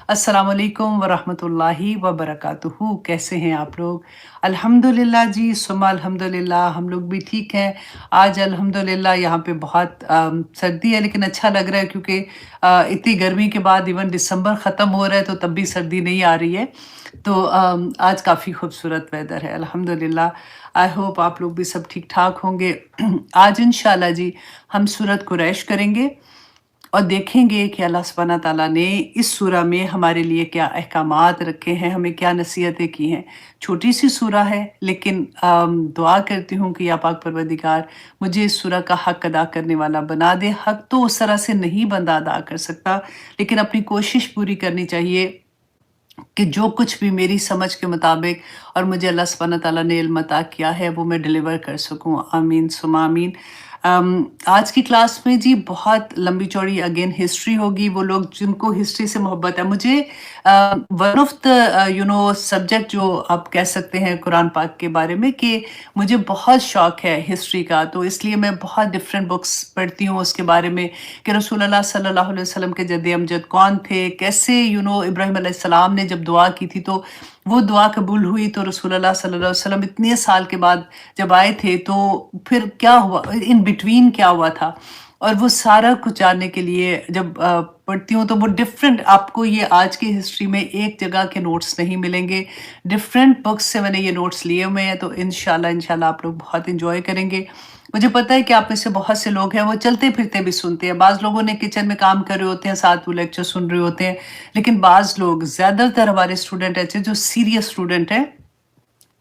अस्सलाम वालेकुम वरहमतुल्लाहि वबरकातुहू। कैसे हैं आप लोग? अल्हम्दुलिल्लाह जी, सुम्मा अल्हम्दुलिल्लाह हम लोग भी ठीक हैं। आज अल्हम्दुलिल्लाह यहाँ पे बहुत सर्दी है, लेकिन अच्छा लग रहा है क्योंकि इतनी गर्मी के बाद इवन दिसंबर ख़त्म हो रहा है तो तब भी सर्दी नहीं आ रही है। तो आज काफ़ी खूबसूरत वेदर है अल्हम्दुलिल्लाह। आई होप आप लोग भी सब ठीक-ठाक होंगे। आज इंशाअल्लाह जी हम सूरत कुरैश करेंगे और देखेंगे कि अल्लाह सुब्हाना तआला ने इस सूरा में हमारे लिए क्या अहकामात रखे हैं, हमें क्या नसीहतें की हैं। छोटी-सी सूरा है, लेकिन दुआ करती हूँ कि या पाक परवरदिगार मुझे इस सूरा का हक़ अदा करने वाला बना दे। हक़ तो उस तरह से नहीं बंदा अदा कर सकता, लेकिन अपनी कोशिश पूरी करनी चाहिए कि जो कुछ भी मेरी समझ के मुताबिक और मुझे अल्लाह सुब्हाना तआला ने इल्म अता किया है, वो मैं डिलीवर कर सकूँ। आमीन सुम्मा आमीन। आज की क्लास में जी बहुत लंबी-चौड़ी अगेन हिस्ट्री होगी। वो लोग जिनको हिस्ट्री से मोहब्बत है, मुझे वन ऑफ द सब्जेक्ट जो आप कह सकते हैं कुरान पाक के बारे में, कि मुझे बहुत शौक है हिस्ट्री का, तो इसलिए मैं बहुत डिफरेंट बुक्स पढ़ती हूँ उसके बारे में कि रसूल अल्लाह सल्लल्लाहु अलैहि वसल्लम के जद्द अमजद कौन थे, कैसे इब्राहीम अलैहिस्सलाम ने जब दुआ की थी तो वो दुआ कबूल हुई, तो रसूल अल्लाह सल्लल्लाहु अलैहि वसल्लम इतने साल के बाद जब आए थे तो फिर क्या हुआ, इन बिटवीन क्या हुआ था। और वो सारा कुछ जानने के लिए जब पढ़ती हूँ तो वो डिफरेंट, आपको ये आज की हिस्ट्री में एक जगह के नोट्स नहीं मिलेंगे। डिफरेंट बुक्स से मैंने ये नोट्स लिए हुए हैं, तो इंशाल्लाह इंशाल्लाह आप लोग बहुत एंजॉय करेंगे। मुझे पता है कि आप में से बहुत से लोग हैं वो चलते फिरते भी सुनते हैं। बाज़ लोगों ने किचन में काम कर रहे होते हैं, साथ वो लेक्चर सुन रहे होते हैं। लेकिन बाज़ लोग, ज़्यादातर हमारे स्टूडेंट ऐसे जो सीरियस स्टूडेंट हैं,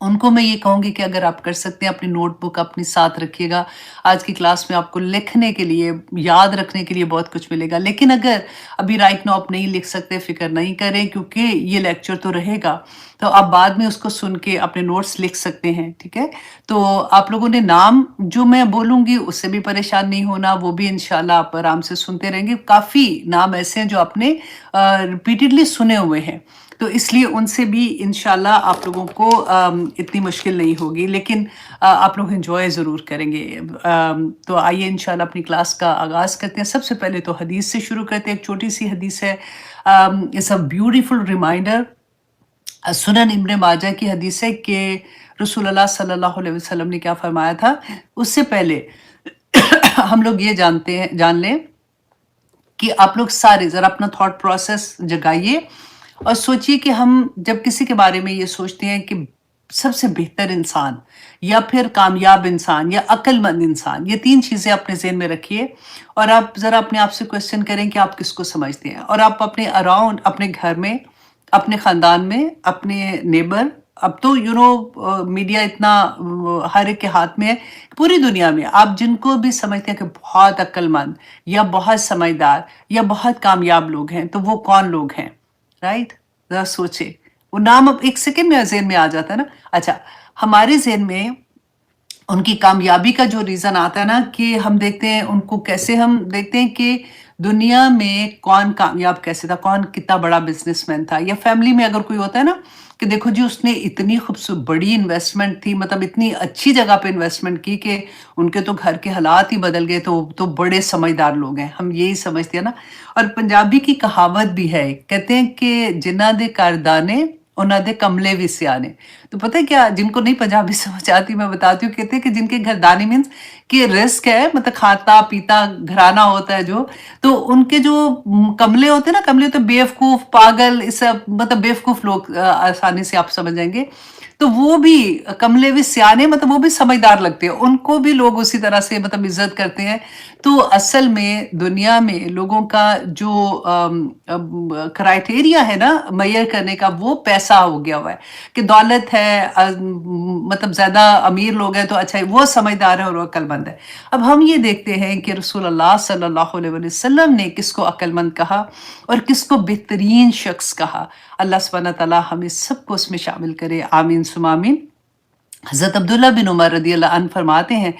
उनको मैं ये कहूँगी कि अगर आप कर सकते हैं अपनी नोटबुक अपने साथ रखिएगा। आज की क्लास में आपको लिखने के लिए, याद रखने के लिए बहुत कुछ मिलेगा। लेकिन अगर अभी राइट नाउ आप नहीं लिख सकते, फ़िक्र नहीं करें, क्योंकि ये लेक्चर तो रहेगा, तो आप बाद में उसको सुन के अपने नोट्स लिख सकते हैं, ठीक है? तो आप लोगों ने नाम जो मैं बोलूँगी उससे भी परेशान नहीं होना, वो भी इंशाल्लाह आप आराम से सुनते रहेंगे। काफ़ी नाम ऐसे हैं जो आपने रिपीटेडली सुने हुए हैं। तो इसलिए उनसे भी इंशाल्लाह आप लोगों को इतनी मुश्किल नहीं होगी, लेकिन आप लोग एंजॉय ज़रूर करेंगे। तो आइए इंशाल्लाह अपनी क्लास का आगाज़ करते हैं। सबसे पहले तो हदीस से शुरू करते हैं। एक छोटी-सी हदीस है, इट्स अ ब्यूटीफुल रिमाइंडर। सुनन इब्न माजा की हदीस है कि रसूलुल्लाह सल्लल्लाहु अलैहि वसल्लम ने क्या फरमाया था। उससे पहले हम लोग ये जान लें कि आप लोग सारे ज़रा अपना थॉट प्रोसेस जगाइए और सोचिए कि हम जब किसी के बारे में ये सोचते हैं कि सबसे बेहतर इंसान या फिर कामयाब इंसान या अक्लमंद इंसान, ये 3 चीज़ें अपने ज़हन में रखिए और आप ज़रा अपने आप से क्वेश्चन करें कि आप किसको समझते हैं। और आप अपने अराउंड, अपने घर में, अपने ख़ानदान में, अपने नेबर, अब तो मीडिया इतना हर एक के हाथ में है, पूरी दुनिया में आप जिनको भी समझते हैं कि बहुत अक्लमंद या बहुत समझदार या बहुत कामयाब लोग हैं, तो वो कौन लोग हैं? राइट? ज़रा सोचिए। वो नाम अब 1 सेकंड में ज़हन में आ जाता है ना। अच्छा, हमारे ज़हन में उनकी कामयाबी का जो रीज़न आता है ना, कि हम देखते हैं उनको, कैसे हम देखते हैं कि दुनिया में कौन कामयाब कैसे था, कौन कितना बड़ा बिज़नेसमैन था, या फैमिली में अगर कोई होता है ना कि देखो जी उसने इतनी बड़ी इन्वेस्टमेंट थी, मतलब इतनी अच्छी जगह पे इन्वेस्टमेंट की कि उनके तो घर के हालात ही बदल गए, तो बड़े समझदार लोग हैं, हम यही समझते हैं ना। और पंजाबी की कहावत भी है, कहते हैं कि जिन्ना दे घर दाने उन्हां दे कमले भी सियाने। तो पता है क्या, जिनको नहीं पंजाबी समझ आती मैं बताती हूँ, कहते हैं कि जिनके घर दानी मीन्स कि रिस्क है, मतलब खाता पीता घराना होता है जो, तो उनके जो कमले होते हैं ना, कमले होते हैं बेवकूफ पागल, इस सब मतलब बेवकूफ लोग, आसानी से आप समझ जाएंगे। तो वो भी कमले भी सियाने, मतलब वो भी समझदार लगते हैं, उनको भी लोग उसी तरह से मतलब इज्जत करते हैं। तो असल में दुनिया में लोगों का जो क्राइटेरिया है ना मेजर करने का, वो पैसा हो गया हुआ है कि दौलत है, मतलब ज़्यादा अमीर लोग हैं तो अच्छा वो समझदार है और वो अक्लमंद है। अब हम ये देखते हैं कि रसूलुल्लाह सल्लल्लाहु अलैहि वसल्लम ने किसको अक्लमंद कहा और किसको बेहतरीन शख्स कहा। अल्लाह सुब्हानहू व तआला हमें सबको उसमें शामिल करे, आमीन सुम्मा आमीन। हज़रत अब्दुल्लाह बिन उमर रदियल्लाहु अन्हु फरमाते हैं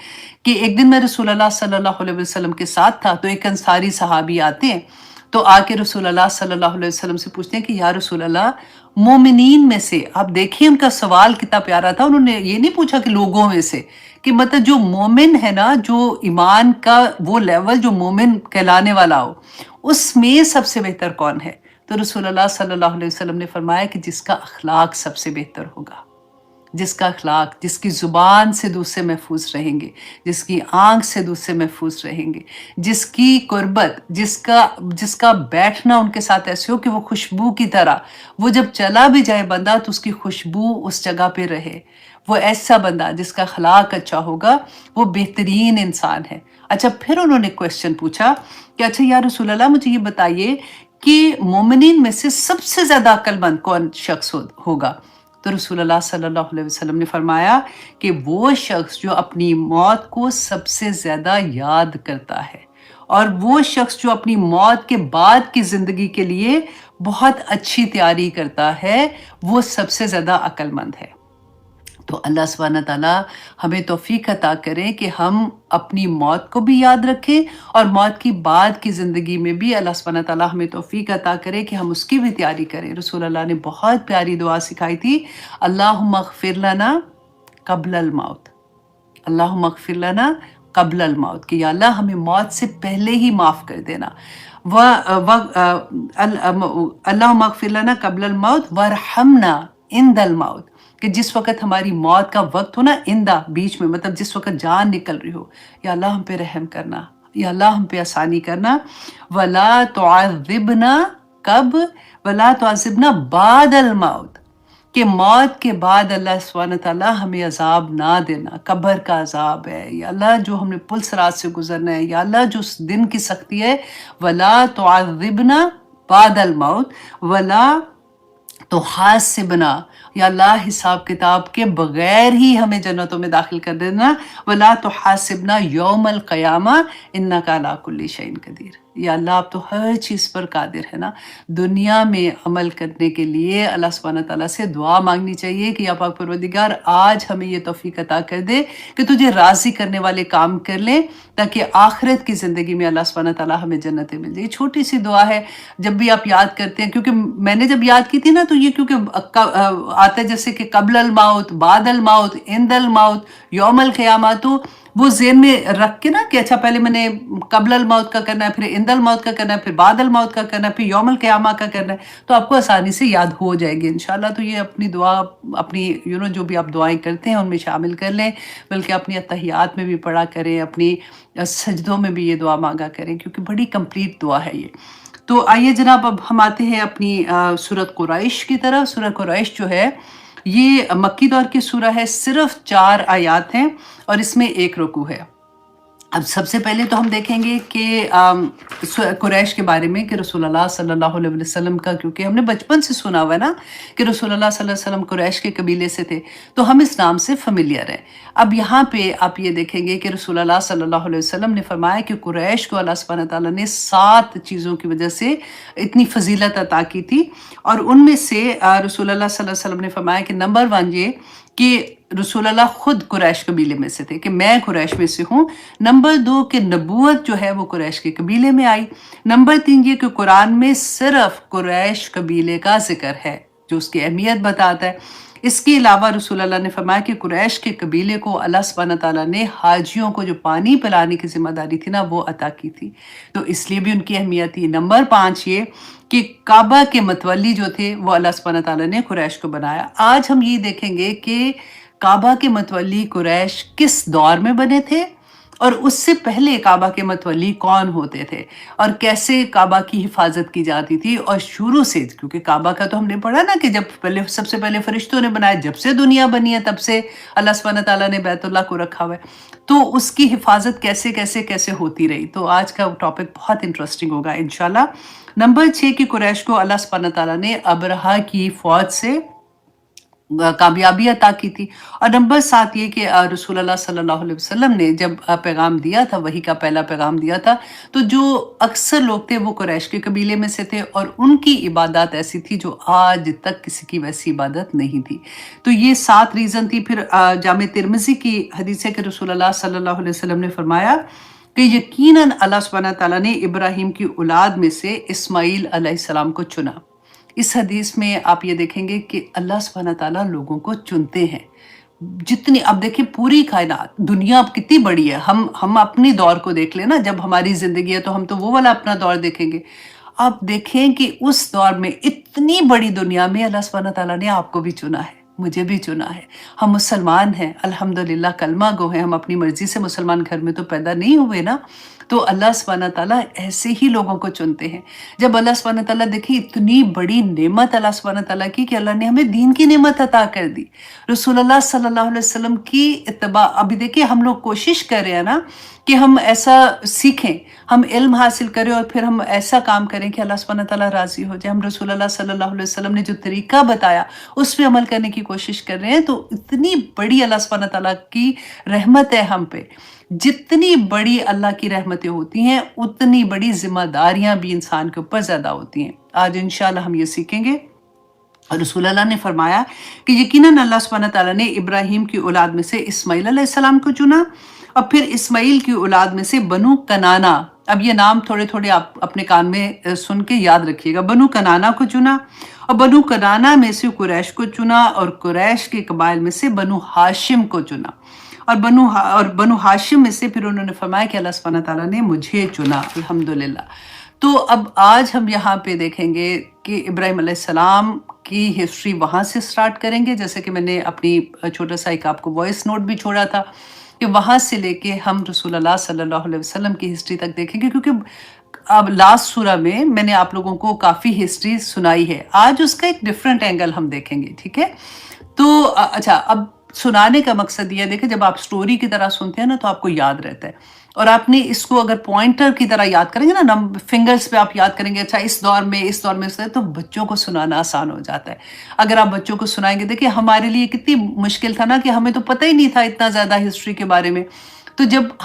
कि एक दिन मैं रसूलुल्लाह सल्लल्लाहु अलैहि वसल्लम के साथ था, तो एक अंसारी सहाबी आते हैं, तो आके रसूलुल्लाह सल्लल्लाहु अलैहि वसल्लम से पूछते हैं कि या रसूलल्लाह, मोमिनीन में से, आप देखिए उनका सवाल कितना प्यारा था, उन्होंने ये नहीं पूछा कि लोगों में से, कि मतलब जो मोमिन है ना, जो ईमान का वो लेवल जो मोमिन कहलाने वाला हो, उसमें सबसे बेहतर कौन है? تو رسول اللہ صلی اللہ علیہ وسلم نے فرمایا کہ جس کا اخلاق سب سے بہتر ہوگا، جس کا اخلاق، جس کی زبان سے دوسرے محفوظ رہیں گے، جس کی آنکھ سے دوسرے محفوظ رہیں گے، جس کی قربت، جس کا بیٹھنا ان کے ساتھ ایسے ہو کہ وہ خوشبو کی طرح، وہ جب چلا بھی جائے بندہ تو اس کی خوشبو اس جگہ پہ رہے، وہ ایسا بندہ جس کا اخلاق اچھا ہوگا، وہ بہترین انسان ہے۔ اچھا، پھر انہوں نے کویسچن پوچھا کہ اچھا یا رسول اللہ مجھے یہ بتائیے کہ مومنین میں سے سب سے زیادہ عقل مند کون شخص ہوگا؟ تو رسول اللہ صلی اللہ علیہ وسلم نے فرمایا کہ وہ شخص جو اپنی موت کو سب سے زیادہ یاد کرتا ہے، اور وہ شخص جو اپنی موت کے بعد کی زندگی کے لیے بہت اچھی تیاری کرتا ہے، وہ سب سے زیادہ عقل مند ہے۔ تو اللہ سبحانہ تعالیٰ ہمیں توفیق عطا کریں کہ ہم اپنی موت کو بھی یاد رکھیں، اور موت کی بعد کی زندگی میں بھی اللہ سبحانہ تعالیٰ ہمیں توفیق عطا کرے کہ ہم اس کی بھی تیاری کریں۔ رسول اللہ نے بہت پیاری دعا سکھائی تھی، اللہم اغفر لنا قبل الموت، اللہم اغفر لنا قبل الموت، کہ یا اللہ ہمیں موت سے پہلے ہی معاف کر دینا، اللہم اغفر لنا قبل الموت ورحمنا عند الموت، کہ جس وقت ہماری موت کا وقت ہو نا، اندہ بیچ میں، مطلب جس وقت جان نکل رہی ہو، یا اللہ ہم پہ رحم کرنا، یا اللہ ہم پہ آسانی کرنا، ولا تعذبنا کب، ولا تعذبنا بعد الموت، کہ موت کے بعد اللہ سبحانہ تعالیٰ ہمیں عذاب نہ دینا، قبر کا عذاب ہے، یا اللہ جو ہم نے پل صراط سے گزرنا ہے، یا اللہ جو اس دن کی سختی ہے، ولا تعذبنا بعد الموت ولا تحاسبنا، یا اللہ حساب کتاب کے بغیر ہی ہمیں جنتوں میں داخل کر دینا، ولا تحاسبنا یوم القیامہ انک علی کل شیء قدیر، یا اللہ آپ تو ہر چیز پر قادر ہے نا۔ دنیا میں عمل کرنے کے لیے اللہ سبحانہ تعالیٰ سے دعا مانگنی چاہیے کہ یا پاک پروردگار آج ہمیں یہ توفیق عطا کر دے کہ تجھے راضی کرنے والے کام کر لیں، تاکہ آخرت کی زندگی میں اللہ سبحانہ تعالیٰ ہمیں جنتیں مل جائے۔ چھوٹی سی دعا ہے، جب بھی آپ یاد کرتے ہیں، کیونکہ میں نے جب یاد کی تھی نا تو یہ کیونکہ آتا ہے جیسے کہ قبل الموت، بعد الموت، عند الموت، یوم القیامہ، تو وہ ذہن میں رکھ کے نا کہ اچھا پہلے میں نے قبل الموت کا کرنا ہے، پھر عند الموت کا کرنا ہے، پھر بعد الموت کا کرنا ہے، پھر یوم القیامہ کا کرنا ہے، تو آپ کو آسانی سے یاد ہو جائے گی انشاءاللہ۔ تو یہ اپنی دعا، اپنی جو بھی آپ دعائیں کرتے ہیں ان میں شامل کر لیں، بلکہ اپنی اتحیات میں بھی پڑھا کریں، اپنی سجدوں میں بھی یہ دعا مانگا کریں، کیونکہ بڑی کمپلیٹ دعا ہے یہ۔ تو آئیے جناب، اب ہم آتے ہیں اپنی سورۃ قریش کی طرف۔ سورۃ قریش جو ہے یہ مکی دور کی سورہ ہے، صرف 4 آیات ہیں اور اس میں 1 رکوع ہے۔ اب سب سے پہلے تو ہم دیکھیں گے کہ قریش کے بارے میں، کہ رسول اللہ صلی اللہ علیہ وسلم کا، کیونکہ ہم نے بچپن سے سنا ہوا ہے نا کہ رسول اللہ صلی اللہ علیہ وسلم قریش کے قبیلے سے تھے، تو ہم اس نام سے فیملیئر ہیں۔ اب یہاں پہ آپ یہ دیکھیں گے کہ رسول اللہ صلی اللہ علیہ وسلم نے فرمایا کہ قریش کو اللہ سبحانہ تعالیٰ نے 7 چیزوں کی وجہ سے اتنی فضیلت عطا کی تھی، اور ان میں سے رسول اللہ صلی اللہ علیہ وسلم نے فرمایا کہ نمبر 1 یہ کہ رسول اللہ خود قریش قبیلے میں سے تھے، کہ میں قریش میں سے ہوں۔ نمبر 2 کہ نبوت جو ہے وہ قریش کے قبیلے میں آئی۔ نمبر 3 یہ کہ قرآن میں صرف قریش قبیلے کا ذکر ہے، جو اس کی اہمیت بتاتا ہے۔ اس کے علاوہ رسول اللہ نے فرمایا کہ قریش کے قبیلے کو اللہ سبحانہ تعالیٰ نے حاجیوں کو جو پانی پلانے کی ذمہ داری تھی نا وہ عطا کی تھی، تو اس لیے بھی ان کی اہمیت تھی۔ نمبر 5 یہ کہ کعبہ کے متولی جو تھے وہ اللہ سبحانہ تعالیٰ نے قریش کو بنایا۔ آج ہم یہ دیکھیں گے کہ کعبہ کے متولی قریش کس دور میں بنے تھے، اور اس سے پہلے کعبہ کے متولی کون ہوتے تھے، اور کیسے کعبہ کی حفاظت کی جاتی تھی، اور شروع سے، کیونکہ کعبہ کا تو ہم نے پڑھا نا کہ جب سب سے پہلے فرشتوں نے بنایا، جب سے دنیا بنی ہے تب سے اللہ سبحانہ تعالیٰ نے بیت اللہ کو رکھا ہوا ہے، تو اس کی حفاظت کیسے ہوتی رہی۔ تو آج کا ٹاپک بہت انٹرسٹنگ ہوگا انشاءاللہ۔ نمبر 6 کی قریش کو اللہ سبحانہ تعالیٰ نے ابرہہ کی فوج سے کامیابی عطا کی تھی، اور نمبر 7 یہ کہ رسول اللہ صلی اللہ علیہ وسلم نے جب پیغام دیا تھا، وحی کا پہلا پیغام دیا تھا، تو جو اکثر لوگ تھے وہ قریش کے قبیلے میں سے تھے، اور ان کی عبادات ایسی تھی جو آج تک کسی کی ویسی عبادت نہیں تھی۔ تو یہ 7 ریزن تھی۔ پھر جامع ترمذی کی حدیث ہے کہ رسول اللہ صلی اللہ علیہ وسلم نے فرمایا کہ یقیناً اللہ سبحانہ تعالیٰ نے ابراہیم کی اولاد میں سے اسماعیل علیہ السلام کو چنا۔ اس حدیث میں آپ یہ دیکھیں گے کہ اللہ سبحانہ تعالیٰ لوگوں کو چنتے ہیں۔ جتنی اب دیکھیں پوری کائنات، دنیا اب کتنی بڑی ہے، ہم اپنی دور کو دیکھ لیں نا، جب ہماری زندگی ہے تو ہم تو وہ والا اپنا دور دیکھیں گے۔ आप देखें कि उस दौर में इतनी बड़ी दुनिया में अल्लाह सुब्हानहू तआला ने आपको भी चुना है, मुझे भी चुना है। हम मुसलमान हैं, अल्हम्दुलिल्लाह कलमा गो हैं, हम अपनी मर्ज़ी से मुसलमान घर में तो पैदा नहीं हुए ना। तो अल्लाह सुब्हानहू तआला ऐसे ही लोगों को चुनते हैं। जब अल्लाह सुब्हानहू तआला देखिए इतनी बड़ी नेमत अल्लाह सुब्हानहू तआला की कि अल्लाह ने हमें दीन की नेमत अता कर दी। रसूलुल्लाह सल्लल्लाहु अलैहि वसल्लम की इत्तिबा, अभी देखिए हम लोग कोशिश कर रहे हैं ना कि हम ऐसा सीखें, हम इल्म हासिल करें और फिर हम ऐसा काम करें कि अल्लाह सुब्हानहू तआला राज़ी हो जाए। हम रसूलुल्लाह सल्लल्लाहु अलैहि वसल्लम ने जो तरीका बताया उस पे अमल करने की कोशिश कर रहे हैं। तो इतनी बड़ी अल्लाह सुब्हानहू तआला की रहमत है हम पे। जितनी बड़ी अल्लाह की रहमतें होती हैं, उतनी बड़ी ज़िम्मेदारियाँ भी इंसान के ऊपर ज़्यादा होती हैं। आज इंशाअल्लाह हम ये सीखेंगे। और रसूल अल्लाह ने फरमाया कि यकीनन अल्लाह सुब्हानहू तआला ने इब्राहीम की औलाद में से इस्माईल अलैहिस्सलाम को चुना और फिर इस्माईल की औलाद में से बनु कनाना। अब ये नाम थोड़े-थोड़े आप अपने कान में सुन के याद रखिएगा। बनु कनाना को चुना और बनु कनाना में से कुरैश को चुना और कुरैश के कबाइल में से बनु हाशिम को चुना और बनु हाशिम में से फिर उन्होंने फरमाया कि अल्लाह सुब्हानहू तआला ने मुझे चुना, अल्हम्दुलिल्लाह। तो अब आज हम यहाँ पे देखेंगे कि इब्राहीम अलैहिस्सलाम की हिस्ट्री वहाँ से स्टार्ट करेंगे, जैसे कि मैंने अपनी छोटा सा एक आपको वॉइस नोट भी छोड़ा था कि वहाँ से लेके हम रसूलुल्लाह सल्लल्लाहु अलैहि वसल्लम की हिस्ट्री तक देखेंगे, क्योंकि अब लास्ट सूरा में मैंने आप लोगों को काफ़ी हिस्ट्री सुनाई है। आज उसका एक डिफरेंट एंगल हम देखेंगे, ठीक है? तो अच्छा, अब सुनाने का मकसद ये है, देखिए जब आप स्टोरी की तरह सुनते हैं ना तो आपको याद रहता है, और आपने इसको अगर पॉइंटर की तरह याद करेंगे ना, फिंगर्स पे आप याद करेंगे, अच्छा इस दौर में तो बच्चों को सुनाना आसान हो जाता है। अगर आप बच्चों को सुनाएंगे, देखिए हमारे लिए कितनी मुश्किल था ना कि हमें तो पता ही नहीं था इतना ज़्यादा हिस्ट्री के बारे में। तो जब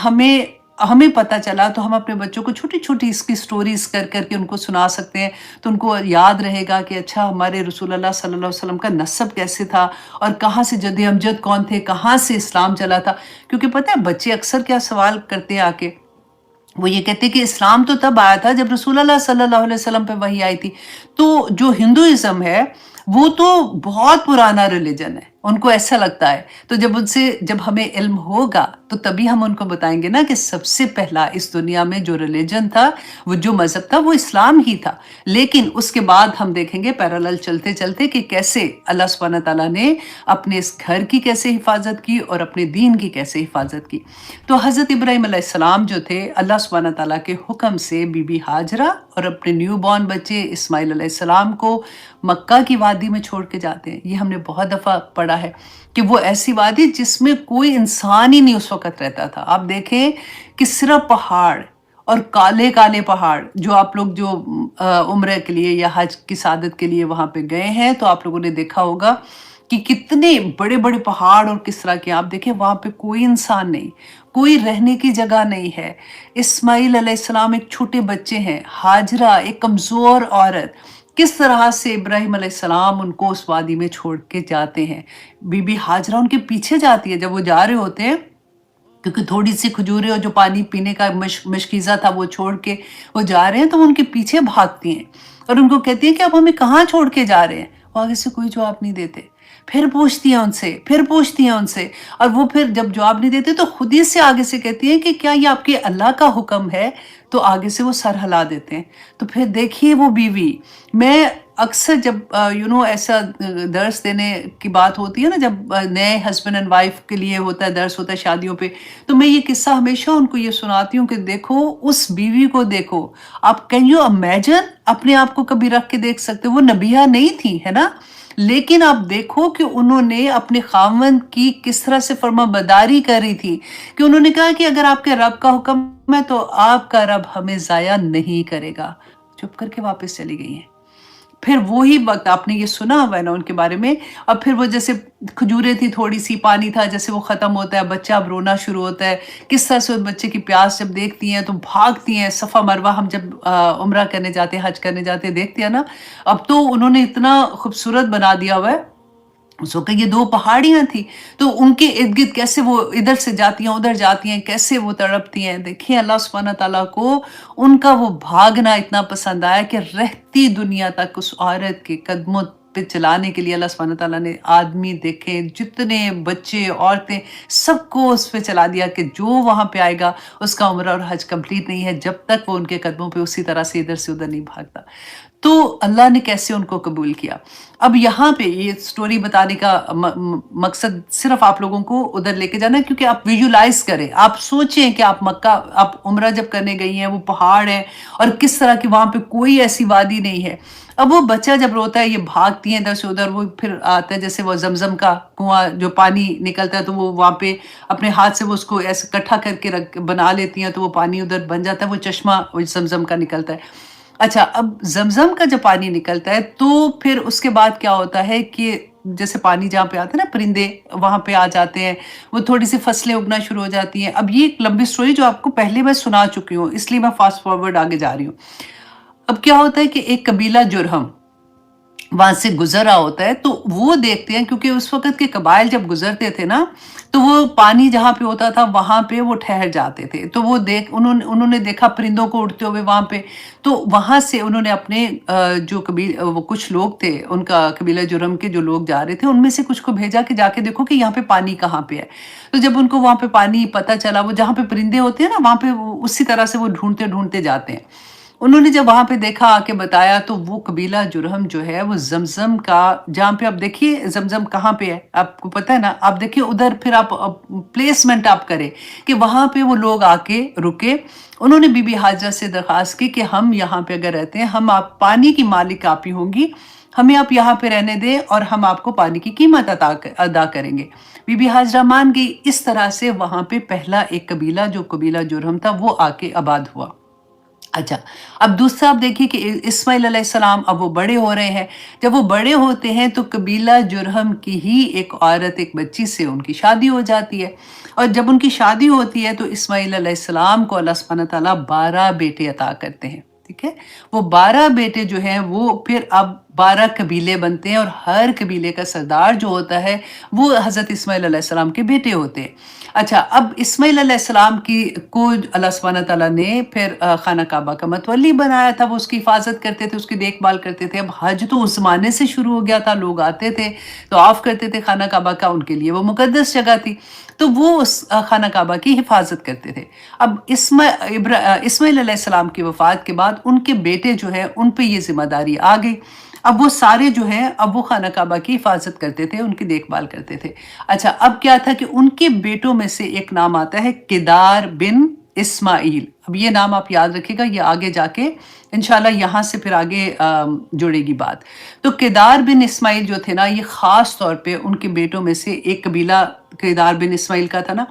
हमें पता चला तो हम अपने बच्चों को छोटी-छोटी इसकी स्टोरीज़ कर कर के उनको सुना सकते हैं, तो उनको याद रहेगा कि अच्छा हमारे रसूलुल्लाह सल्लल्लाहु अलैहि वसल्लम का नस्ब कैसे था और कहाँ से जद्द अमजद कौन थे, कहाँ से इस्लाम चला था। क्योंकि पता है बच्चे अक्सर क्या सवाल करते हैं आके, वो ये कहते हैं कि इस्लाम तो तब आया था जब रसूलुल्लाह सल्लल्लाहु अलैहि वसल्लम पे वही आई थी। तो जो हिंदुइज़्म है वो तो बहुत पुराना रिलीजन है, उनको ऐसा लगता है। तो जब हमें इल्म होगा तो तभी हम उनको बताएंगे ना कि सबसे पहला इस दुनिया में जो रिलीजन था, वो जो मज़हब था, वो इस्लाम ही था। लेकिन उसके बाद हम देखेंगे पैरेलल चलते चलते कि कैसे अल्लाह सुब्हानहू तआला ने अपने इस घर की कैसे हिफाजत की और अपने दीन की कैसे हिफाजत की। तो हज़रत इब्राहीम अलैहिस्सलाम जो थे, अल्लाह सुब्हानहू तआला के हुक्म से बीबी हाजरा और अपने न्यू बॉर्न बच्चे इस्माईल अलैहिस्सलाम को मक्का की वादी में छोड़ के जाते हैं। ये हमने बहुत दफ़ा पढ़ा है कि वो ऐसी वादी जिसमें कोई इंसान ही नहीं उस वक़्त रहता था। आप देखें कि सिर्फ पहाड़ और काले-काले पहाड़, जो आप लोग जो उम्रे के लिए या हज की सादत के लिए वहाँ पे गए हैं, तो आप लोगों ने देखा होगा कि कितने बड़े-बड़े पहाड़ और किस तरह के। आप देखें वहाँ पे कोई इंसान नहीं, कोई रहने की जगह नहीं है। इस्माईल अलैहिस्सलाम एक छोटे बच्चे हैं, हाजरा एक कमज़ोर औरत, किस तरह से इब्राहीम अलैहिस्सलाम उनको उस वादी में छोड़ के जाते हैं। बीबी हाजरा उनके पीछे जाती है जब वो जा रहे होते हैं, क्योंकि थोड़ी सी खजूरें और जो पानी पीने का मशकीज़ा था वो छोड़ के वो जा रहे हैं, तो वो उनके पीछे भागती हैं और उनको कहती हैं कि आप हमें कहाँ छोड़ के जा रहे हैं। वो आगे से कोई जवाब नहीं देते। फिर पूछती हैं उनसे और वो फिर जब जवाब नहीं देते तो खुद ही से आगे से कहती हैं कि क्या ये आपके अल्लाह का हुक्म है? तो आगे से वो सर हिला देते हैं। तो फिर देखिए वो बीवी, मैं अक्सर जब ऐसा दर्स देने की बात होती है ना, जब नए हस्बैंड एंड वाइफ के लिए होता है, दर्स होता है शादियों पे, तो मैं ये किस्सा हमेशा उनको ये सुनाती हूँ कि देखो उस बीवी को देखो, आप कैन यू इमेजिन अपने आप को कभी रख के देख सकते हो? वो नबिया नहीं थी, है ना? लेकिन आप देखो कि उन्होंने अपने खामंद की किस तरह से फर्माबरदारी करी थी, कि उन्होंने कहा कि अगर आपके रब का हुक्म है तो आपका रब हमें ज़ाया नहीं करेगा। चुप करके वापस चली गई हैं। फिर वो ही वक़्त आपने ये सुना हुआ है ना उनके बारे में। अब फिर वो जैसे खजूरें थी, थोड़ी-सी पानी था, जैसे वो ख़त्म होता है, बच्चा अब रोना शुरू होता है। किस तरह से उस बच्चे की प्यास जब देखती हैं तो भागती हैं। सफ़ा मरवा हम जब उम्रा करने जाते हैं, हज करने जाते हैं, देखते हैं ना। अब तो उन्होंने इतना खूबसूरत बना दिया हुआ है। उस वक़्त ये 2 पहाड़ियाँ थी, तो उनके इर्द-गिर्द कैसे वो इधर से जाती हैं, उधर जाती हैं, कैसे वो तड़पती हैं। देखिए अल्लाह सुब्हानहू तआला को उनका वो भागना इतना पसंद आया कि रहती दुनिया तक उस औरत के कदमों पे चलाने के लिए अल्लाह सुब्हानहू तआला ने आदमी देखे, जितने बच्चे, औरतें, सबको उस पे चला दिया कि जो वहाँ पे आएगा उसका उम्रा और हज कंप्लीट नहीं है जब तक वो उनके कदमों पे उसी तरह से इधर से उधर नहीं भागता। तो अल्लाह ने कैसे उनको कबूल किया। अब यहाँ पे ये स्टोरी बताने का मकसद सिर्फ आप लोगों को उधर लेके जाना है, क्योंकि आप विजुलाइज करें, आप सोचें कि आप मक्का, आप उम्रा जब करने गई हैं, वो पहाड़ है और किस तरह की वहाँ पे कोई ऐसी वादी नहीं है। अब वो बच्चा जब रोता है, ये भागती है इधर से उधर, वो फिर आता है, जैसे वो जमजम का कुआं जो पानी निकलता है तो वो वहाँ पे अपने हाथ से वो उसको ऐसे इकट्ठा करके रख बना लेती हैं, तो वो पानी उधर बन जाता है, वो चश्मा वो जमजम का निकलता है। अच्छा, अब ज़मज़म का जब पानी निकलता है तो फिर उसके बाद क्या होता है कि जैसे पानी जहाँ पे आता है ना, परिंदे वहाँ पे आ जाते हैं, वो थोड़ी-सी फसलें उगना शुरू हो जाती हैं। अब ये एक लंबी स्टोरी जो आपको पहले मैं सुना चुकी हूँ, इसलिए मैं फ़ास्ट फ़ॉरवर्ड आगे जा रही हूँ। अब क्या होता है कि एक कबीला जुरहम वहाँ से गुज़र रहा होता है, तो वो देखते हैं, क्योंकि उस वक़्त के कबाइल जब गुज़रते थे ना, तो वो पानी जहाँ पे होता था वहाँ पे वो ठहर जाते थे। तो वो उन्होंने उन्होंने देखा परिंदों को उड़ते हुए वहाँ पे, तो वहाँ से उन्होंने अपने जो वो कुछ लोग थे, उनका कबीला जुरहम के जो लोग जा रहे थे, उनमें से कुछ को भेजा कि जाके देखो कि यहाँ पे पानी कहाँ पे है। तो जब उनको वहाँ पे पानी पता चला, वो जहाँ पे परिंदे होते हैं ना, वहाँ पे वो उसी तरह से वो ढूँढते-ढूँढते जाते हैं। उन्होंने जब वहाँ पे देखा, आके बताया, तो वो कबीला जुरहम जो है वो ज़मज़म का, जहाँ पे आप देखिए ज़मज़म कहाँ पे है, आपको पता है ना, आप देखिए उधर, फिर आप प्लेसमेंट आप करें कि वहाँ पे वो लोग आके रुके। उन्होंने बीबी हाजरा से दरख्वास्त की कि हम यहाँ पे अगर रहते हैं, हम आप पानी की मालिक आप ही होंगी, हमें आप यहाँ पे रहने दें और हम आपको पानी की कीमत अदा करेंगे। बीबी हाजरा मान गई। इस तरह से वहाँ पे पहला एक कबीला, जो कबीला जुरहम था, वो आके आबाद हुआ। अच्छा, अब दूसरा आप देखिए कि इस्माइल अलैहिस्सलाम अब वो बड़े हो रहे हैं। जब वो बड़े होते हैं तो कबीला जुरहम की ही एक औरत, एक बच्ची से उनकी शादी हो जाती है, और जब उनकी शादी होती है तो इस्माइल अलैहिस्सलाम को अल्लाह सुब्हानहू तआला 12 बेटे अता करते हैं। ठीक है? वो 12 बेटे जो हैं वो फिर अब 12 कबीले बनते हैं, और हर कबीले का सरदार जो होता है वो हज़रत इस्माइल अलैहिस्सलाम के बेटे होते हैं। अच्छा, अब इस्माइल अलैहिस्सलाम की को अल्लाह सुब्हानहू तआला ने फिर खाना काबा का मतवल्ली बनाया था, वो उसकी हिफाज़त करते थे, उसकी देखभाल करते थे। अब हज तो उस ज़माने से शुरू हो गया था, लोग आते थे, तवाफ़ करते थे खाना काबा का, उनके लिए वो मुक़द्दस जगह थी, तो वो उस खाना काबा की हिफाज़त करते थे। अब इस्माइल अलैहिस्सलाम की वफ़ात के बाद उनके बेटे जो हैं, उन पे ये ज़िम्मेदारी आ गई। अब वो सारे जो हैं, अब वो खाना काबा की हिफाज़त करते थे, उनकी देखभाल करते थे। अच्छा, अब क्या था कि उनके बेटों में से एक नाम आता है किदार बिन इस्माइल। अब ये नाम आप याद रखिएगा, ये आगे जाके इंशाल्लाह यहाँ से फिर आगे जुड़ेगी बात। तो किदार बिन इस्माइल जो थे ना, ये ख़ास तौर पे उनके बेटों में से एक कबीला किदार बिन इस्माइल का था ना,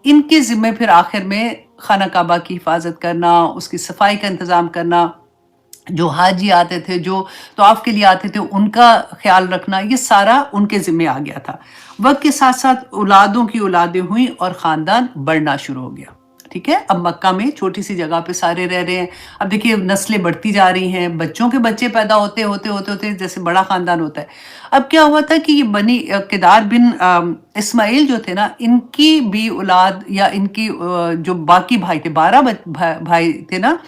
इनके ज़िम्मे फिर आखिर में खाना काबा की हिफाज़त करना, उसकी सफाई का इंतज़ाम करना, जो हाजी आते थे, जो तवाफ़ के लिए आते थे, उनका ख़्याल रखना, ये सारा उनके ज़िम्मे आ गया था। वक़्त के साथ-साथ औलादों की औलादें हुईं और ख़ानदान बढ़ना शुरू हो गया। ठीक है? अब मक्का में छोटी-सी जगह पे सारे रह रहे हैं। अब देखिए नस्लें बढ़ती जा रही हैं, बच्चों के बच्चे पैदा होते जैसे बड़ा ख़ानदान होता है। अब क्या हुआ था कि ये किदार बिन इस्माइल जो थे ना, इनकी भी औलाद, या इनकी जो बाकी भाई थे, 12 भाई थे ना,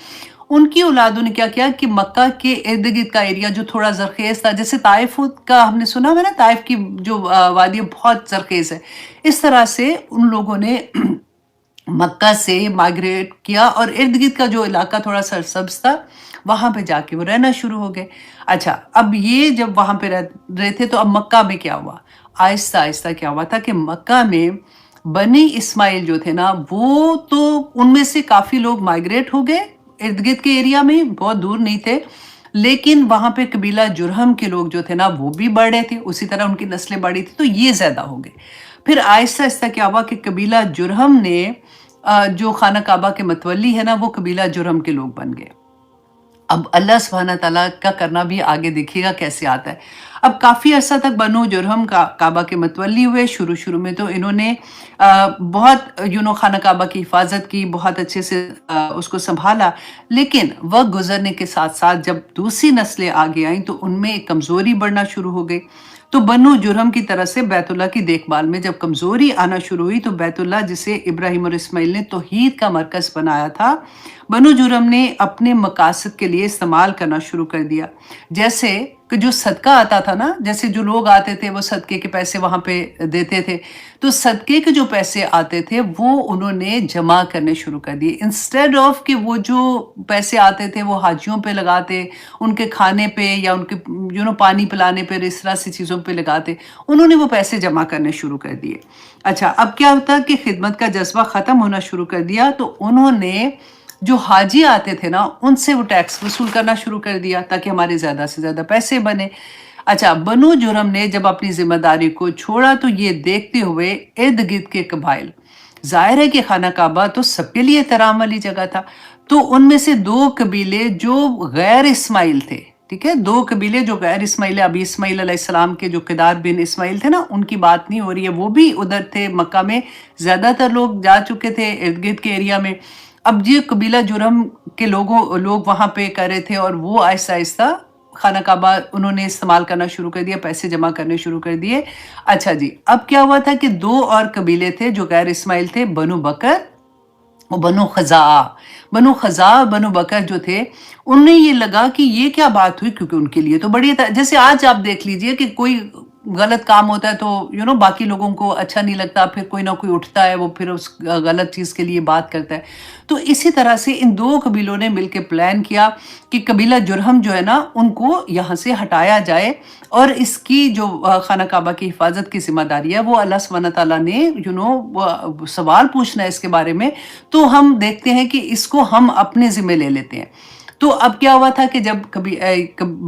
उनकी औलादों ने क्या किया कि मक्का के इर्द-गिर्द का एरिया जो थोड़ा ज़रख़ेज़ था, जैसे ताइफ़ का हमने सुना है ना, ताइफ़ की जो वादी बहुत ज़रख़ेज़ है। इस तरह से उन लोगों ने मक्का से माइग्रेट किया और इर्द-गिर्द का जो इलाका थोड़ा सरसब्ज़ था, वहाँ पे जाके वो रहना शुरू हो गए। अच्छा, अब ये जब वहाँ पे रह रहे थे, तो अब मक्का में क्या हुआ? आहिस्ता-आहिस्ता क्या हुआ था कि मक्का में बनी इस्माइल जो थे ना, वो तो उनमें से काफ़ी लोग माइग्रेट हो गए, इर्द-गिर्द के एरिया में, बहुत दूर नहीं थे। लेकिन वहाँ पे कबीला जुरहम के लोग जो थे ना, वो भी बढ़े थे, उसी तरह उनकी नस्लें बढ़ी थी, तो ये ज़्यादा हो गए। फिर आहिस्ता-आहिस्ता क्या हुआ कि कबीला जुरहम ने जो खाना काबा के मतवल्ली है ना, वो कबीला जुरहम के लोग बन गए। अब अल्लाह सुब्हानहू तआला का करना भी आगे देखिएगा कैसे आता है। अब काफ़ी अरसा तक बनु जुरहम काबा के मतवल्ली हुए। शुरू में तो इन्होंने बहुत खाना काबा की हिफाज़त की, बहुत अच्छे से उसको सँभाला। लेकिन वक़्त गुज़रने के साथ-साथ जब दूसरी नस्लें आगे आईं, तो उनमें एक कमज़ोरी बढ़ना शुरू हो गई। तो बनु जुरहम की तरफ से बैतुल्लाह की देखभाल में जब कमज़ोरी आना शुरू हुई, तो बैतुल्लाह, जिसे इब्राहीम और इस्माइल ने तौहीद का मरकज़ बनाया था, बनु जुरहम ने अपने मकासद के लिए इस्तेमाल करना शुरू कर दिया। जैसे کہ جو صدقہ آتا تھا نا، جیسے جو لوگ آتے تھے وہ صدقے کے پیسے وہاں پہ دیتے تھے، تو صدقے کے جو پیسے آتے تھے وہ انہوں نے جمع کرنے شروع کر دیے، انسٹیڈ آف کہ وہ جو پیسے آتے تھے وہ حاجیوں پہ لگاتے، ان کے کھانے پہ یا ان کے پانی پلانے پہ، اس طرح سی چیزوں پہ لگاتے، انہوں نے وہ پیسے جمع کرنے شروع کر دیے۔ اچھا، اب کیا ہوتا کہ خدمت کا جذبہ ختم ہونا شروع کر دیا، تو انہوں نے جو حاجی آتے تھے نا ان سے وہ ٹیکس وصول کرنا شروع کر دیا تاکہ ہمارے زیادہ سے زیادہ پیسے بنے۔ اچھا، بنو جرم نے جب اپنی ذمہ داری کو چھوڑا تو یہ دیکھتے ہوئے ارد گرد کے قبائل، ظاہر ہے کہ خانہ کعبہ تو سب کے لیے احترام والی جگہ تھا، تو ان میں سے دو قبیلے جو غیر اسماعیل تھے، ٹھیک ہے، دو قبیلے جو غیر اسماعیل، ابھی اسماعیل علیہ السلام کے جو قدار بن اسماعیل تھے نا، ان کی بات نہیں ہو رہی ہے، وہ بھی ادھر تھے مکہ میں، زیادہ تر لوگ جا چکے تھے ارد گرد کے ایریا میں۔ اب یہ قبیلہ جرم کے لوگ وہاں پہ کر رہے تھے، اور وہ آہستہ آہستہ خانہ کعبہ انہوں نے استعمال کرنا شروع کر دیا، پیسے جمع کرنے شروع کر دیے۔ اچھا جی، اب کیا ہوا تھا کہ دو اور قبیلے تھے جو غیر اسماعیل تھے، بنو بکر اور بنو خزاعہ۔ بنو خزاعہ اور بنو بکر جو تھے، انہیں یہ لگا کہ یہ کیا بات ہوئی، کیونکہ ان کے لیے تو بڑی جیسے آج آپ دیکھ لیجئے کہ کوئی غلط کام ہوتا ہے تو باقی لوگوں کو اچھا نہیں لگتا، پھر کوئی نہ کوئی اٹھتا ہے، وہ پھر اس غلط چیز کے لیے بات کرتا ہے۔ تو اسی طرح سے ان دو قبیلوں نے مل کے پلان کیا کہ قبیلہ جرہم جو ہے نا ان کو یہاں سے ہٹایا جائے، اور اس کی جو خانہ کعبہ کی حفاظت کی ذمہ داری ہے وہ اللہ سبحانہ تعالیٰ نے سوال پوچھنا ہے اس کے بارے میں، تو ہم دیکھتے ہیں کہ اس کو ہم اپنے ذمہ لے لیتے ہیں۔ تو اب کیا ہوا تھا کہ جب کبھی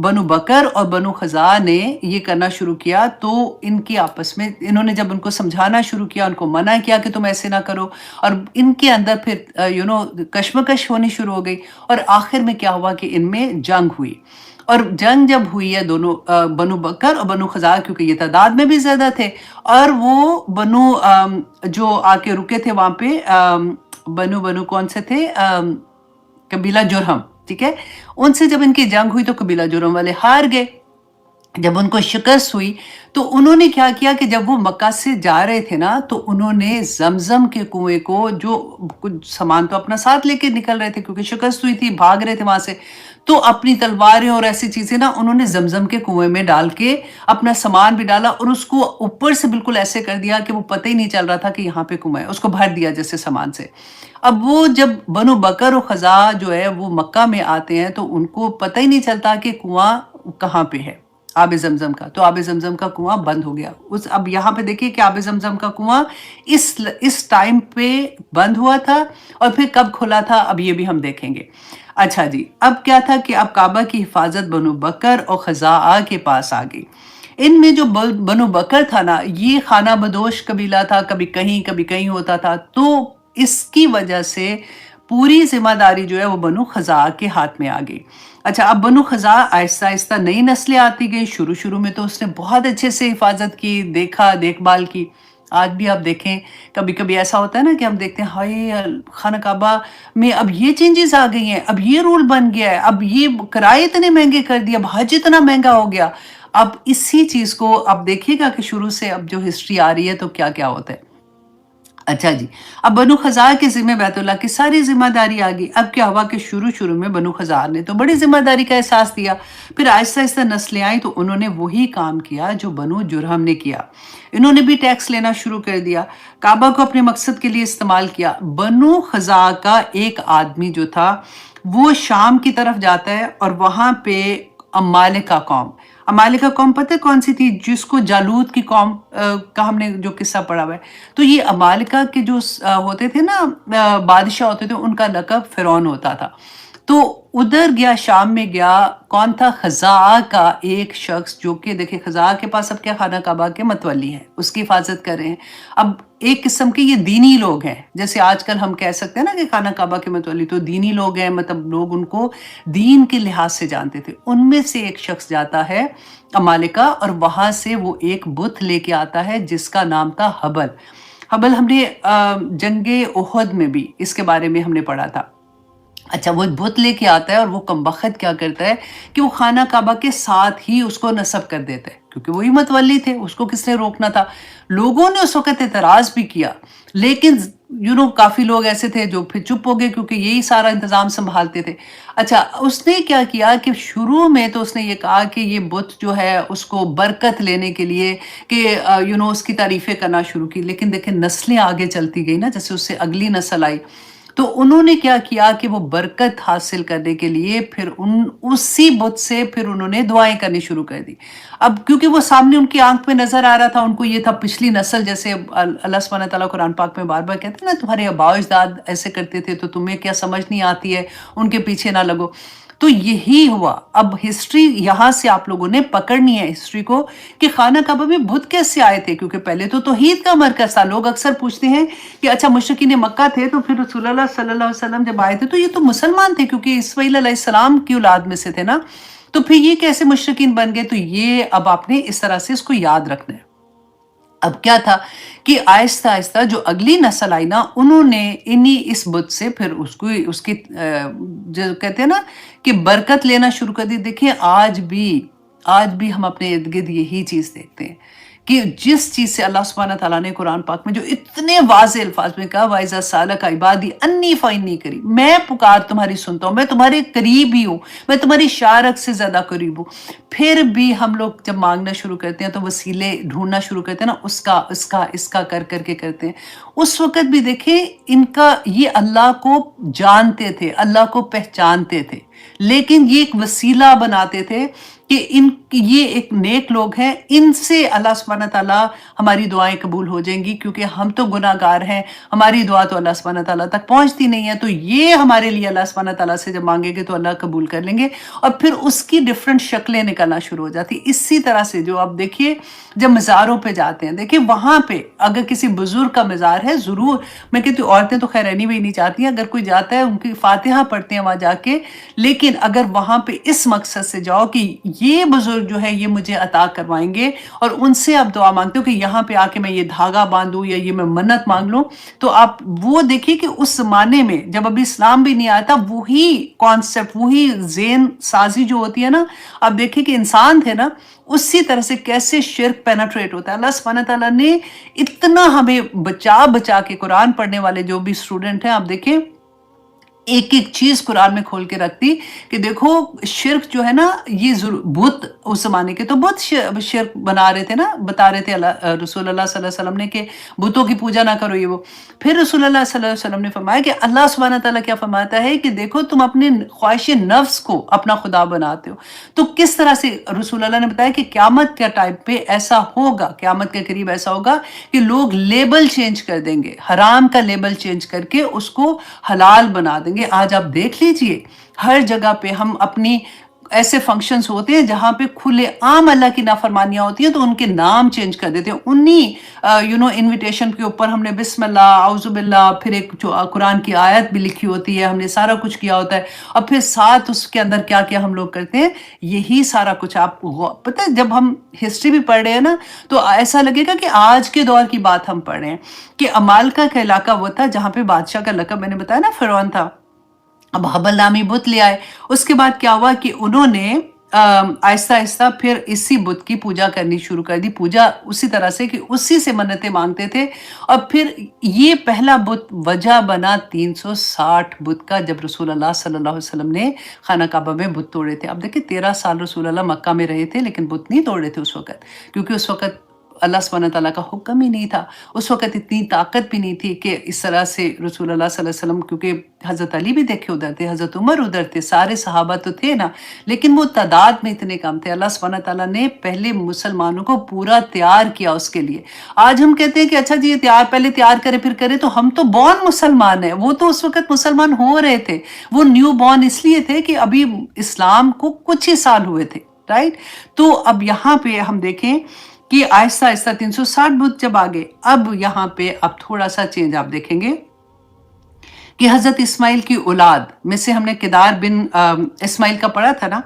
بنو بکر اور بنو خزاعہ نے یہ کرنا شروع کیا، تو ان کی آپس میں انہوں نے جب ان کو سمجھانا شروع کیا، ان کو منع کیا کہ تم ایسے نہ کرو، اور ان کے اندر پھر کشمکش ہونی شروع ہو گئی، اور آخر میں کیا ہوا کہ ان میں جنگ ہوئی۔ اور جنگ جب ہوئی ہے دونوں بنو بکر اور بنو خزاعہ، کیونکہ یہ تعداد میں بھی زیادہ تھے، اور وہ بنو جو آ کے رکے تھے وہاں پہ، بنو کون سے تھے، قبیلہ جرہم، ٹھیک ہے، ان سے جب ان کی جنگ ہوئی تو قبیلہ جرہم والے ہار گئے۔ جب ان کو شکست ہوئی تو انہوں نے کیا کیا کہ جب وہ مکہ سے جا رہے تھے نا، تو انہوں نے زمزم کے کنویں کو، جو کچھ سامان تو اپنا ساتھ لے کے نکل رہے تھے کیونکہ شکست ہوئی تھی، بھاگ رہے تھے وہاں سے، تو اپنی تلواریں اور ایسی چیزیں نا انہوں نے زمزم کے کنویں میں ڈال کے اپنا سامان بھی ڈالا، اور اس کو اوپر سے بالکل ایسے کر دیا کہ وہ پتہ ہی نہیں چل رہا تھا کہ یہاں پہ کنواں ہے، اس کو بھر دیا جیسے سامان سے۔ اب وہ جب بنو بکر و خزاعہ جو ہے وہ مکہ میں آتے ہیں تو ان کو پتہ ہی نہیں چلتا کہ کنواں کہاں پہ ہے، آب زمزم کا، تو آب زمزم کا کنواں بند ہو گیا۔ اب یہاں پہ دیکھیے کہ آب زمزم کا کنواں اس ٹائم پہ بند ہوا تھا، اور پھر کب کھلا تھا اب یہ بھی ہم دیکھیں گے۔ اچھا جی، اب کیا تھا کہ اب کعبہ کی حفاظت بنو بکر اور خزاعہ کے پاس آ گئی۔ ان میں جو بنو بکر تھا نا، یہ خانہ بدوش قبیلہ تھا، کبھی کہیں ہوتا تھا، تو اس کی وجہ سے پوری ذمہ داری جو ہے وہ بنو خزاعہ کے ہاتھ میں آ گئی۔ اچھا، اب بنو خزاعہ آہستہ آہستہ نئی نسلیں آتی گئی، شروع میں تو اس نے بہت اچھے سے حفاظت کی، دیکھ بھال کی۔ آج بھی آپ دیکھیں کبھی کبھی ایسا ہوتا ہے نا کہ ہم دیکھتے ہیں ہائے خانہ کعبہ میں اب یہ چینجز آ گئی ہیں، اب یہ رول بن گیا ہے، اب یہ کرائے اتنے مہنگے کر دیا، اب حج اتنا مہنگا ہو گیا۔ اب اسی چیز کو اب دیکھیے گا کہ شروع سے اب جو ہسٹری آ رہی ہے تو کیا کیا ہوتا ہے۔ اچھا جی، اب بنو خزاعہ کے ذمہ بیت اللہ کی ساری ذمہ داری آ گئی۔ اب کیا ہوا کہ شروع میں بنو خزاعہ نے تو بڑی ذمہ داری کا احساس دیا، پھر آہستہ آہستہ نسلیں آئیں تو انہوں نے وہی کام کیا جو بنو جرہم نے کیا، انہوں نے بھی ٹیکس لینا شروع کر دیا، کعبہ کو اپنے مقصد کے لیے استعمال کیا۔ بنو خزاعہ کا ایک آدمی جو تھا وہ شام کی طرف جاتا ہے، اور وہاں پہ عمالقہ قوم پتہ ہے کون سی تھی، جس کو جالوت کی قوم کا ہم نے جو قصہ پڑھا ہوا ہے، تو یہ عمالقہ کے جو ہوتے تھے نا بادشاہ ہوتے تھے، ان کا لقب فرعون ہوتا تھا۔ تو ادھر گیا، شام میں گیا، کون تھا، خزاعہ کا ایک شخص، جو کہ دیکھیں خزاعہ کے پاس اب کیا خانہ کعبہ کے متولی ہیں، اس کی حفاظت کر رہے ہیں۔ اب ایک قسم کے یہ دینی لوگ ہیں، جیسے آج کل ہم کہہ سکتے ہیں نا کہ خانہ کعبہ کے متولی تو دینی لوگ ہیں، مطلب لوگ ان کو دین کے لحاظ سے جانتے تھے۔ ان میں سے ایک شخص جاتا ہے عمالقہ، اور وہاں سے وہ ایک بت لے کے آتا ہے جس کا نام تھا حبل۔ ہم نے جنگ احد میں بھی اس کے بارے میں ہم نے پڑھا تھا۔ अच्छा, वो बुत लेके आता है और वो कमबख्त क्या करता है कि वो खाना काबा के साथ ही उसको नस्ब कर देता है, क्योंकि वही मतवल्ली थे, उसको किसने रोकना था। लोगों ने उस वक़्त एतराज़ भी किया, लेकिन काफ़ी लोग ऐसे थे जो फिर चुप हो गए, क्योंकि यही सारा इंतज़ाम सँभालते थे। अच्छा, उसने क्या किया कि शुरू में तो उसने ये कहा कि ये बुत जो है उसको बरकत लेने के लिए कि उसकी तारीफ़ें करना शुरू की, लेकिन देखिए नस्लें आगे चलती गई ना, जैसे उससे अगली नस्ल आई, तो उन्होंने क्या किया कि वो बरकत हासिल करने के लिए फिर उन उसी बुत से फिर उन्होंने दुआएँ करनी शुरू कर दी। अब क्योंकि वो सामने उनकी आँख में नज़र आ रहा था, उनको ये था पिछली नस्ल, जैसे अल्लाह सुब्हानहू व तआला कुरान पाक में बार-बार कहते हैं ना, तुम्हारे आबा-ओ-अजदाद ऐसे करते थे तो तुम्हें क्या समझ नहीं आती है, उनके पीछे ना लगो। तो यही हुआ। अब हिस्ट्री यहाँ से आप लोगों ने पकड़नी है हिस्ट्री को, कि खाना काबा में बुत कैसे आए थे, क्योंकि पहले तो तौहीद का मरकज़ था। लोग अक्सर पूछते हैं कि अच्छा, मुशरिकीन मक्का थे तो फिर रसूलुल्लाह सल्लल्लाहु अलैहि वसल्लम जब आए थे तो ये तो मुसलमान थे, क्योंकि इस्माईल अलैहिस्सलाम की औलाद में से थे ना, तो फिर ये कैसे मुशरिकीन बन गए। तो ये अब आपने इस तरह से इसको याद रखना है। अब क्या था कि आहिस्ता-आहिस्ता जो अगली नस्ल आई ना, उन्होंने इन्हीं इस बुत से फिर उसको उसकी जो कहते हैं ना कि बरकत लेना शुरू कर दी। देखिए आज भी हम अपने इर्द-गिर्द यही चीज़ देखते हैं कि जिस चीज़ से अल्लाह सुब्हानहू व तआला ने कुरान पाक में जो इतने वाज़ेह अल्फ़ाज़ में कहा, वइज़ा सालक इबादी अन्नी फ़इन्नी करीब, मैं पुकार तुम्हारी सुनता हूँ, मैं तुम्हारे करीब ही हूँ, मैं तुम्हारी शारक से ज़्यादा करीब हूँ। फिर भी हम लोग जब माँगना शुरू करते हैं तो वसीले ढूँढना शुरू करते हैं ना, उसका, इसका, इसका कर के करते हैं। उस वक़्त भी देखिए इनका ये अल्लाह को जानते थे, अल्लाह को पहचानते थे, लेकिन ये एक वसीला बनाते थे कि ये एक नेक लोग हैं, इनसे अल्लाह सुब्हानहू व तआला हमारी दुआएँ कबूल हो जाएँगी, क्योंकि हम तो गुनाहगार हैं, हमारी दुआ तो अल्लाह सुब्हानहू व तआला तक पहुँचती नहीं है, तो ये हमारे लिए अल्लाह सुब्हानहू व तआला से जब माँगेंगे तो अल्लाह कबूल कर लेंगे, और फिर उसकी डिफरेंट शक्लें निकलना शुरू हो जाती। इसी तरह से जो आप देखिए जब मज़ारों पे जाते हैं, देखिए वहाँ पे अगर किसी बुज़ुर्ग का मज़ार है, ज़रूर, मैं कहती हूँ औरतें तो खैर रहनी भी नहीं चाहती हैं, अगर कोई जाता है उनकी फ़ातिहा पढ़ते हैं वहाँ जाके, लेकिन अगर वहाँ पे इस मकसद से जाओ कि ये बुज़ुर्ग जो है ये मुझे अता करवाएँगे, और उनसे आप दुआ माँगते हो कि यहाँ पे आके मैं ये धागा बाँधूँ या ये मैं मन्नत माँग लूँ, तो आप वो देखिए कि उस ज़माने में जब अभी इस्लाम भी नहीं आया था, वही कॉन्सेप्ट, वही ज़ेन साज़ी जो होती है ना, आप देखिए कि इंसान थे ना, उसी तरह से कैसे शिर्क पेनिट्रेट होता है। अल्लाह सुब्हानहू व तआला ने इतना हमें बचा-बचा के, कुरान पढ़ने वाले जो भी स्टूडेंट हैं, आप देखिए एक-एक चीज़ कुरान में खोल के रखती कि देखो शिर्क जो है ना, ये बुत, उस ज़माने के तो बुत शिर्क बना रहे थे ना, बता रहे थे रसूलुल्लाह सल्लल्लाहु अलैहि वसल्लम ने कि बुतों की पूजा ना करो, ये वो। फिर रसूलुल्लाह सल्लल्लाहु अलैहि वसल्लम ने फरमाया कि अल्लाह सुब्हानहू व तआला क्या फरमाता है कि देखो तुम अपने ख्वाहिश नफ्स को अपना खुदा बनाते हो। तो किस तरह से रसूलुल्लाह ने बताया कि क़यामत के टाइम पे ऐसा होगा, क़यामत के करीब ऐसा होगा कि लोग लेबल चेंज कर देंगे, हराम का लेबल चेंज करके उसको हलाल बना देंगे। आज आप देख लीजिए हर जगह पे हम अपनी ऐसे फंक्शंस होते हैं जहाँ पे खुलेआम अल्लाह की नाफरमानियाँ होती हैं, तो उनके नाम चेंज कर देते हैं। उन्हीं इनविटेशन के ऊपर हमने बिस्मिल्लाह, औज़ु बिल्लाह, फिर एक जो कुरान की आयत भी लिखी होती है, हमने सारा कुछ किया होता है, और फिर साथ उसके अंदर क्या-क्या हम लोग करते हैं, यही सारा कुछ आपको पता है। जब हम हिस्ट्री भी पढ़ रहे हैं ना, तो ऐसा लगेगा कि आज के दौर की बात हम पढ़ रहे हैं कि अमालका का इलाका वो था जहाँ पे बादशाह का लक़ब मैंने बताया ना फ़िरौन था। अब हबल नामी बुत ले आए। उसके बाद क्या हुआ कि उन्होंने आहिस्ता-आहिस्ता फिर इसी बुत की पूजा करनी शुरू कर दी। पूजा उसी तरह से कि उसी से मन्नतें माँगते थे, और फिर ये पहला बुत वजह बना 360 बुत का, जब रसूलुल्लाह सल्लल्लाहु अलैहि वसल्लम ने खाना काबा में बुत तोड़े थे। अब देखिए 13 साल रसूलुल्लाह मक्का में रहे थे, लेकिन बुत नहीं तोड़े थे उस वक़्त, क्योंकि उस वक़्त अल्लाह सुब्हानहू व तआला का हुक्म ही नहीं था। उस वक़्त इतनी ताकत भी नहीं थी कि इस तरह से रसूलुल्लाह सल्लल्लाहु अलैहि वसल्लम, क्योंकि हज़रत अली भी देखे उधर थे, हज़रत उमर उधर थे, सारे सहाबा तो थे ना, लेकिन वो तादाद में इतने कम थे। अल्लाह सुब्हानहू व तआला ने पहले मुसलमानों को पूरा तैयार किया उसके लिए। आज हम कहते हैं कि अच्छा जी, ये पहले तैयार करें फिर करें, तो हम तो बॉर्न मुसलमान हैं, वो तो उस वक़्त मुसलमान हो रहे थे। वो न्यू बॉर्न इसलिए थे कि अभी इस्लाम को कुछ ही साल हुए थे, राइट? तो अब यहाँ पे हम देखें कि आहिस्ता-आहिस्ता 360 बुत जब आ गए, अब यहाँ पे अब थोड़ा-सा चेंज आप देखेंगे कि हज़रत इस्माइल की औलाद में से हमने किदार बिन इस्माइल का पढ़ा था ना,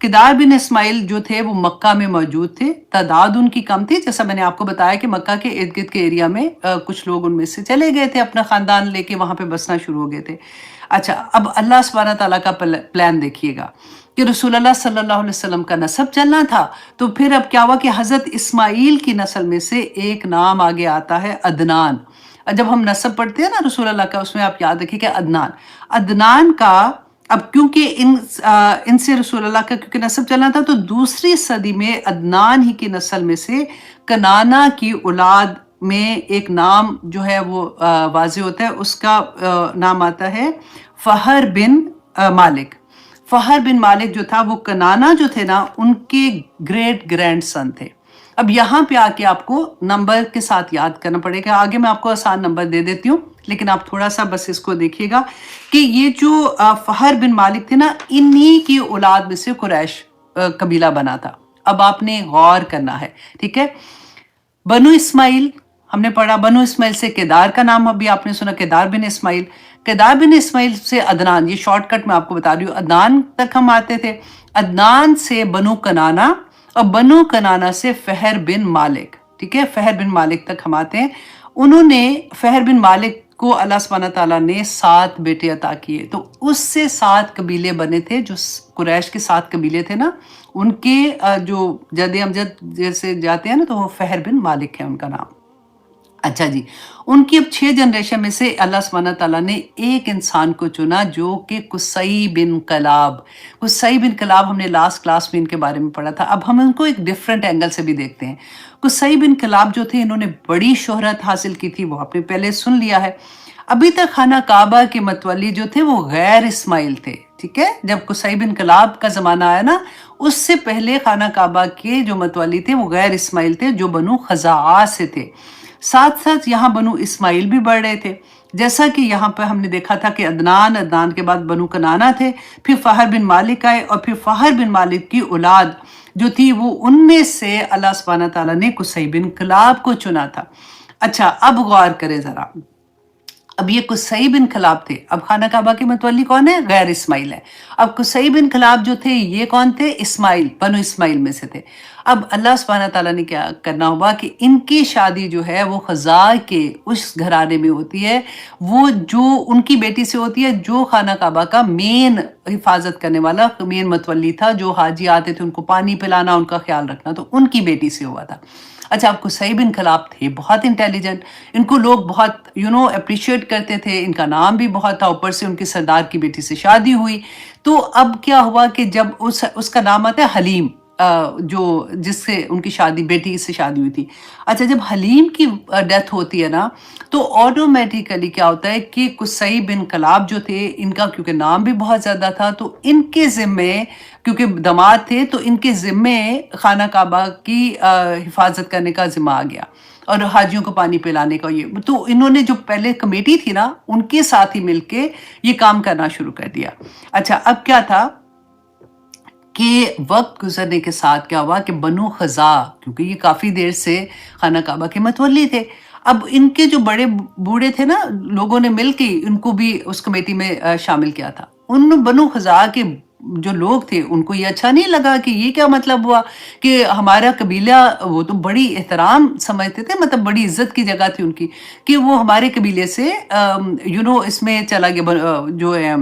किदार बिन इस्माइल जो थे वो मक्का में मौजूद थे। तादाद उनकी कम थी, जैसा मैंने आपको बताया कि मक्का के इर्द-गिर्द के एरिया में कुछ लोग उनमें से चले गए थे, अपना ख़ानदान लेके वहाँ पे बसना शुरू हो गए थे। अच्छा, अब अल्लाह सुब्हानहू तआला का प्लान देखिएगा कि रसूलुल्लाह सल्लल्लाहु अलैहि वसल्लम का नसब चलना था, तो फिर अब क्या हुआ कि हज़रत इस्माइल की नस्ल में से एक नाम आगे आता है अदनान। जब हम नसब पढ़ते हैं ना रसूलुल्लाह का, उसमें आप याद रखिए कि अदनान, अदनान का अब क्योंकि इनसे रसूलुल्लाह का क्योंकि नसब चलना था, तो दूसरी सदी में अदनान ही की नस्ल में से कनाना की औलाद में एक नाम जो है वो वाज़े होता है, उसका नाम आता है फ़हर बिन मालिक। फ़हर बिन मालिक जो था वो कनाना जो थे ना उनके ग्रेट ग्रैंडसन थे। अब यहाँ पे आके आपको नंबर के साथ याद करना पड़ेगा। आगे मैं आपको आसान नंबर दे देती हूँ, लेकिन आप थोड़ा-सा बस इसको देखिएगा कि ये जो फ़हर बिन मालिक थे ना, इन्हीं की औलाद में से कुरैश कबीला बना था। अब आपने गौर करना है, ठीक है? बनु इस्माइल हमने पढ़ा, बनु इस्माइल से केदार का नाम अभी आपने सुना, केदार बिन इस्माइल। केदार बिन इस्माइल से अदनान, ये शॉर्टकट मैं आपको बता रही हूँ, अदनान तक हम आते थे। अदनान से बनु कनाना और बनु कनाना से फ़हर बिन मालिक, ठीक है? फ़हर बिन मालिक तक हम आते हैं। उन्होंने फ़हर बिन मालिक को अल्लाह सुब्हानहू तआला ने 7 बेटे अता किए, तो उससे 7 कबीले बने थे, जो कुरैश के 7 कबीले थे ना, उनके जो जद अमजद जैसे जाते हैं ना, तो वो फ़हर बिन मालिक है उनका नाम। अच्छा जी, उनकी अब 6 जनरेशन में से अल्लाह सुब्हानहू तआला ने एक इंसान को चुना जो कि कुसई बिन कलाब। कुसई बिन कलाब हमने लास्ट क्लास में इनके बारे में पढ़ा था। अब हम इनको एक डिफरेंट एंगल से भी देखते हैं। कुसई बिन कलाब जो थे, इन्होंने बड़ी शोहरत हासिल की थी, वो आपने पहले सुन लिया है। अभी तक खाना काबा के मतवली जो थे वो गैर इस्माइल थे, ठीक है? जब कुसई बिन कलाब का ज़माना आया ना, उससे पहले खाना काबा के जो मतवली थे वो गैर इस्माइल थे, जो बनु खज़ाआ से थे। साथ-साथ यहाँ बनु इस्माइल भी बढ़ रहे थे। जैसा कि यहाँ पे हमने देखा था कि अदनान, अदनान के बाद बनु कनाना थे, फिर फ़हर बिन मालिक आए और फिर फ़हर बिन मालिक की औलाद जो थी वो उनमें से अल्लाह सुब्हानहू तआला ने कुसई बिन कलाब को चुना था। अच्छा, अब गौर करें ज़रा। अब ये कुसई बिन कलाब थे। अब खाना काबा के मतवली कौन है? गैर इस्माइल है। अब कुसई बिन कलाब जो थे, ये कौन थे? इस्माइल, बनु इस्माइल में से थे। अब अल्लाह सुब्हानहू तआला ने क्या करना हुआ कि इनकी शादी जो है वो ख़ज़ा के उस घराने में होती है, वो जो उनकी बेटी से होती है, जो खाना काबा का मेन हिफाजत करने वाला मेन मतवली था, जो हाजी आते थे उनको पानी पिलाना, उनका ख्याल रखना, तो उनकी बेटी से हुआ था। अच्छा, अब कुसई बिन कलाब थे बहुत इंटेलिजेंट, इनको लोग बहुत अप्रिशिएट करते थे, इनका नाम भी बहुत था, ऊपर से उनके सरदार की बेटी से शादी हुई। तो अब क्या हुआ कि जब उसका नाम आता है हलीम, जो जिससे उनकी शादी बेटी से शादी हुई थी। अच्छा, जब हलीम की डेथ होती है ना, तो ऑटोमेटिकली क्या होता है कि कुसई बिन कलाब जो थे, इनका क्योंकि नाम भी बहुत ज़्यादा था, तो इनके ज़िम्मे, क्योंकि दामाद थे, तो इनके ज़िम्मे खाना काबा की हिफाजत करने का ज़िम्मा आ गया और हाजियों को पानी पिलाने का। ये तो इन्होंने जो पहले कमेटी थी ना, उनके साथ ही मिलके ये काम करना शुरू कर दिया। अच्छा, अब क्या था कि वक्त गुजरने के साथ क्या हुआ कि बनु खज़ा, क्योंकि ये काफ़ी देर से खाना काबा के मतवली थे, अब इनके जो बड़े बूढ़े थे ना, लोगों ने मिल के इनको भी उस कमेटी में शामिल किया था। उन बनु खज़ा के जो लोग थे, उनको ये अच्छा नहीं लगा कि ये क्या मतलब हुआ कि हमारा कबीला, वो तो बड़ी एहतराम समझते थे, मतलब बड़ी इज्जत की जगह थी उनकी, कि वो हमारे कबीले से इसमें चला गया, जो है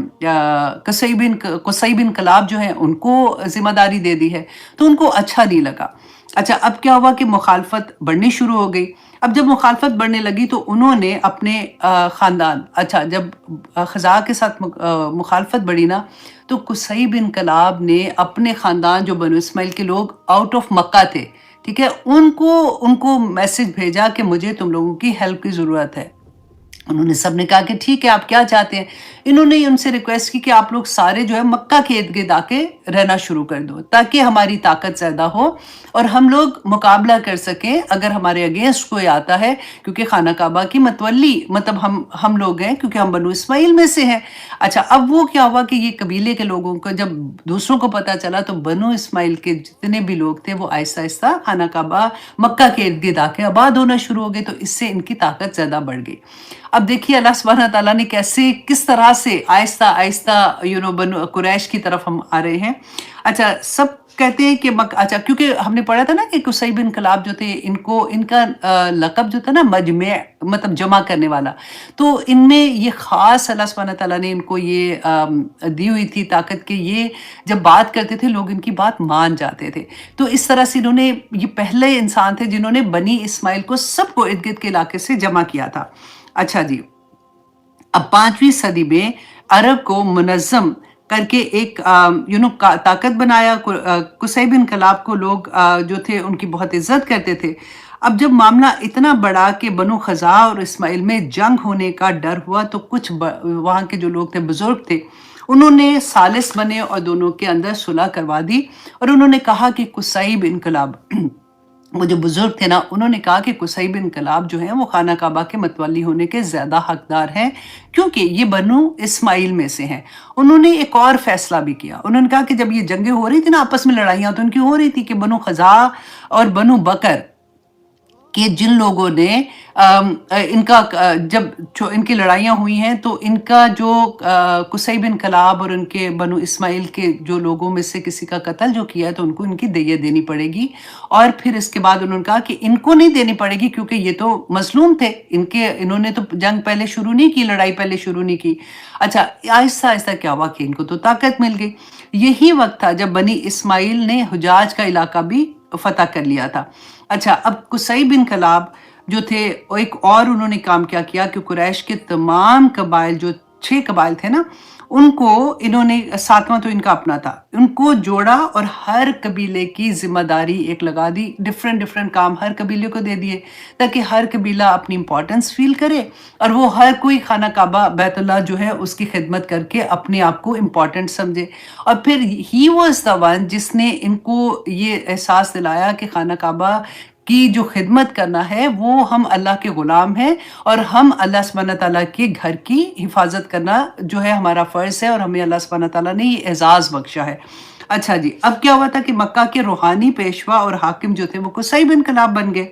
कुसई बिन कलाब जो है उनको जिम्मेदारी दे दी है, तो उनको अच्छा नहीं लगा। अच्छा, अब क्या हुआ कि मुखालफत बढ़नी शुरू हो गई। अब जब मुखालफत बढ़ने लगी तो उन्होंने अपने ख़ानदान, अच्छा जब ख़ज़ा के साथ मुखालफत बढ़ी ना, तो कुसई बिन कलाब ने अपने ख़ानदान जो बनु इस्माइल के लोग आउट ऑफ मक्का थे, ठीक है, उनको उनको मैसेज भेजा कि मुझे तुम लोगों की हेल्प की ज़रूरत है। उन्होंने सब ने कहा कि ठीक है, आप क्या चाहते हैं? इन्होंने उनसे रिक्वेस्ट की कि आप लोग सारे जो है मक्का के इर्द-गिर्द आके रहना शुरू कर दो, ताकि हमारी ताकत ज़्यादा हो और हम लोग मुकाबला कर सकें अगर हमारे अगेंस्ट कोई आता है, क्योंकि खाना काबा की मतवली मतलब हम लोग हैं, क्योंकि हम बनु इस्माइल में से हैं। अच्छा, अब वो क्या हुआ कि ये कबीले के लोगों को जब दूसरों को पता चला, तो बनु इस्माइल के जितने भी लोग थे वो आहिस्ता-आहिस्ता खाना काबा मक्का के इर्द-गिर्द आके आबाद होना शुरू हो गए, तो इससे इनकी ताकत ज़्यादा बढ़ गई। अब देखिए अल्लाह सुब्हानहू तआला ने कैसे किस तरह से आहिस्ता-आहिस्ता बनु कुरैश की तरफ हम आ रहे हैं। अच्छा, सब कहते हैं कि अच्छा, क्योंकि हमने पढ़ा था ना कि कुसै बिन कलाब जो थे, इनको इनका लक़ब जो था ना मजमे, मतलब जमा करने वाला। तो इनमें ये ख़ास अल्लाह सुब्हानहू व तआला ने इनको ये दी हुई थी ताकत कि ये जब बात करते थे लोग इनकी बात मान जाते थे। तो इस तरह से इन्होंने, ये पहले इंसान थे जिन्होंने बनी इस्माइल को सबको इर्द-गिर्द के इलाके से जमा किया था। अच्छा जी, अब 5वीं सदी में अरब को मुनज़्ज़म करके एक ताकत बनाया। कुसै बिन कलाब को लोग जो थे उनकी बहुत इज़्ज़त करते थे। अब जब मामला इतना बढ़ा कि बनु ख़ज़ा और इस्माइल में जंग होने का डर हुआ, तो कुछ वहाँ के जो लोग थे, बुज़ुर्ग थे, उन्होंने सालिस बने और दोनों के अंदर सुलह करवा दी। और उन्होंने कहा कि कुसै बिन कलाब वो जो बुजुर्ग थे ना, उन्होंने कहा कि कुसै बिन कलाब जो हैं वो खाना काबा के मतवल्ली होने के ज़्यादा हकदार हैं, क्योंकि ये बनु इस्माइल में से हैं। उन्होंने एक और फैसला भी किया। उन्होंने कहा कि जब ये जंगें हो रही थी ना, आपस में लड़ाइयाँ तो उनकी हो रही थी कि बनु ख़ज़ा और बनु बकर कि जिन लोगों ने जब इनकी लड़ाइयाँ हुई हैं, तो इनका जो कुसै बिन कलाब और उनके बनु इस्माइल के जो लोगों में से किसी का कत्ल जो किया है, तो उनको इनकी दियत देनी पड़ेगी। और फिर इसके बाद उन्होंने कहा कि इनको नहीं देनी पड़ेगी क्योंकि ये तो मज़लूम थे, इन्होंने तो जंग पहले शुरू नहीं की, लड़ाई पहले शुरू नहीं की। अच्छा, आहिस्ता-आहिस्ता क्या हुआ कि इनको तो ताकत मिल गई। यही वक़्त था जब बनी इस्माइल ने हुजाज का इलाका भी फ़तह कर लिया था। अच्छा, अब कुसै बिन कलाब जो थे, वो एक और उन्होंने काम क्या किया कि कुरैश के तमाम कबाइल, जो 6 कबाइल थे ना, उनको इन्होंने, 7वां तो इनका अपना था, उनको जोड़ा और हर कबीले की ज़िम्मेदारी एक लगा दी। डिफरेंट काम हर कबीले को दे दिए ताकि हर कबीला अपनी इम्पोर्टेंस फ़ील करे और वो हर कोई खाना काबा बैतुल्लाह जो है उसकी खिदमत करके अपने आप को इम्पोर्टेंट समझे। और फिर ही वाज़ द वन जिसने इनको ये एहसास दिलाया कि खाना काबा की जो खिदमत करना है वो हम अल्लाह के ग़ुलाम हैं और हम अल्लाह सुब्हानहू तआला के घर की हिफाजत करना जो है हमारा फ़र्ज़ है और हमें अल्लाह सुब्हानहू तआला ने ये एज़ाज़ बख्शा है। अच्छा जी, अब क्या हुआ था कि मक्का के रूहानी पेशवा और हाकिम जो थे वो कुसै बिन कलाब बन गए।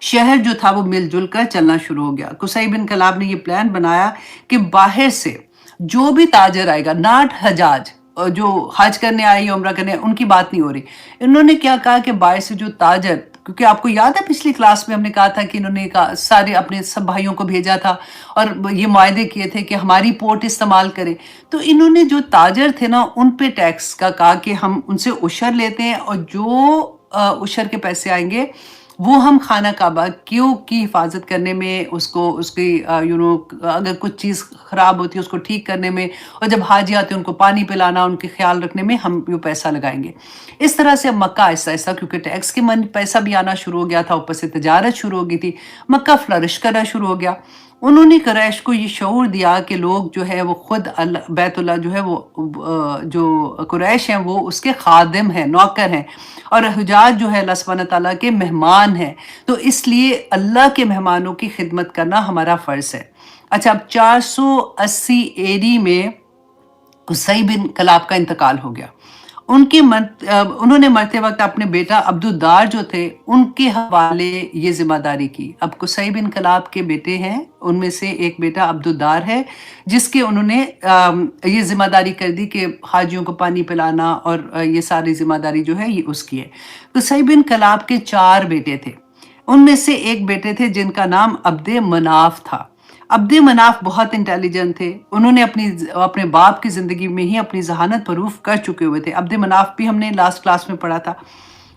शहर जो था वो मिलजुल कर चलना शुरू हो गया। कुसै बिन कलाब ने ये प्लान बनाया कि बाहर से जो भी ताजर आएगा, नॉट हजाज, जो हज करने आए या उम्रा करने, उनकी बात नहीं हो रही। इन्होंने क्या कहा कि बाहर से जो ताजर, क्योंकि आपको याद है पिछली क्लास में हमने कहा था कि इन्होंने कहा सारे अपने सब भाइयों को भेजा था और ये मुआहदे किए थे कि हमारी पोर्ट इस्तेमाल करें। तो इन्होंने जो ताजर थे ना, उन पे टैक्स का कहा कि हम उनसे उशर लेते हैं और जो उशर के पैसे आएंगे वो हम खाना काबा क्यों की हिफाजत करने में, उसको उसकी अगर कुछ चीज़ ख़राब होती है उसको ठीक करने में, और जब हाजी आते हैं उनको पानी पिलाना, उनके ख्याल रखने में हम ये पैसा लगाएंगे। इस तरह से अब मक्का आहिस्ता-आहिस्ता, क्योंकि टैक्स के मन पैसा भी आना शुरू हो गया था, ऊपर से तिजारत शुरू हो गई थी, मक्का फ्लरिश करना शुरू हो गया। उन्होंने कुरैश को ये शऊर दिया कि लोग जो है वो खुद बैतुल्लाह जो है वो जो कुरैश हैं वो उसके खादिम हैं, नौकर हैं, और हुजाज जो है अल्लाह सुब्हानहू तआला के मेहमान हैं। तो इसलिए अल्लाह के मेहमानों की खिदमत करना हमारा फ़र्ज़ है। अच्छा, अब 480 एडी में कुसै बिन कलाब का इंतकाल हो गया। उन्होंने मरते वक्त अपने बेटा अब्दुद्दार जो थे उनके हवाले ये जिम्मेदारी की। अब कुसै बिन कलाब के बेटे हैं, उनमें से एक बेटा अब्दुद्दार है जिसके उन्होंने ये जिम्मेदारी कर दी कि हाजियों को पानी पिलाना और ये सारी जिम्मेदारी जो है ये उसकी है। कुसै बिन कलाब के 4 बेटे थे, उनमें से एक बेटे थे जिनका नाम अब्दे मनाफ था। अब्दे मनाफ बहुत इंटेलिजेंट थे, उन्होंने अपने बाप की ज़िंदगी में ही अपनी ज़हानत प्रूफ कर चुके हुए थे। अब्दे मनाफ भी हमने लास्ट क्लास में पढ़ा था।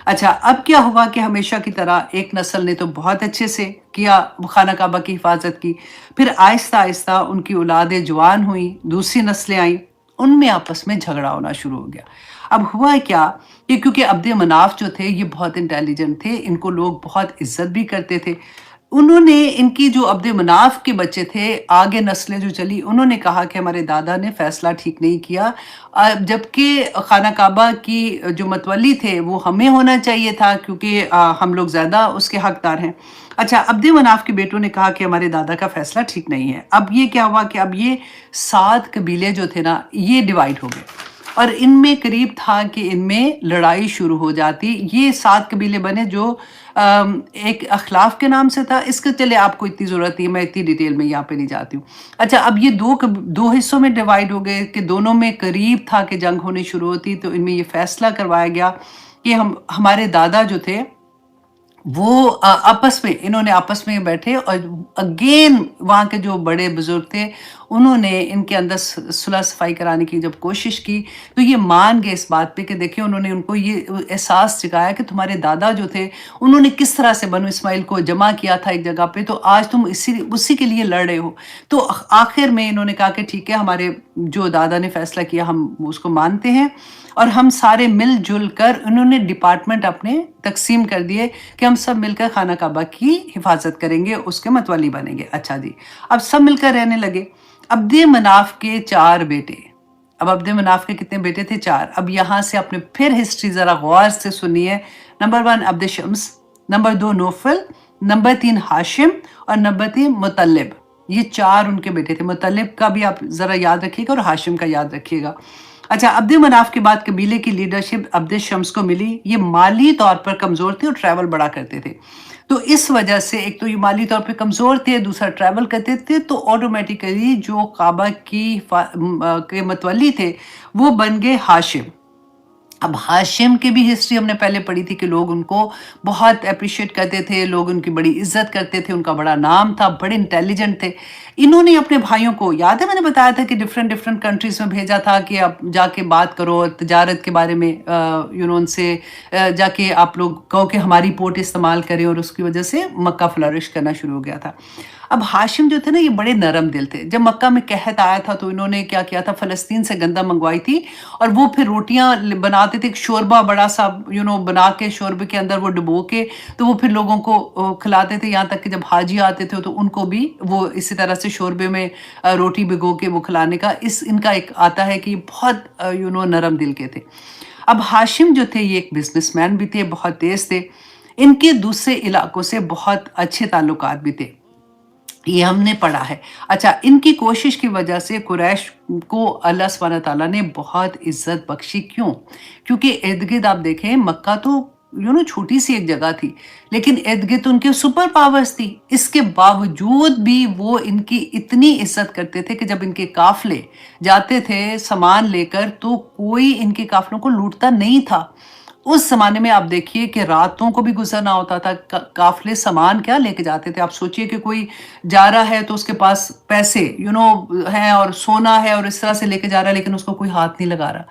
अच्छा, अब क्या हुआ कि हमेशा की तरह एक नस्ल ने तो बहुत अच्छे से किया, खाना काबा की हिफाजत की, फिर आहिस्ता आहिस्ता उनकी औलादें जवान हुई, दूसरी नस्लें आईं, उनमें आपस में झगड़ा होना शुरू हो गया। अब हुआ क्या कि क्योंकि अब्दे मनाफ जो थे ये बहुत इंटेलिजेंट थे, इनको लोग बहुत इज्जत भी करते थे, उन्होंने इनकी जो अब्दे मनाफ के बच्चे थे, आगे नस्लें जो चली, उन्होंने कहा कि हमारे दादा ने फैसला ठीक नहीं किया, जबकि खाना काबा की जो मतवली थे वो हमें होना चाहिए था क्योंकि हम लोग ज़्यादा उसके हकदार हैं। अच्छा, अब्दे मनाफ के बेटों ने कहा कि हमारे दादा का फैसला ठीक नहीं है। अब ये क्या हुआ कि अब ये 7 कबीले जो थे ना ये डिवाइड हो गए। اور ان میں قریب تھا کہ ان میں لڑائی شروع ہو جاتی. یہ 7 قبیلے بنے جو ایک اخلاف کے نام سے تھا. اس کے چلے آپ کو اتنی ضرورت نہیں ہے، میں اتنی ڈیٹیل میں یہاں پہ نہیں جاتی ہوں. اچھا، اب یہ دو حصوں میں ڈیوائیڈ ہو گئے کہ دونوں میں قریب تھا کہ جنگ ہونی شروع ہوتی. تو ان میں یہ فیصلہ کروایا گیا کہ ہمارے دادا جو تھے وہ انہوں نے آپس میں بیٹھے اور اگین وہاں کے جو بڑے بزرگ تھے انہوں نے ان کے اندر صلح صفائی کرانے کی جب کوشش کی تو یہ مان گئے اس بات پہ کہ دیکھیں انہوں نے ان کو یہ احساس جگایا کہ تمہارے دادا جو تھے انہوں نے کس طرح سے بنو اسماعیل کو جمع کیا تھا ایک جگہ پہ، تو آج تم اسی کے لیے لڑ رہے ہو. تو آخر میں انہوں نے کہا کہ ٹھیک ہے، ہمارے جو دادا نے فیصلہ کیا ہم اس کو مانتے ہیں، اور ہم سارے مل جل کر انہوں نے ڈپارٹمنٹ اپنے تقسیم کر دیے کہ ہم سب مل کر خانہ کعبہ کی حفاظت کریں گے، اس کے متولی بنیں گے. اچھا جی، اب سب مل کر رہنے لگے. عبد مناف کے 4 بیٹے. اب عبد مناف کے کتنے بیٹے تھے؟ 4. اب یہاں سے اپنے پھر ہسٹری ذرا غور سے سنیے. نمبر 1 عبد شمس، نمبر 2 نوفل، نمبر 3 ہاشم، اور نمبر 3 مطلب. یہ 4 ان کے بیٹے تھے. مطلب کا بھی آپ ذرا یاد رکھیے گا اور ہاشم کا یاد رکھیے گا. اچھا، عبد مناف کے بعد قبیلے کی لیڈرشپ عبد شمس کو ملی. یہ مالی طور پر کمزور تھے اور ٹریول بڑا کرتے تھے. تو اس وجہ سے ایک تو یہ مالی طور پہ کمزور تھے، دوسرا ٹریول کرتے تھے، تو آٹومیٹیکلی جو کعبہ کے متولی تھے وہ بن گئے ہاشم. اب ہاشم کی بھی ہسٹری ہم نے پہلے پڑھی تھی کہ لوگ ان کو بہت اپریشیٹ کرتے تھے، لوگ ان کی بڑی عزت کرتے تھے، ان کا بڑا نام تھا، بڑے انٹیلیجنٹ تھے. انہوں نے اپنے بھائیوں کو، یاد ہے میں نے بتایا تھا کہ ڈفرینٹ کنٹریز میں بھیجا تھا کہ آپ جا کے بات کرو تجارت کے بارے میں، ان سے جا کے آپ لوگ کہو کہ ہماری پورٹ استعمال کریں، اور اس کی وجہ سے مکہ فلرش کرنا شروع ہو گیا تھا. اب ہاشم جو تھے نا یہ بڑے نرم دل تھے. جب مکہ میں قحط آیا تھا تو انہوں نے کیا کیا تھا، فلسطین سے گندم منگوائی تھی اور وہ پھر روٹیاں بناتے تھے، ایک شوربہ بڑا سا بنا کے شوربے کے اندر وہ ڈبو کے تو وہ پھر لوگوں کو کھلاتے تھے. یہاں تک کہ جب حاجی آتے تھے تو ان کو بھی وہ اسی طرح سے شوربے میں روٹی بھگو کے وہ کھلانے کا ان کا ایک آتا ہے کہ یہ بہت نرم دل کے تھے. اب ہاشم جو تھے یہ ایک بزنس مین بھی تھے، بہت تیز تھے. ان کے دوسرے علاقوں سے بہت اچھے تعلقات بھی تھے، یہ ہم نے پڑھا ہے. اچھا، ان کی کوشش کی وجہ سے قریش کو اللہ سبحانہ تعالیٰ نے بہت عزت بخشی. کیوں؟ کیونکہ ارد گرد آپ دیکھیں مکہ تو چھوٹی سی ایک جگہ تھی، لیکن ارد گرد ان کے سپر پاورز تھی. اس کے باوجود بھی وہ ان کی اتنی عزت کرتے تھے کہ جب ان کے قافلے جاتے تھے سامان لے کر تو کوئی ان کے قافلوں کو لوٹتا نہیں تھا. اس زمانے میں آپ دیکھیے کہ راتوں کو بھی گزرنا ہوتا تھا. قافلے سامان کیا لے کے جاتے تھے؟ آپ سوچئے کہ کوئی جا رہا ہے تو اس کے پاس پیسے ہیں اور سونا ہے اور اس طرح سے لے کے جا رہا ہے، لیکن اس کو کوئی ہاتھ نہیں لگا رہا.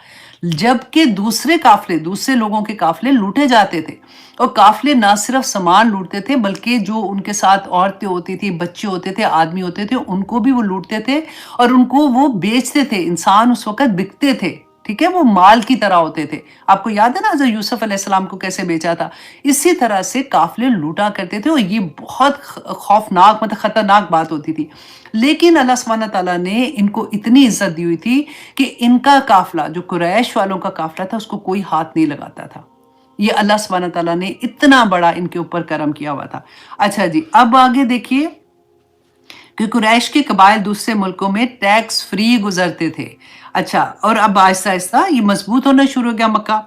جبکہ دوسرے لوگوں کے قافلے لوٹے جاتے تھے، اور قافلے نہ صرف سامان لوٹتے تھے بلکہ جو ان کے ساتھ عورتیں ہوتی تھی، بچے ہوتے تھے، آدمی ہوتے تھے، ان کو بھی وہ لوٹتے تھے اور ان کو وہ بیچتے تھے. انسان اس وقت بکتے تھے، ٹھیک ہے، وہ مال کی طرح ہوتے تھے. آپ کو یاد ہے نا حضرت یوسف علیہ السلام کو کیسے بیچا تھا؟ اسی طرح سے قافلے لوٹا کرتے تھے، اور یہ بہت خوفناک خطرناک بات ہوتی تھی. لیکن اللہ سبحانہ تعالیٰ نے ان کو اتنی عزت دی ہوئی تھی کہ ان کا قافلہ، جو قریش والوں کا قافلہ تھا، اس کو کوئی ہاتھ نہیں لگاتا تھا. یہ اللہ سبحانہ تعالیٰ نے اتنا بڑا ان کے اوپر کرم کیا ہوا تھا. اچھا جی، اب آگے دیکھیے کہ قریش کے قبائل دوسرے ملکوں میں ٹیکس فری گزرتے تھے. اچھا، اور اب آہستہ آہستہ یہ مضبوط ہونا شروع ہو گیا مکہ.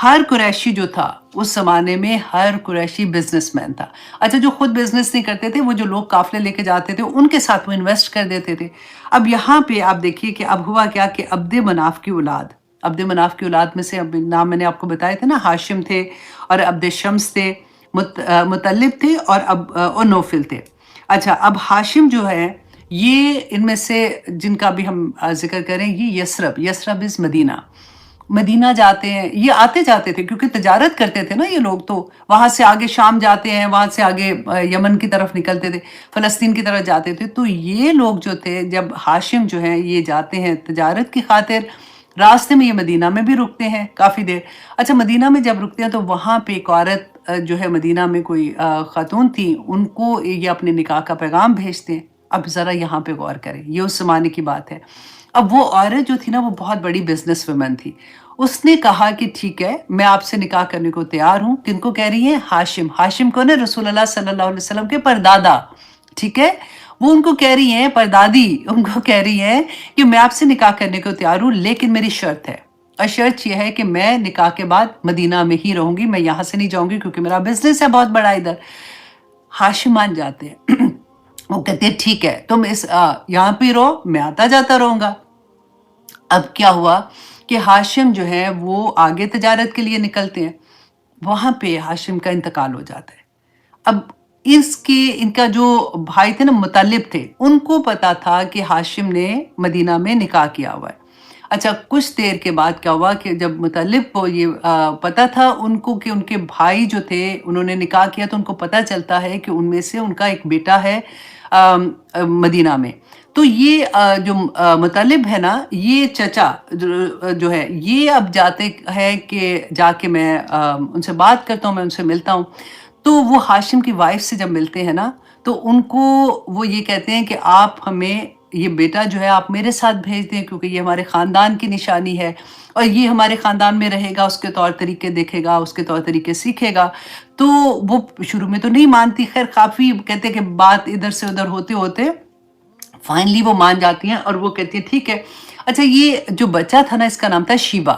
ہر قریشی جو تھا اس زمانے میں، ہر قریشی بزنس مین تھا. اچھا، جو خود بزنس نہیں کرتے تھے، وہ جو لوگ قافلے لے کے جاتے تھے ان کے ساتھ وہ انویسٹ کر دیتے تھے. اب یہاں پہ آپ دیکھیے کہ اب ہوا کیا کہ عبد مناف کی اولاد میں سے اب نام میں نے آپ کو بتائے تھے نا، ہاشم تھے اور عبد شمس تھے، مطلب تھے اور نوفل تھے. اچھا، اب ہاشم جو ہے یہ ان میں سے جن کا بھی ہم ذکر کریں، یہ یثرب از مدینہ جاتے ہیں. یہ آتے جاتے تھے کیونکہ تجارت کرتے تھے نا یہ لوگ، تو وہاں سے آگے شام جاتے ہیں، وہاں سے آگے یمن کی طرف نکلتے تھے، فلسطین کی طرف جاتے تھے. تو یہ لوگ جو تھے، جب ہاشم جو ہیں یہ جاتے ہیں تجارت کی خاطر، راستے میں یہ مدینہ میں بھی رکتے ہیں کافی دیر. اچھا، مدینہ میں جب رکتے ہیں تو وہاں پہ ایک عورت جو ہے مدینہ میں کوئی خاتون تھی، ان کو یہ اپنے نکاح کا پیغام بھیجتے ہیں. اب ذرا یہاں پہ غور کریں، یہ اس زمانے کی بات ہے. اب وہ عورت جو تھی نا وہ بہت بڑی بزنس ویمن تھی. اس نے کہا کہ ٹھیک ہے، میں آپ سے نکاح کرنے کو تیار ہوں. کن کو کہہ رہی ہیں؟ ہاشم کو نا، رسول اللہ صلی اللہ علیہ وسلم کے پردادا، ٹھیک ہے، وہ ان کو کہہ رہی ہیں، پردادی ان کو کہہ رہی ہیں کہ میں آپ سے نکاح کرنے کو تیار ہوں، لیکن میری شرط ہے. اور شرط یہ ہے کہ میں نکاح کے بعد مدینہ میں ہی رہوں گی، میں یہاں سے نہیں جاؤں گی کیونکہ میرا بزنس ہے بہت بڑا ادھر۔ ہاشم مان جاتے ہیں وہ کہتے ہیں ٹھیک ہے تم یہاں پہ رہو، میں آتا جاتا رہوں گا۔ اب کیا ہوا کہ ہاشم جو ہے وہ آگے تجارت کے لیے نکلتے ہیں، وہاں پہ ہاشم کا انتقال ہو جاتا ہے۔ اب ان کا جو بھائی تھے نا مطلب تھے، ان کو پتا تھا کہ ہاشم نے مدینہ میں نکاح کیا ہوا ہے۔ اچھا کچھ دیر کے بعد کیا ہوا کہ جب مطلب کو یہ پتا تھا ان کو کہ ان کے بھائی جو تھے انہوں نے نکاح کیا، تو ان کو پتا چلتا ہے کہ ان میں سے ان کا ایک بیٹا ہے مدینہ میں۔ تو یہ جو مطلب ہے نا، یہ چچا جو ہے یہ اب جاتے ہیں کہ جا کے میں ان سے بات کرتا ہوں، میں ان سے ملتا ہوں۔ تو وہ ہاشم کی وائف سے جب ملتے ہیں نا، تو ان کو وہ یہ کہتے ہیں کہ آپ ہمیں یہ بیٹا جو ہے آپ میرے ساتھ بھیج دیں، کیونکہ یہ ہمارے خاندان کی نشانی ہے اور یہ ہمارے خاندان میں رہے گا، اس کے طور طریقے دیکھے گا، اس کے طور طریقے سیکھے گا۔ تو وہ شروع میں تو نہیں مانتی، خیر کافی کہتے ہیں کہ بات ادھر سے ادھر ہوتے ہوتے فائنلی وہ مان جاتی ہیں اور وہ کہتی ہیں ٹھیک ہے۔ اچھا یہ جو بچہ تھا نا، اس کا نام تھا شیبہ۔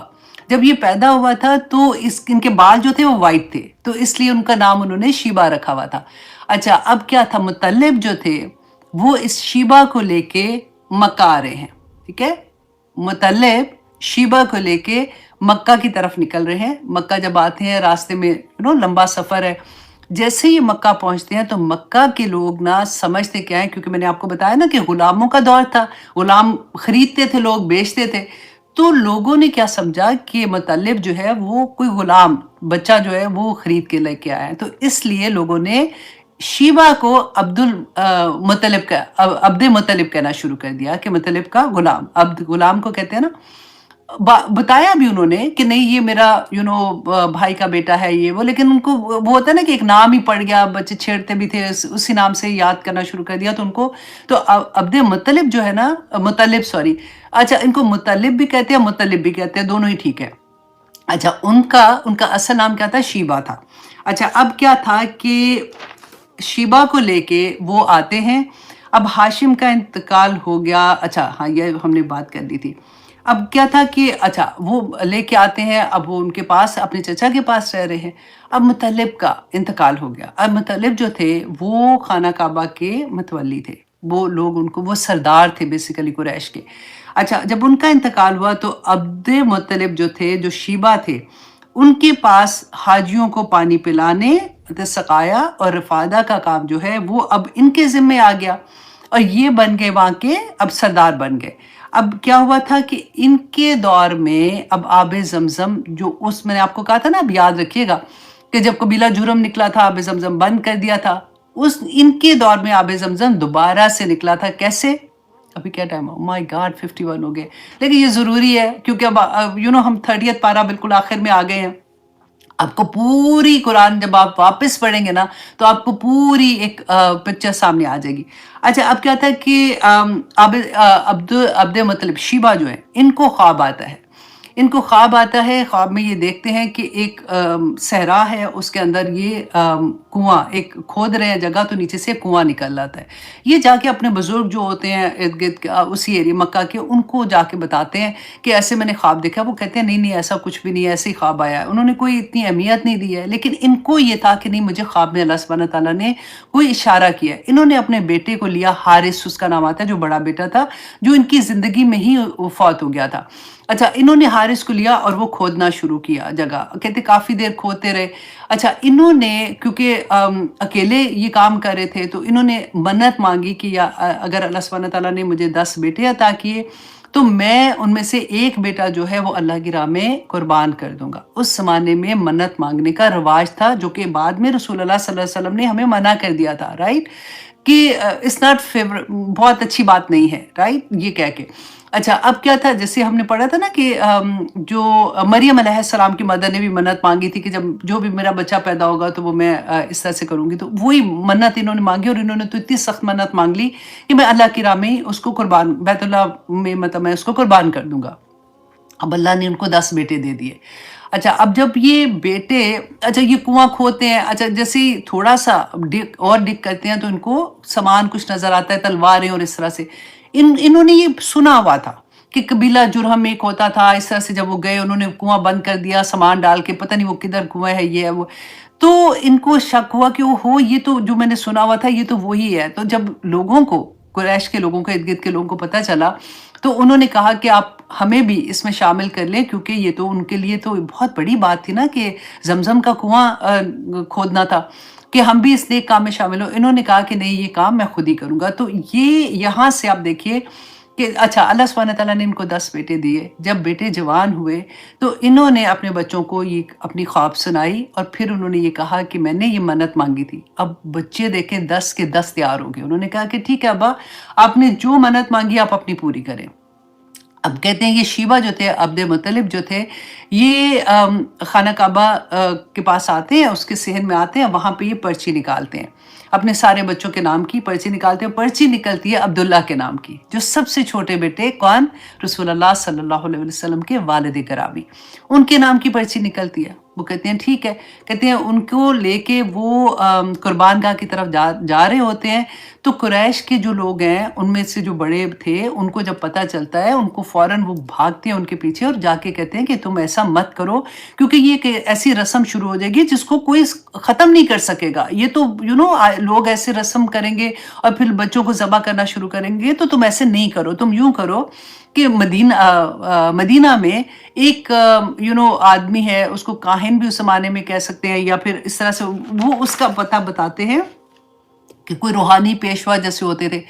جب یہ پیدا ہوا تھا تو ان کے بال جو تھے وہ وائٹ تھے، تو اس لیے ان کا نام انہوں نے شیبہ رکھا ہوا تھا۔ اچھا اب کیا تھا، مطلب جو تھے وہ اس شیبہ کو لے کے مکہ آ رہے ہیں، ٹھیک ہے؟ مطلب شیبہ کو لے کے مکہ کی طرف نکل رہے ہیں۔ مکہ جب آتے ہیں راستے میں لمبا سفر ہے، جیسے یہ مکہ پہنچتے ہیں تو مکہ کے لوگ نہ سمجھتے کیا ہے، کیونکہ میں نے آپ کو بتایا نا کہ غلاموں کا دور تھا، غلام خریدتے تھے، لوگ بیچتے تھے۔ تو لوگوں نے کیا سمجھا کہ مطلب جو ہے وہ کوئی غلام بچہ جو ہے وہ خرید کے لے کے آیا ہے، تو اس لیے لوگوں نے شیبہ کو عبد مطلب کہنا شروع کر دیا کہ مطلب کا غلام، عبد غلام کو کہتے ہیں نا۔ بتایا بھی انہوں نے کہ نہیں یہ میرا بھائی کا بیٹا ہے یہ وہ، لیکن ان کو وہ ہوتا ہے نا کہ ایک نام ہی پڑ گیا، بچے چھیڑتے بھی تھے اسی نام سے یاد کرنا شروع کر دیا، تو ان کو تو عبد مطلب جو ہے نا، مطلب سوری، اچھا ان کو مطلب بھی کہتے ہیں مطلب بھی کہتے ہیں، دونوں ہی ٹھیک ہے۔ اچھا ان کا اصل نام کیا تھا، شیبہ تھا۔ اچھا اب کیا تھا کہ شیبہ کو لے کے وہ آتے ہیں۔ اب ہاشم کا انتقال ہو گیا، اچھا ہاں یہ ہم نے بات کر لی تھی۔ اب کیا تھا کہ اچھا وہ لے کے آتے ہیں، اب وہ ان کے پاس اپنے چچا کے پاس رہ رہے ہیں۔ اب مطلب کا انتقال ہو گیا۔ اب مطلب جو تھے وہ خانہ کعبہ کے متولی تھے، وہ لوگ ان کو وہ سردار تھے بیسیکلی قریش کے۔ اچھا جب ان کا انتقال ہوا تو عبد مطلب جو تھے، جو شیبہ تھے، ان کے پاس حاجیوں کو پانی پلانے، سقایا اور رفادہ کا کام جو ہے وہ اب ان کے ذمے آ گیا، اور یہ بن گئے وہاں کے اب سردار بن گئے۔ اب کیا ہوا تھا کہ ان کے دور میں اب آب زمزم جو میں نے آپ کو کہا تھا نا، اب یاد رکھیے گا کہ جب قبیلہ جرم نکلا تھا آب زمزم بند کر دیا تھا، ان کے دور میں آب زمزم دوبارہ سے نکلا تھا۔ کیسے؟ ابھی کیا ٹائم ہو، مائی گاڈ 51 ہو گئے، لیکن یہ ضروری ہے کیونکہ اب ہم 30 پارہ بالکل آخر میں آ گئے ہیں۔ آپ کو پوری قرآن جب آپ واپس پڑھیں گے نا تو آپ کو پوری ایک پکچر سامنے آ جائے گی۔ اچھا اب کیا تھا کہ عبد مطلب شیبہ جو ہے، ان کو خواب آتا ہے، ان کو خواب آتا ہے۔ خواب میں یہ دیکھتے ہیں کہ ایک صحرا ہے، اس کے اندر یہ کنواں، ایک کھود رہے ہیں جگہ تو نیچے سے کنواں نکل آتا ہے۔ یہ جا کے اپنے بزرگ جو ہوتے ہیں ارد گرد اسی ایریا مکہ کے، ان کو جا کے بتاتے ہیں کہ ایسے میں نے خواب دیکھا۔ وہ کہتے ہیں نہیں نہیں ایسا کچھ بھی نہیں ہے، ایسے ہی خواب آیا ہے۔ انہوں نے کوئی اتنی اہمیت نہیں دی ہے، لیکن ان کو یہ تھا کہ نہیں، مجھے خواب میں اللہ سبحانہ تعالیٰ نے کوئی اشارہ کیا ہے۔ انہوں نے اپنے بیٹے کو لیا، حارث اس کا نام آتا ہے، جو بڑا بیٹا تھا، جو ان کی زندگی میں ہی فوت ہو گیا تھا۔ اچھا انہوں نے حارث کو لیا اور وہ کھودنا شروع کیا جگہ، کہتے کافی دیر کھودتے رہے۔ اچھا انہوں نے کیونکہ اکیلے یہ کام کر رہے تھے تو انہوں نے منت مانگی کہ اگر اللہ سبحانہ تعالیٰ نے مجھے 10 بیٹے عطا کیے تو میں ان میں سے ایک بیٹا جو ہے وہ اللہ کی راہ میں قربان کر دوں گا۔ اس زمانے میں منت مانگنے کا رواج تھا، جو کہ بعد میں رسول اللہ صلی اللہ علیہ وسلم نے ہمیں منع کر دیا تھا، رائٹ، کہ اٹس ناٹ بہت اچھی بات نہیں ہے، رائٹ، یہ کہہ کے۔ اچھا اب کیا تھا، جیسے ہم نے پڑھا تھا نا کہ جو مریم علیہ السلام کی مدر نے بھی منت مانگی تھی کہ جب جو بھی میرا بچہ پیدا ہوگا تو وہ میں اس طرح سے کروں گی، تو وہی منت انہوں نے مانگی، اور انہوں نے تو اتنی سخت منت مانگ لی کہ میں اللہ کی راہ میں اس کو قربان، بیت اللہ میں مطلب میں اس کو قربان کر دوں گا۔ اب اللہ نے ان کو 10 بیٹے دے دیے۔ اچھا اب جب یہ بیٹے، اچھا یہ کنواں کھودتے ہیں، اچھا جیسے ہی تھوڑا سا ڈگ کرتے ہیں تو ان کو سامان کچھ نظر آتا ہے، تلواریں اور اس طرح سے۔ انہوں نے یہ سنا ہوا تھا کہ قبیلہ جرہم ایک ہوتا تھا، اس طرح سے جب وہ گئے انہوں نے کنواں بند کر دیا سامان ڈال کے، پتہ نہیں وہ کدھر کنواں ہے یہ ہے وہ، تو ان کو شک ہوا کہ اوہو یہ تو جو میں نے سنا ہوا تھا یہ تو وہی ہے۔ تو جب لوگوں کو، قریش کے لوگوں کو، ارد گرد کے لوگوں کو پتہ چلا تو انہوں نے کہا کہ آپ ہمیں بھی اس میں شامل کر لیں، کیونکہ یہ تو ان کے لیے تو بہت بڑی بات تھی نا کہ زمزم کا کنواں کھودنا تھا، کہ ہم بھی اس نیک کام میں شامل ہوں۔ انہوں نے کہا کہ نہیں یہ کام میں خود ہی کروں گا۔ تو یہ یہاں سے آپ دیکھیے کہ اچھا اللہ سبحانہ تعالیٰ نے ان کو 10 بیٹے دیے، جب بیٹے جوان ہوئے تو انہوں نے اپنے بچوں کو یہ اپنی خواب سنائی اور پھر انہوں نے یہ کہا کہ میں نے یہ منت مانگی تھی۔ اب بچے دیکھیں 10 کے 10 تیار ہو گئے، انہوں نے کہا کہ ٹھیک ہے ابا، آپ نے جو منت مانگی آپ اپنی پوری کریں۔ اب کہتے ہیں یہ شیبہ جو تھے، عبد مطلب جو تھے، یہ خانہ کعبہ کے پاس آتے ہیں، اس کے صحن میں آتے ہیں، وہاں پہ یہ پرچی نکالتے ہیں، اپنے سارے بچوں کے نام کی پرچی نکالتے ہیں۔ پرچی نکلتی ہے عبداللہ کے نام کی، جو سب سے چھوٹے بیٹے کون؟ رسول اللہ صلی اللہ علیہ وسلم کے والد گرامی، ان کے نام کی پرچی نکلتی ہے۔ وہ کہتے ہیں ٹھیک ہے، کہتے ہیں ان کو لے کے وہ قربان گاہ کی طرف جا رہے ہوتے ہیں، تو قریش کے جو لوگ ہیں ان میں سے جو بڑے تھے ان کو جب پتہ چلتا ہے، ان کو فوراً وہ بھاگتے ہیں ان کے پیچھے اور جا کے کہتے ہیں کہ تم ایسا مت کرو، کیونکہ یہ ایک ایسی رسم شروع ہو جائے گی جس کو کوئی ختم نہیں کر سکے گا۔ یہ تو لوگ ایسے رسم کریں گے اور پھر بچوں کو ذبح کرنا شروع کریں گے، تو تم ایسے نہیں کرو، تم یوں کرو کہ مدینہ میں ایک آدمی ہے، اس کو کاہن بھی اس زمانے میں کہہ سکتے ہیں، یا پھر اس طرح سے وہ اس کا پتہ بتاتے ہیں کہ کوئی روحانی پیشوا جیسے ہوتے تھے،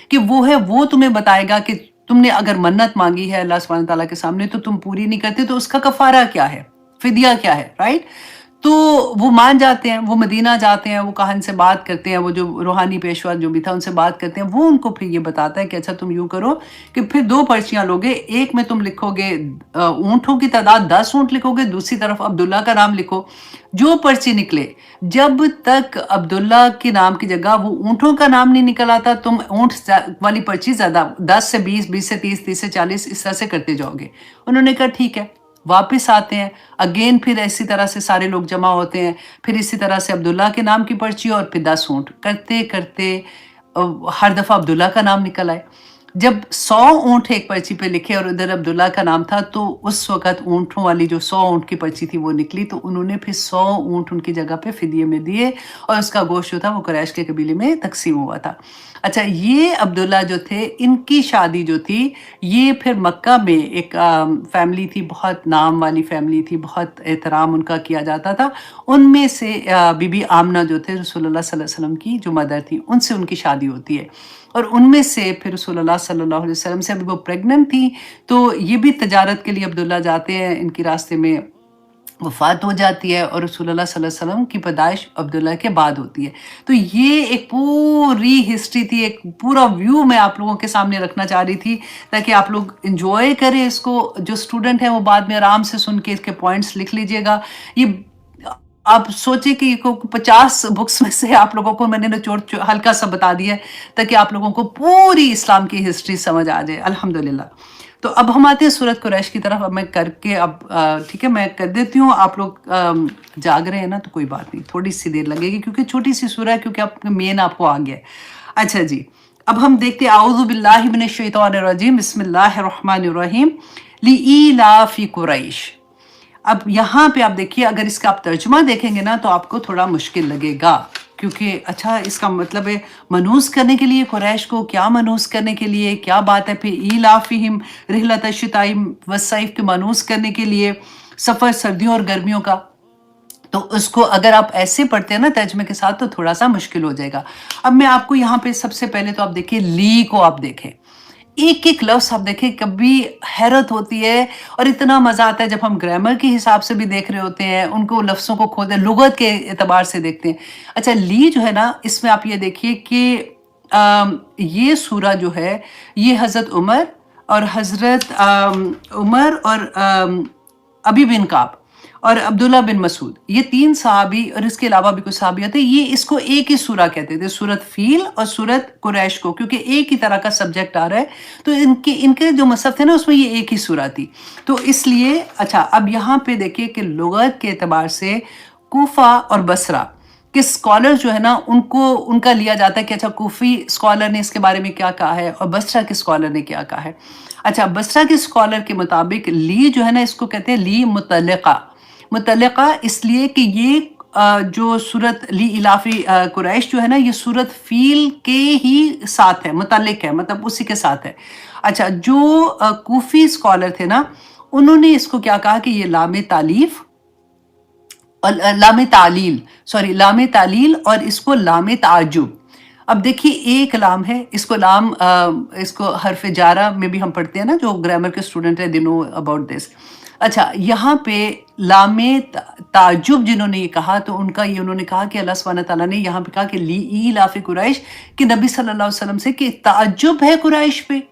کہ وہ ہے، وہ تمہیں بتائے گا کہ تم نے اگر منت مانگی ہے اللہ سبحانہ تعالیٰ کے سامنے تو تم پوری نہیں کرتے تو اس کا کفارہ کیا ہے، فدیہ کیا ہے، رائٹ؟ تو وہ مان جاتے ہیں، وہ مدینہ جاتے ہیں، وہ کاہن سے بات کرتے ہیں، وہ جو روحانی پیشوا جو بھی تھا ان سے بات کرتے ہیں، وہ ان کو پھر یہ بتاتا ہے کہ اچھا تم یوں کرو کہ پھر 2 پرچیاں لوگے، ایک میں تم لکھو گے اونٹوں کی تعداد 10 اونٹ لکھو گے، دوسری طرف عبداللہ کا نام لکھو۔ جو پرچی نکلے، جب تک عبداللہ کے نام کی جگہ وہ اونٹوں کا نام نہیں نکل آتا، تم اونٹ والی پرچی زیادہ 10 سے 20، 20 سے 30، 30 سے 40 اس طرح سے کرتے جاؤ گے۔ انہوں نے کہا ٹھیک ہے، واپس آتے ہیں، اگین پھر اسی طرح سے سارے لوگ جمع ہوتے ہیں، پھر اسی طرح سے عبداللہ کے نام کی پرچی اور پھر 10 اونٹ کرتے کرتے ہر دفعہ عبداللہ کا نام نکل آئے۔ جب 100 اونٹ ایک پرچی پہ لکھے اور ادھر عبداللہ کا نام تھا، تو اس وقت اونٹوں والی جو 100 اونٹ کی پرچی تھی وہ نکلی، تو انہوں نے پھر 100 اونٹ ان کی جگہ پہ فدیے میں دیے اور اس کا گوشت جو تھا وہ قریش کے قبیلے میں تقسیم ہوا تھا۔ اچھا، یہ عبداللہ جو تھے، ان کی شادی جو تھی، یہ پھر مکہ میں ایک فیملی تھی، بہت نام والی فیملی تھی، بہت احترام ان کا کیا جاتا تھا، ان میں سے بی بی آمنہ جو تھے رسول اللہ صلی اللہ علیہ وسلم کی جو مدر تھی، ان سے ان کی شادی ہوتی ہے، اور ان میں سے پھر رسول اللہ صلی اللہ علیہ وسلم سے، ابھی وہ پریگننٹ تھی تو یہ بھی تجارت کے لیے عبداللہ جاتے ہیں، ان کی راستے میں وفات ہو جاتی ہے اور رسول اللہ صلی اللہ علیہ وسلم کی پیدائش عبداللہ کے بعد ہوتی ہے۔ تو یہ ایک پوری ہسٹری تھی، ایک پورا ویو میں آپ لوگوں کے سامنے رکھنا چاہ رہی تھی تاکہ آپ لوگ انجوائے کریں اس کو۔ جو اسٹوڈنٹ ہیں وہ بعد میں آرام سے سن کے اس کے پوائنٹس لکھ لیجئے گا۔ یہ آپ سوچیں کہ 50 بکس میں سے آپ لوگوں کو میں نے نچوڑ ہلکا سا بتا دیا ہے تاکہ آپ لوگوں کو پوری اسلام کی ہسٹری سمجھ آ جائے، الحمدللہ۔ تو اب ہم آتے ہیں سورۃ قریش کی طرف۔ اب میں کر کے ٹھیک ہے میں کر دیتی ہوں، آپ لوگ جاگ رہے ہیں نا تو کوئی بات نہیں، تھوڑی سی دیر لگے گی کیونکہ چھوٹی سی سورہ ہے، کیونکہ مین آپ کو آ گیا ہے۔ اچھا جی، اب ہم دیکھتے ہیں اعوذ باللہ من الشیطان الرجیم، بسم اللہ الرحمن الرحیم، لإیلاف قریش۔ اب یہاں پہ آپ دیکھیے، اگر اس کا آپ ترجمہ دیکھیں گے نا تو آپ کو تھوڑا مشکل لگے گا، کیونکہ اچھا اس کا مطلب ہے منحوس کرنے کے لیے، قریش کو کیا منحوس کرنے کے لیے، کیا بات ہے؟ پھر ایلافہم رحلۃ الشتاء والصیف کے منحوس کرنے کے لیے سفر سردیوں اور گرمیوں کا۔ تو اس کو اگر آپ ایسے پڑھتے ہیں نا ترجمے کے ساتھ تو تھوڑا سا مشکل ہو جائے گا۔ اب میں آپ کو یہاں پہ سب سے پہلے تو آپ دیکھیں لی کو، آپ دیکھیں ایک ایک لفظ آپ دیکھیں، کبھی حیرت ہوتی ہے اور اتنا مزہ آتا ہے جب ہم گرامر کے حساب سے بھی دیکھ رہے ہوتے ہیں، ان کو لفظوں کو کھولتے ہیں، لغت کے اعتبار سے دیکھتے ہیں۔ اچھا، لی جو ہے نا، اس میں آپ یہ دیکھیے کہ یہ سورہ جو ہے یہ حضرت عمر اور ابی بن کعب اور عبداللہ بن مسعود، یہ 3 صحابی اور اس کے علاوہ بھی کچھ صحابی ہوتے ہیں، یہ اس کو ایک ہی سورہ کہتے تھے، سورۃ فیل اور سورۃ قریش کو، کیونکہ ایک ہی طرح کا سبجیکٹ آ رہا ہے، تو ان کے جو مصحف تھے نا اس میں یہ ایک ہی سورہ تھی، تو اس لیے۔ اچھا، اب یہاں پہ دیکھیے کہ لغت کے اعتبار سے کوفہ اور بصرہ کہ اسکالر جو ہے نا ان کا لیا جاتا ہے کہ اچھا کوفی اسکالر نے اس کے بارے میں کیا کہا ہے اور بصرہ کے اسکالر نے کیا کہا ہے۔ अच्छा, बसरा के स्कॉलर के मुताबिक ली जो है ना, इसको कहते हैं ली मुतल्लिका। मुतल्लिका इसलिए कि ये जो सूरत ली इलाफी कुरैश जो है ना, ये सूरत फ़ील के ही साथ है, मुतल्लिक है, मतलब उसी के साथ है। अच्छा, जो कूफ़ी स्कॉलर थे ना, उन्होंने इसको क्या कहा कि ये लामे तालीफ़ और लामे तालील, सॉरी लामे तालील, और इसको लामे ताज्जुब। अब देखिए, एक लाम है, इसको लाम इसको हर्फ जारा में भी हम पढ़ते हैं ना, जो ग्रामर के स्टूडेंट है दे नो अबाउट दिस। अच्छा, यहाँ पे लामे ताज्जुब जिन्होंने ये कहा, तो उनका ये उन्होंने कहा कि अल्लाह सुब्हानहू तआला ने यहाँ पे कहा कि ली ईलाफ़ि कुरैश, कि नबी सल्लल्लाहु अलैहि वसल्लम से कि ताज्जुब है कुरैश पे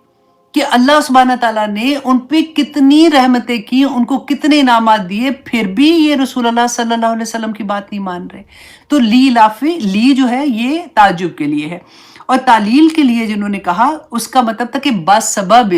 कि अल्लाह सुब्हानहू तआला ने उन पे कितनी रहमतें की, उनको कितने इनामात दिए, फिर भी ये रसूलुल्लाह सल्लल्लाहु अलैहि वसल्लम की बात नहीं मान रहे। तो ली लाफ़ी, ली जो है ये ताज्जुब के लिए है, और तालील के लिए जिन्होंने कहा, उसका मतलब था कि बसबब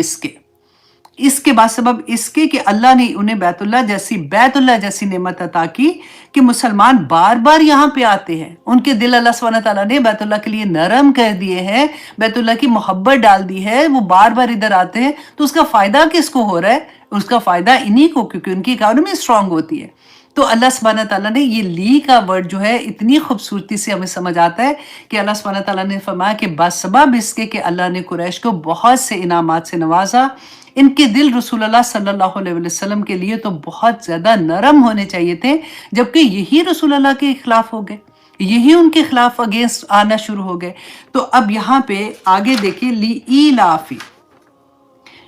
इसके बाद सबब इसके कि अल्लाह ने उन्हें बैतुल्लाह जैसी नेमत अता की कि मुसलमान बार बार यहाँ पे आते हैं। उनके दिल अल्लाह सुब्हानहू तआला ने बैतुल्लाह के लिए नरम कर दिए हैं, बैतुल्लाह की मोहब्बत डाल दी है, वो बार बार इधर आते हैं। तो उसका फ़ायदा किसको हो रहा है? उसका फ़ायदा इन्हीं को, क्योंकि उनकी इकॉनमी स्ट्रांग होती है। तो अल्लाह सुब्हानहू तआला ने ये ली का वर्ड जो है इतनी खूबसूरती से हमें समझ आता है कि अल्लाह सुब्हानहू तआला ने फरमाया कि बसबब इसके कि अल्लाह ने कुरैश को बहुत से इनामात से नवाजा, इनके दिल रसूलुल्लाह सल्लल्लाहु अलैहि वसल्लम के लिए तो बहुत ज़्यादा नरम होने चाहिए थे, जबकि यही रसूलुल्लाह के खिलाफ हो गए, यही उनके खिलाफ अगेंस्ट आना शुरू हो गए। तो अब यहाँ पे आगे देखिए, ली इलाफी,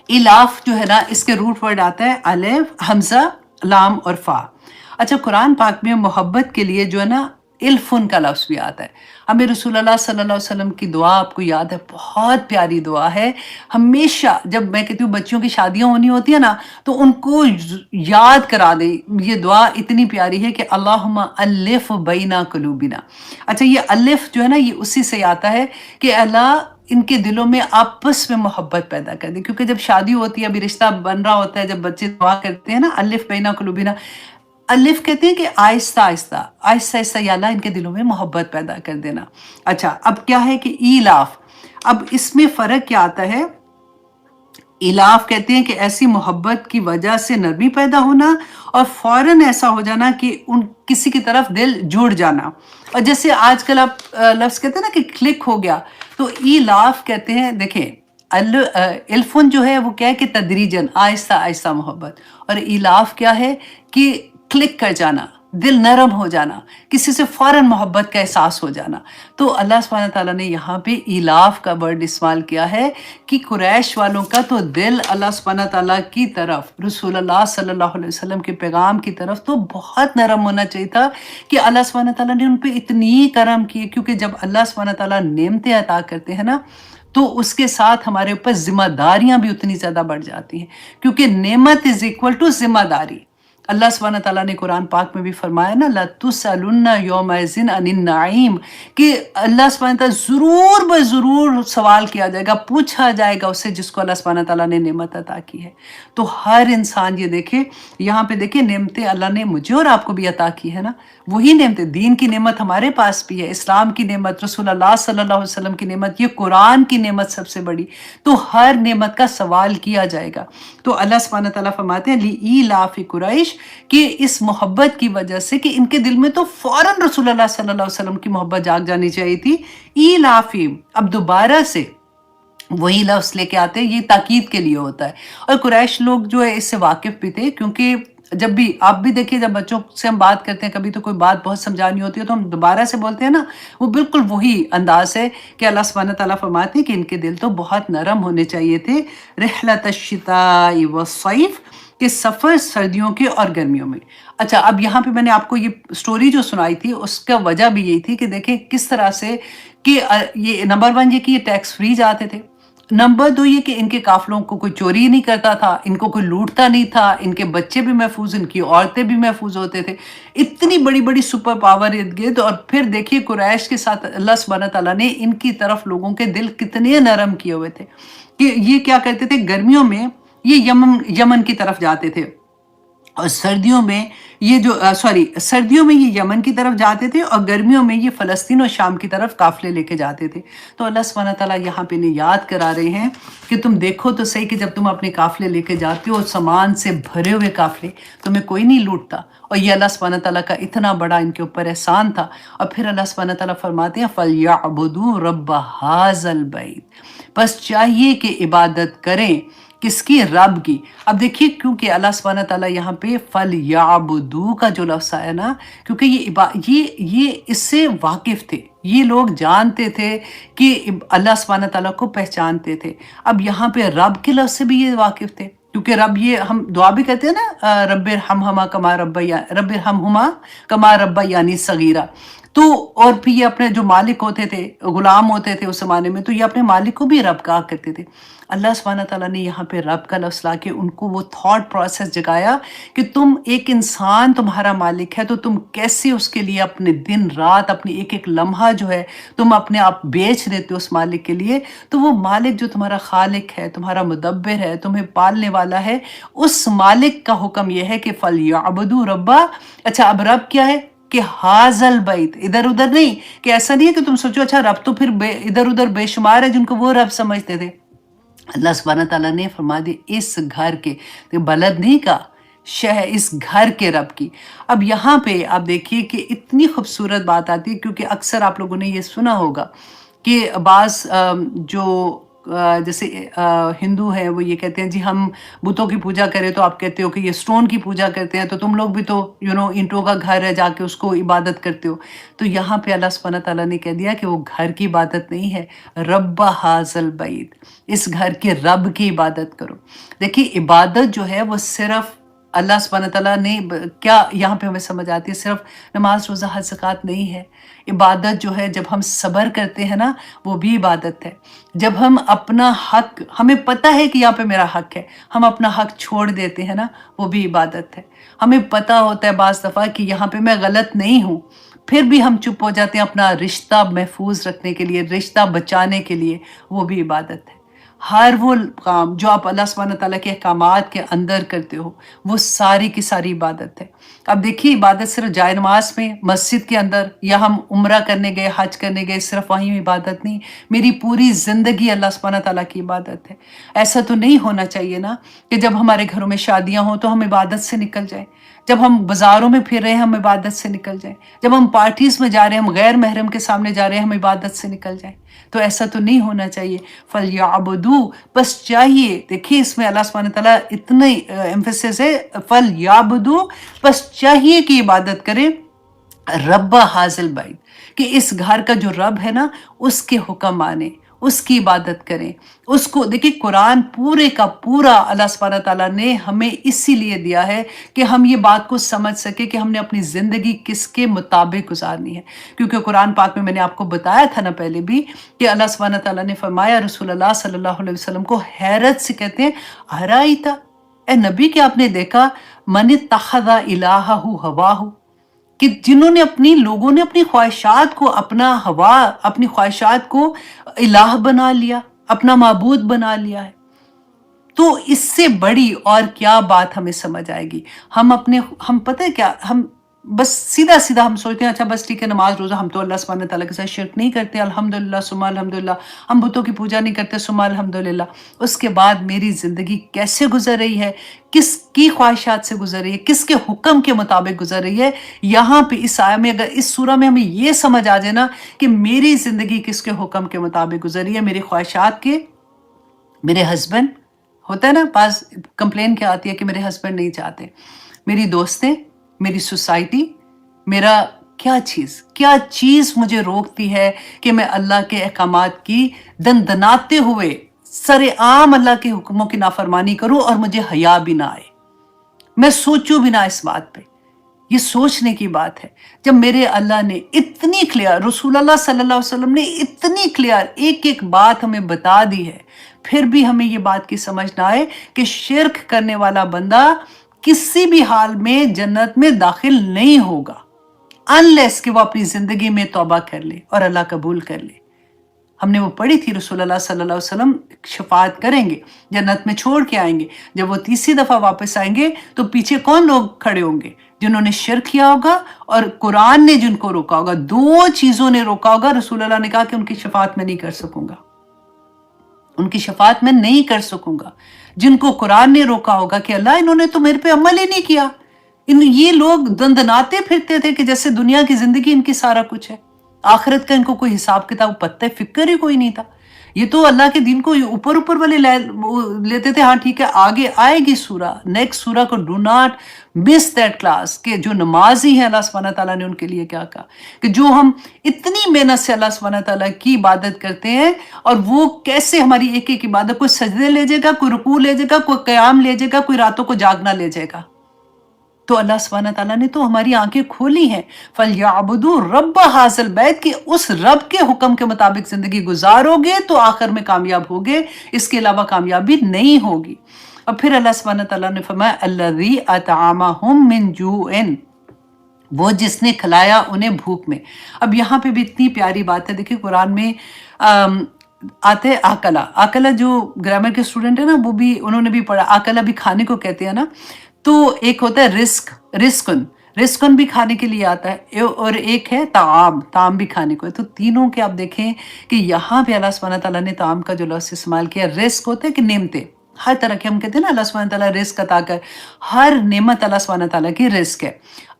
इलाफ जो है ना, इसके रूट वर्ड आता है अलिफ, हमजा, लाम और फा। अच्छा, कुरान पाक में मोहब्बत के लिए जो है ना, इल्फुन का लफ्ज़ भी आता है। हमें रसूलुल्लाह सल्लल्लाहु अलैहि वसल्लम की दुआ आपको याद है, बहुत प्यारी दुआ है। हमेशा जब मैं कहती हूँ बच्चियों की शादियाँ होनी होती है ना, तो उनको याद करा दें, ये दुआ इतनी प्यारी है कि अल्लाहुम्मा अलिफ बैना कुलूबिना। अच्छा, ये अलिफ जो है ना, ये उसी से आता है कि अल्लाह इनके दिलों में आपस में मोहब्बत पैदा कर दे, क्योंकि जब शादी होती है, अभी रिश्ता बन रहा होता है, जब बच्चे दुआ करते हैं ना, अलिफ बैना कुलूबिना, अलिफ कहते हैं कि आहिस्ता आहिस्ता आहिस्ता आहिस्ता या अल्लाह इनके दिलों में मोहब्बत पैदा कर देना। अच्छा, अब क्या है कि इलाफ, अब इसमें फ़र्क क्या आता है? इलाफ कहते हैं कि ऐसी मोहब्बत की वजह से नरमी पैदा होना और फ़ौरन ऐसा हो जाना कि उन किसी की तरफ दिल जुड़ जाना। और जैसे आजकल आप लफ्ज़ कहते हैं ना कि क्लिक हो गया, तो इलाफ कहते हैं, देखें इल्फुन जो है वो क्या है कि तदरीजन, आहिस्ता आहिस्ता मोहब्बत, और इलाफ क्या है कि क्लिक कर जाना, दिल नरम हो जाना, किसी से फ़ौरन मोहब्बत का एहसास हो जाना। तो अल्लाह सुब्हानहू तआला ने यहाँ पे इलाफ का वर्ड इस्तेमाल किया है कि कुरैश वालों का तो दिल अल्लाह सुब्हानहू तआला की तरफ, रसूलुल्लाह सल्लल्लाहु अलैहि वसल्लम के पैगाम की तरफ तो बहुत नरम होना चाहिए था कि अल्लाह सुब्हानहू तआला ने उन पे इतनी करम की। क्योंकि जब अल्लाह सुब्हानहू तआला नेमतें अता करते हैं ना, तो उसके साथ हमारे ऊपर ज़िम्मेदारियाँ भी उतनी ज़्यादा बढ़ जाती हैं, क्योंकि नेमत इज़ इक्वल टू ज़िम्मेदारी। अल्लाह सुब्हानहू तआला ने कुरान पाक में भी फरमाया ना, लतुसअलुन्ना यौमइज़िन अनिन नईम, कि अल्लाह सुब्हानहू तआला ज़रूर ब ज़रूर सवाल किया जाएगा, पूछा जाएगा उससे जिसको अल्लाह सुब्हानहू तआला ने नेमत अता की है। तो हर इंसान, ये देखे यहाँ पे देखिए, नेमतें अल्लाह ने मुझे और आपको भी अता की है ना, वही नेमतें, दीन की नेमत हमारे पास भी है, इस्लाम की नेमत, रसूलुल्लाह सल्लल्लाहु अलैहि वसल्लम की नेमत, ये कुरान की नेमत सबसे बड़ी। तो हर नेमत का सवाल किया जाएगा। तो अल्लाह सुब्हानहू तआला फरमाते हैं लीइलाफ़ि कुरैश, कि इस मोहब्बत की वजह से कि इनके दिल में तो फ़ौरन रसूलुल्लाह सल्लल्लाहु अलैहि वसल्लम की मोहब्बत जाग जानी चाहिए थी। इलाफ़ी, अब दोबारा से वही लफ्ज़ लेके आते हैं, ये ताकीद के लिए होता है। और कुरैश लोग जो है इससे वाकिफ़ भी थे, क्योंकि जब भी आप भी देखिए, जब बच्चों से हम बात करते हैं, कभी तो कोई बात बहुत समझानी होती है तो हम दोबारा से बोलते हैं ना, वो बिल्कुल वही अंदाज़ है कि अल्लाह सुब्हानहू तआला फरमाते हैं कि इनके दिल तो बहुत नरम होने चाहिए थे। रिहलतश्शिताई वस्सैफ़, के सफ़र सर्दियों के और गर्मियों में। अच्छा, अब यहाँ पे मैंने आपको ये स्टोरी जो सुनाई थी, उसका वजह भी यही थी कि देखें किस तरह से कि ये नंबर 1 ये कि ये टैक्स फ्री जाते थे, नंबर 2 ये कि इनके काफ़िलों को कोई चोरी नहीं करता था, इनको कोई लूटता नहीं था, इनके बच्चे भी महफूज, इनकी औरतें भी महफूज होते थे। इतनी बड़ी-बड़ी सुपर पावर इर्द-गिर्द, और फिर देखिए कुरैश के साथ अल्लाह सुब्हानहू तआला ने इनकी तरफ लोगों के दिल कितने नरम किए हुए थे कि ये क्या करते थे, गर्मियों में ये यमन की तरफ जाते थे। اور سردیوں میں یہ جو سردیوں میں یہ یمن کی طرف جاتے تھے اور گرمیوں میں یہ فلسطین اور شام کی طرف قافلے لے کے جاتے تھے۔ تو اللہ سبحانہ تعالیٰ یہاں پہ انہیں یاد کرا رہے ہیں کہ تم دیکھو تو صحیح کہ جب تم اپنے قافلے لے کے جاتے ہو، سامان سے بھرے ہوئے قافلے، تمہیں کوئی نہیں لوٹتا، اور یہ اللہ سبحانہ تعالیٰ کا اتنا بڑا ان کے اوپر احسان تھا۔ اور پھر اللہ سبحانہ تعالیٰ فرماتے ہیں فَلْيَعْبُدُوا رَبَّ هَٰذَا الْبَيْتِ، بس چاہیے کہ عبادت کریں کس کی؟ رب کی۔ اب دیکھیے کیونکہ اللہ سبحانہ تعالیٰ یہاں پہ فَلْيَعْبُدُوا کا جو لفظ آیا نا، کیونکہ یہ اس سے واقف تھے، یہ لوگ جانتے تھے کہ اللہ سبحانہ تعالیٰ کو پہچانتے تھے۔ اب یہاں پہ رب کے لفظ سے بھی یہ واقف تھے، کیونکہ رب، یہ ہم دعا بھی کہتے ہیں نا، رب ارحمہما کما ربیانی صغیرہ۔ تو اور پھر یہ اپنے جو مالک ہوتے تھے، غلام ہوتے تھے اس زمانے میں، تو یہ اپنے مالک کو بھی رب کہا کرتے تھے۔ اللہ سبحانہ تعالیٰ نے یہاں پہ رب کا لفظ لا کے ان کو وہ تھاٹ پروسیس جگایا کہ تم، ایک انسان تمہارا مالک ہے تو تم کیسے اس کے لیے اپنے دن رات، اپنی ایک ایک لمحہ جو ہے تم اپنے آپ بیچ دیتے ہو اس مالک کے لیے۔ تو وہ مالک جو تمہارا خالق ہے، تمہارا مدبر ہے، تمہیں پالنے والا ہے، اس مالک کا حکم یہ ہے کہ فَلْيَعْبُدُوا رَبَّ۔ اچھا اب رب کیا ہے؟ کہ حاض البیت، ادھر ادھر نہیں، کہ ایسا نہیں ہے کہ تم سوچو اچھا رب تو پھر ادھر ادھر بے شمار ہے جن کو وہ رب سمجھتے تھے۔ اللہ سبحانہ تعالیٰ نے فرما دی اس گھر کے، بلد نہیں کا شہر، اس گھر کے رب کی۔ اب یہاں پہ آپ دیکھیے کہ اتنی خوبصورت بات آتی ہے، کیونکہ اکثر آپ لوگوں نے یہ سنا ہوگا کہ بعض جو جیسے ہندو ہیں وہ یہ کہتے ہیں جی ہم بتوں کی پوجا کریں، تو آپ کہتے ہو کہ یہ سٹون کی پوجا کرتے ہیں، تو تم لوگ بھی تو اینٹوں کا گھر ہے، جا کے اس کو عبادت کرتے ہو۔ تو یہاں پہ اللہ سبحانہ تعالیٰ نے کہہ دیا کہ وہ گھر کی عبادت نہیں ہے، رب ھذا البیت، اس گھر کے رب کی عبادت کرو۔ دیکھیے عبادت جو ہے وہ صرف اللہ سبحانہ تعالیٰ نے کیا یہاں پہ ہمیں سمجھ آتی ہے، صرف نماز روزہ حج زکوٰۃ نہیں ہے۔ عبادت جو ہے جب ہم صبر کرتے ہیں نا، وہ بھی عبادت ہے۔ جب ہم اپنا حق، ہمیں پتہ ہے کہ یہاں پہ میرا حق ہے، ہم اپنا حق چھوڑ دیتے ہیں نا، وہ بھی عبادت ہے۔ ہمیں پتہ ہوتا ہے بعض دفعہ کہ یہاں پہ میں غلط نہیں ہوں، پھر بھی ہم چپ ہو جاتے ہیں اپنا رشتہ محفوظ رکھنے کے لیے، رشتہ بچانے کے لیے، وہ بھی عبادت ہے۔ ہر وہ کام جو آپ اللہ سبحانہ تعالیٰ کے احکامات کے اندر کرتے ہو، وہ ساری کی ساری عبادت ہے۔ اب دیکھیے عبادت صرف جائے نماز میں، مسجد کے اندر، یا ہم عمرہ کرنے گئے، حج کرنے گئے، صرف وہیں عبادت نہیں، میری پوری زندگی اللہ سبحانہ تعالیٰ کی عبادت ہے۔ ایسا تو نہیں ہونا چاہیے نا کہ جب ہمارے گھروں میں شادیاں ہوں تو ہم عبادت سے نکل جائیں، جب ہم بازاروں میں پھر رہے ہیں ہم عبادت سے نکل جائیں، جب ہم پارٹیز میں جا رہے ہیں، ہم غیر محرم کے سامنے جا رہے ہیں، ہم عبادت سے نکل جائیں۔ تو ایسا تو نہیں ہونا چاہیے۔ فَلْيَعْبُدُوا، بس چاہیے، دیکھیے اس میں اللہ سبحانہ تعالیٰ اتنی ایمفیسس ہے، فَلْيَعْبُدُوا، بس چاہیے کہ عبادت کریں رب حاضل بیت، کہ اس گھر کا جو رب ہے نا، اس کے حکم مانیں، اس کی عبادت کریں، اس کو دیکھیں۔ قرآن پورے کا پورا اللہ سبحانہ تعالیٰ نے ہمیں اسی لیے دیا ہے کہ ہم یہ بات کو سمجھ سکے کہ ہم نے اپنی زندگی کس کے مطابق گزارنی ہے۔ کیونکہ قرآن پاک میں نے آپ کو بتایا تھا نا پہلے بھی کہ اللہ سبحانہ تعالیٰ نے فرمایا، رسول اللہ صلی اللہ علیہ وسلم کو حیرت سے کہتے ہیں ارائیتا، اے نبی کیا آپ نے دیکھا، من اتخذ الہہ ہواہ، کہ جنہوں نے لوگوں نے اپنی خواہشات کو، اپنی خواہشات کو الہ بنا لیا، اپنا معبود بنا لیا ہے۔ تو اس سے بڑی اور کیا بات ہمیں سمجھ آئے گی؟ ہم پتہ ہے کیا، ہم بس سیدھا سیدھا ہم سوچتے ہیں اچھا بس ٹھیک ہے، نماز روزہ ہم تو اللہ سبحانہ تعالیٰ کے ساتھ شرک نہیں کرتے، الحمدللہ ثم الحمدللہ، ہم بتوں کی پوجا نہیں کرتے ثم الحمدللہ۔ اس کے بعد میری زندگی کیسے گزر رہی ہے، کس کی خواہشات سے گزر رہی ہے، کس کے حکم کے مطابق گزر رہی ہے؟ یہاں پہ اس آیہ میں، اگر اس سورہ میں ہمیں یہ سمجھ آ جائے نا کہ میری زندگی کس کے حکم کے مطابق گزر رہی ہے، میری خواہشات کے، میرے ہسبینڈ، ہوتا ہے نا بعض کمپلین کیا آتی ہے کہ میرے ہسبینڈ نہیں چاہتے، میری دوستیں، میری سوسائٹی، میرا کیا چیز مجھے روکتی ہے کہ میں اللہ کے احکامات کی دندناتے ہوئے سر عام اللہ کے حکموں کی نافرمانی کروں اور مجھے حیا بھی نہ آئے، میں سوچوں بھی نہ اس بات پہ۔ یہ سوچنے کی بات ہے جب میرے اللہ نے اتنی کلیئر، رسول اللہ صلی اللہ علیہ وسلم نے اتنی کلیئر ایک ایک بات ہمیں بتا دی ہے، پھر بھی ہمیں یہ بات کی سمجھ نہ آئے کہ شرک کرنے والا بندہ کسی بھی حال میں جنت میں داخل نہیں ہوگا، انلیس کہ وہ اپنی زندگی میں توبہ کر لے اور اللہ قبول کر لے۔ ہم نے وہ پڑھی تھی، رسول اللہ صلی اللہ علیہ وسلم شفاعت کریں گے، جنت میں چھوڑ کے آئیں گے. جب وہ تیسری دفعہ واپس آئیں گے تو پیچھے کون لوگ کھڑے ہوں گے؟ جنہوں نے شرک کیا ہوگا اور قرآن نے جن کو روکا ہوگا. دو چیزوں نے روکا ہوگا. رسول اللہ نے کہا کہ ان کی شفاعت میں نہیں کر سکوں گا، ان کی شفاعت میں نہیں کر سکوں گا. جن کو قرآن نے روکا ہوگا کہ اللہ انہوں نے تو میرے پہ عمل ہی نہیں کیا. یہ لوگ دندناتے پھرتے تھے کہ جیسے دنیا کی زندگی ان کی سارا کچھ ہے، آخرت کا ان کو کوئی حساب کتاب پتہ فکر ہی کوئی نہیں تھا. یہ تو اللہ کے دین کو اوپر اوپر والے لیتے تھے. ہاں ٹھیک ہے، آگے آئے گی سورہ، نیکسٹ سورہ کو do not miss that class, کہ جو نمازی ہیں اللہ سبحانہ تعالیٰ نے ان کے لیے کیا کہا، کہ جو ہم اتنی محنت سے اللہ سبحانہ تعالیٰ کی عبادت کرتے ہیں، اور وہ کیسے ہماری ایک ایک عبادت، کوئی سجدے لے جائے گا، کوئی رکوع لے جائے گا، کوئی قیام لے جائے گا، کوئی راتوں کو جاگنا لے جائے گا. تو اللہ سبحانہ تعالیٰ نے تو ہماری آنکھیں کھولی ہیں. فَلْيَعْبُدُوا رَبَّ هَٰذَا الْبَيْتِ، کہ اس رب کے حکم کے مطابق زندگی گزارو گے تو آخر میں کامیاب ہوگے، اس کے علاوہ کامیابی نہیں ہوگی. اور پھر اللہ سبحانہ تعالیٰ نے فرمایا الَّذِي أَطْعَمَهُم مِّن جُوعٍ، وہ جس نے کھلایا انہیں بھوک میں. اب یہاں پہ بھی اتنی پیاری بات ہے. دیکھیں قرآن میں آتے ہیں آکلا. آکلا جو گرامر کے اسٹوڈنٹ ہیں نا، وہ بھی انہوں نے بھی پڑھا. آکلا بھی کھانے کو کہتے ہیں نا. تو ایک ہوتا ہے رزق، رزقن بھی کھانے کے لیے آتا ہے، اور ایک ہے طعام، طعام بھی کھانے کو ہے. تو تینوں کے آپ دیکھیں کہ یہاں پہ اللہ سبحانہ تعالیٰ نے طعام کا جو لفظ استعمال کیا، رزق ہوتا ہے کہ نعمتیں ہر طرح کے. ہم کہتے ہیں نا اللہ سبحانہ تعالیٰ رزق عطا کر، ہر نعمت اللہ سبحانہ تعالیٰ کی رزق ہے.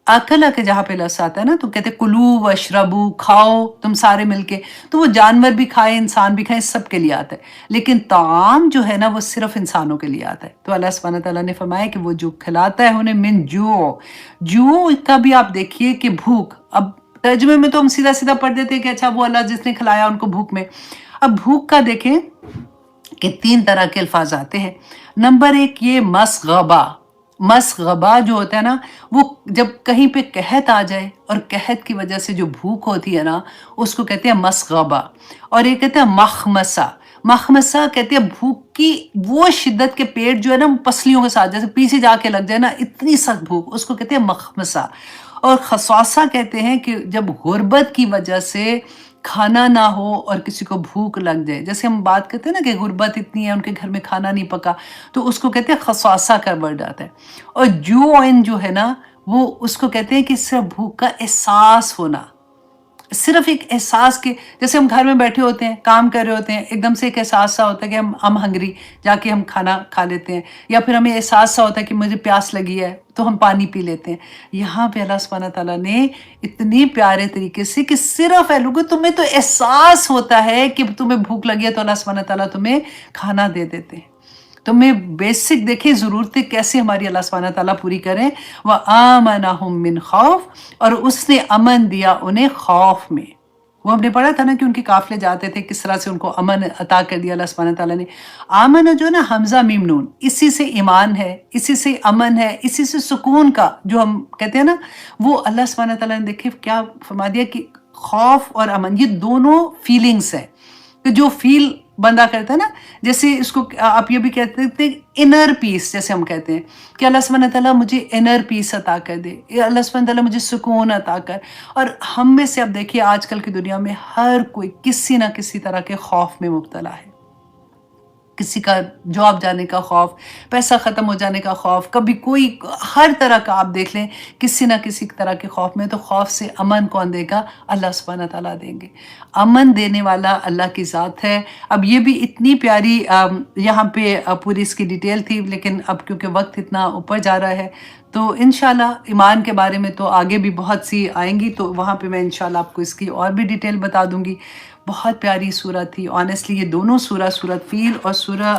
اکلا کے جہاں پہ لفظ آتا ہے نا، تو کہتے ہیں کلو واشربو، کھاؤ تم سارے مل کے. تو وہ جانور بھی کھائے، انسان بھی کھائے، سب کے لیے آتا ہے. لیکن طعام جو ہے نا وہ صرف انسانوں کے لیے آتا ہے. تو اللہ سبحانہ تعالیٰ نے فرمایا کہ وہ جو کھلاتا ہے انہیں من جو کا بھی آپ دیکھیے کہ بھوک. اب ترجمے میں تو ہم سیدھا سیدھا پڑھ دیتے ہیں کہ اچھا وہ اللہ جس نے کھلایا ان کو بھوک میں. اب بھوک کا دیکھیں کہ 3 طرح کے الفاظ آتے ہیں. نمبر 1 یہ مسغبہ. مسغبہ جو ہوتا ہے نا، وہ جب کہیں پہ قحط آ جائے اور قحط کی وجہ سے جو بھوک ہوتی ہے نا، اس کو کہتے ہیں مسغبہ. اور یہ کہتے ہیں مخمسہ. مخمسہ کہتے ہیں بھوک کی وہ شدت کے پیٹ جو ہے نا پسلیوں کے ساتھ جیسے پیچھے جا کے لگ جائے نا، اتنی سخت بھوک، اس کو کہتے ہیں مخمسہ. اور خصاصہ کہتے ہیں کہ جب غربت کی وجہ سے کھانا نہ ہو اور کسی کو بھوک لگ جائے. جیسے ہم بات کرتے ہیں نا کہ غربت اتنی ہے، ان کے گھر میں کھانا نہیں پکا، تو اس کو کہتے ہیں خصاصہ کا ورڈ آتا ہے. اور جو ہے نا، وہ اس کو کہتے ہیں کہ صرف بھوک کا احساس ہونا، صرف ایک احساس کے، جیسے ہم گھر میں بیٹھے ہوتے ہیں، کام کر رہے ہوتے ہیں، ایک دم سے ایک احساس سا ہوتا ہے کہ ہم ہنگری، جا کے ہم کھانا کھا لیتے ہیں. یا پھر ہمیں احساس سا ہوتا ہے کہ مجھے پیاس لگی ہے تو ہم پانی پی لیتے ہیں. یہاں پہ اللہ سبحانہ تعالیٰ نے اتنی پیارے طریقے سے کہ صرف لوگوں تمہیں تو احساس ہوتا ہے کہ تمہیں بھوک لگی ہے تو اللہ سبحانہ تعالیٰ تمہیں کھانا دے دیتے ہیں. تمہیں بیسک دیکھیں ضرورتیں کیسے ہماری اللہ سبحانہ تعالیٰ پوری کریں. وَآمَنَهُم مِّن خَوْفٍ، اور اس نے امن دیا انہیں خوف میں. وہ ہم نے پڑھا تھا نا کہ ان کے قافلے جاتے تھے، کس طرح سے ان کو امن عطا کر دیا اللہ سبحانہ تعالیٰ نے. آمن جو ہے نا، حمزہ میم نون، اسی سے ایمان ہے، اسی سے امن ہے، اسی سے سکون کا جو ہم کہتے ہیں نا، وہ اللہ سبحانہ تعالیٰ نے دیکھے کیا فرما دیا کہ خوف اور امن یہ دونوں فیلنگس ہیں. کہ جو فیل بندہ کرتا ہے نا، جیسے اس کو آپ یہ بھی کہتے تھے انر پیس، جیسے ہم کہتے ہیں کہ اللہ سبحانہ تعالیٰ مجھے انر پیس عطا کر دے، اللہ سبحانہ تعالیٰ مجھے سکون عطا کر. اور ہم میں سے اب دیکھیے آج کل کی دنیا میں ہر کوئی کسی نہ کسی طرح کے خوف میں مبتلا ہے. کسی کا جاب جانے کا خوف، پیسہ ختم ہو جانے کا خوف، کبھی کوئی ہر طرح کا آپ دیکھ لیں کسی نہ کسی طرح کے خوف میں. تو خوف سے امن کون دے گا؟ اللہ سبحانہ تعالیٰ دیں گے. امن دینے والا اللہ کی ذات ہے. اب یہ بھی اتنی پیاری یہاں پہ پوری اس کی ڈیٹیل تھی، لیکن اب کیونکہ وقت اتنا اوپر جا رہا ہے تو انشاءاللہ ایمان کے بارے میں تو آگے بھی بہت سی آئیں گی، تو وہاں پہ میں انشاءاللہ آپ کو اس کی اور بھی ڈیٹیل بتا دوں گی. بہت پیاری سورہ تھی آنیسٹلی. یہ دونوں سورت فیل اور سورہ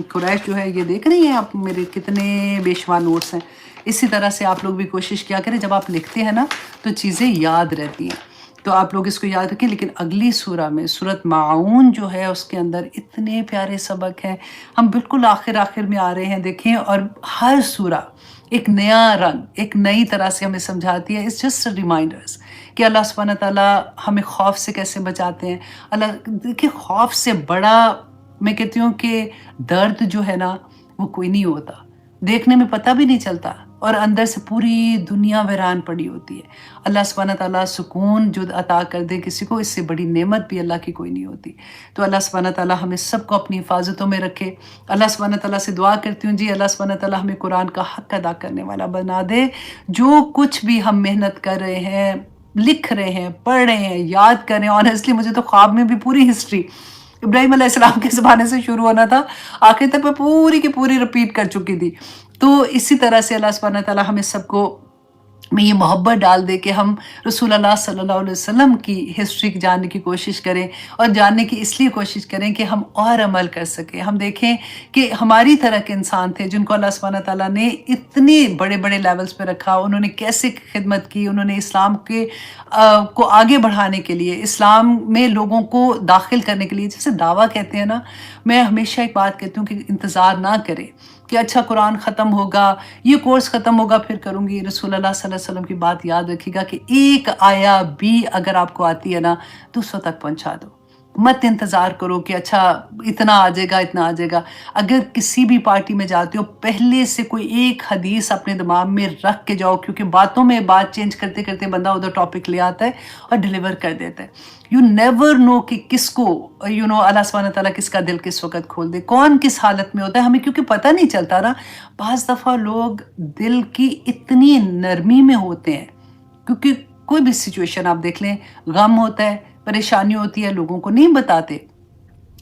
قریش جو ہے، یہ دیکھ رہی ہیں آپ میرے کتنے بے شمار نوٹس ہیں. اسی طرح سے آپ لوگ بھی کوشش کیا کریں، جب آپ لکھتے ہیں نا تو چیزیں یاد رہتی ہیں، تو آپ لوگ اس کو یاد رکھیں. لیکن اگلی سورہ میں سورۃ معاون جو ہے، اس کے اندر اتنے پیارے سبق ہیں. ہم بالکل آخر میں آ رہے ہیں دیکھیں، اور ہر سورہ ایک نیا رنگ، ایک نئی طرح سے ہمیں سمجھاتی ہے. اٹس جسٹ ریمائنڈرز کہ اللہ سبحانہ تعالیٰ ہمیں خوف سے کیسے بچاتے ہیں. اللہ دیکھیں، خوف سے بڑا میں کہتی ہوں کہ درد جو ہے نا وہ کوئی نہیں ہوتا. دیکھنے میں پتہ بھی نہیں چلتا اور اندر سے پوری دنیا ویران پڑی ہوتی ہے۔ اللہ سبحانہ تعالیٰ سکون جو عطا کر دے کسی کو، اس سے بڑی نعمت بھی اللہ کی کوئی نہیں ہوتی۔ تو اللہ سبحانہ تعالیٰ ہمیں سب کو اپنی حفاظتوں میں رکھے۔ اللہ سبحانہ تعالیٰ سے دعا کرتی ہوں جی، اللہ سبحانہ تعالیٰ ہمیں قرآن کا حق ادا کرنے والا بنا دے۔ جو کچھ بھی ہم محنت کر رہے ہیں، لکھ رہے ہیں، پڑھ رہے ہیں، یاد کر رہے ہیں، آنیسٹلی مجھے تو خواب میں بھی پوری ہسٹری ابراہیم علیہ السلام کے زمانے سے شروع ہونا تھا، آخر تک میں پوری کی پوری رپیٹ کر چکی تھی۔ تو اسی طرح سے اللہ سبحانہ تعالیٰ ہمیں سب کو میں یہ محبت ڈال دے کہ ہم رسول اللہ صلی اللہ علیہ وسلم کی ہسٹری جاننے کی کوشش کریں، اور جاننے کی اس لیے کوشش کریں کہ ہم اور عمل کر سکیں۔ ہم دیکھیں کہ ہماری طرح کے انسان تھے جن کو اللہ سبحانہ تعالیٰ نے اتنے بڑے بڑے لیولز پہ رکھا، انہوں نے کیسے خدمت کی، انہوں نے اسلام کو آگے بڑھانے کے لیے، اسلام میں لوگوں کو داخل کرنے کے لیے، جیسے دعویٰ کہتے ہیں نا، میں ہمیشہ ایک بات کہتی ہوں کہ انتظار نہ کریں کہ اچھا قرآن ختم ہوگا، یہ کورس ختم ہوگا پھر کروں گی۔ رسول اللہ صلی اللہ علیہ وسلم کی بات یاد رکھیے گا کہ ایک آیا بھی اگر آپ کو آتی ہے نا تو اس تک پہنچا دو، مت انتظار کرو کہ اچھا اتنا آ جائے گا اتنا آ جائے گا۔ اگر کسی بھی پارٹی میں جاتے ہو پہلے سے کوئی ایک حدیث اپنے دماغ میں رکھ کے جاؤ، کیونکہ باتوں میں بات چینج کرتے کرتے بندہ ادھر ٹاپک لے آتا ہے اور ڈیلیور کر دیتا ہے۔ یو نیور نو کہ کس کو اللہ سبحانہ تعالیٰ کس کا دل کس وقت کھول دے، کون کس حالت میں ہوتا ہے، ہمیں کیونکہ پتہ نہیں چلتا نا۔ بعض دفعہ لوگ دل کی اتنی نرمی میں ہوتے ہیں، کیونکہ کوئی بھی سچویشن آپ دیکھ لیں، غم ہوتا ہے، پریشانی ہوتی ہے، لوگوں کو نہیں بتاتے،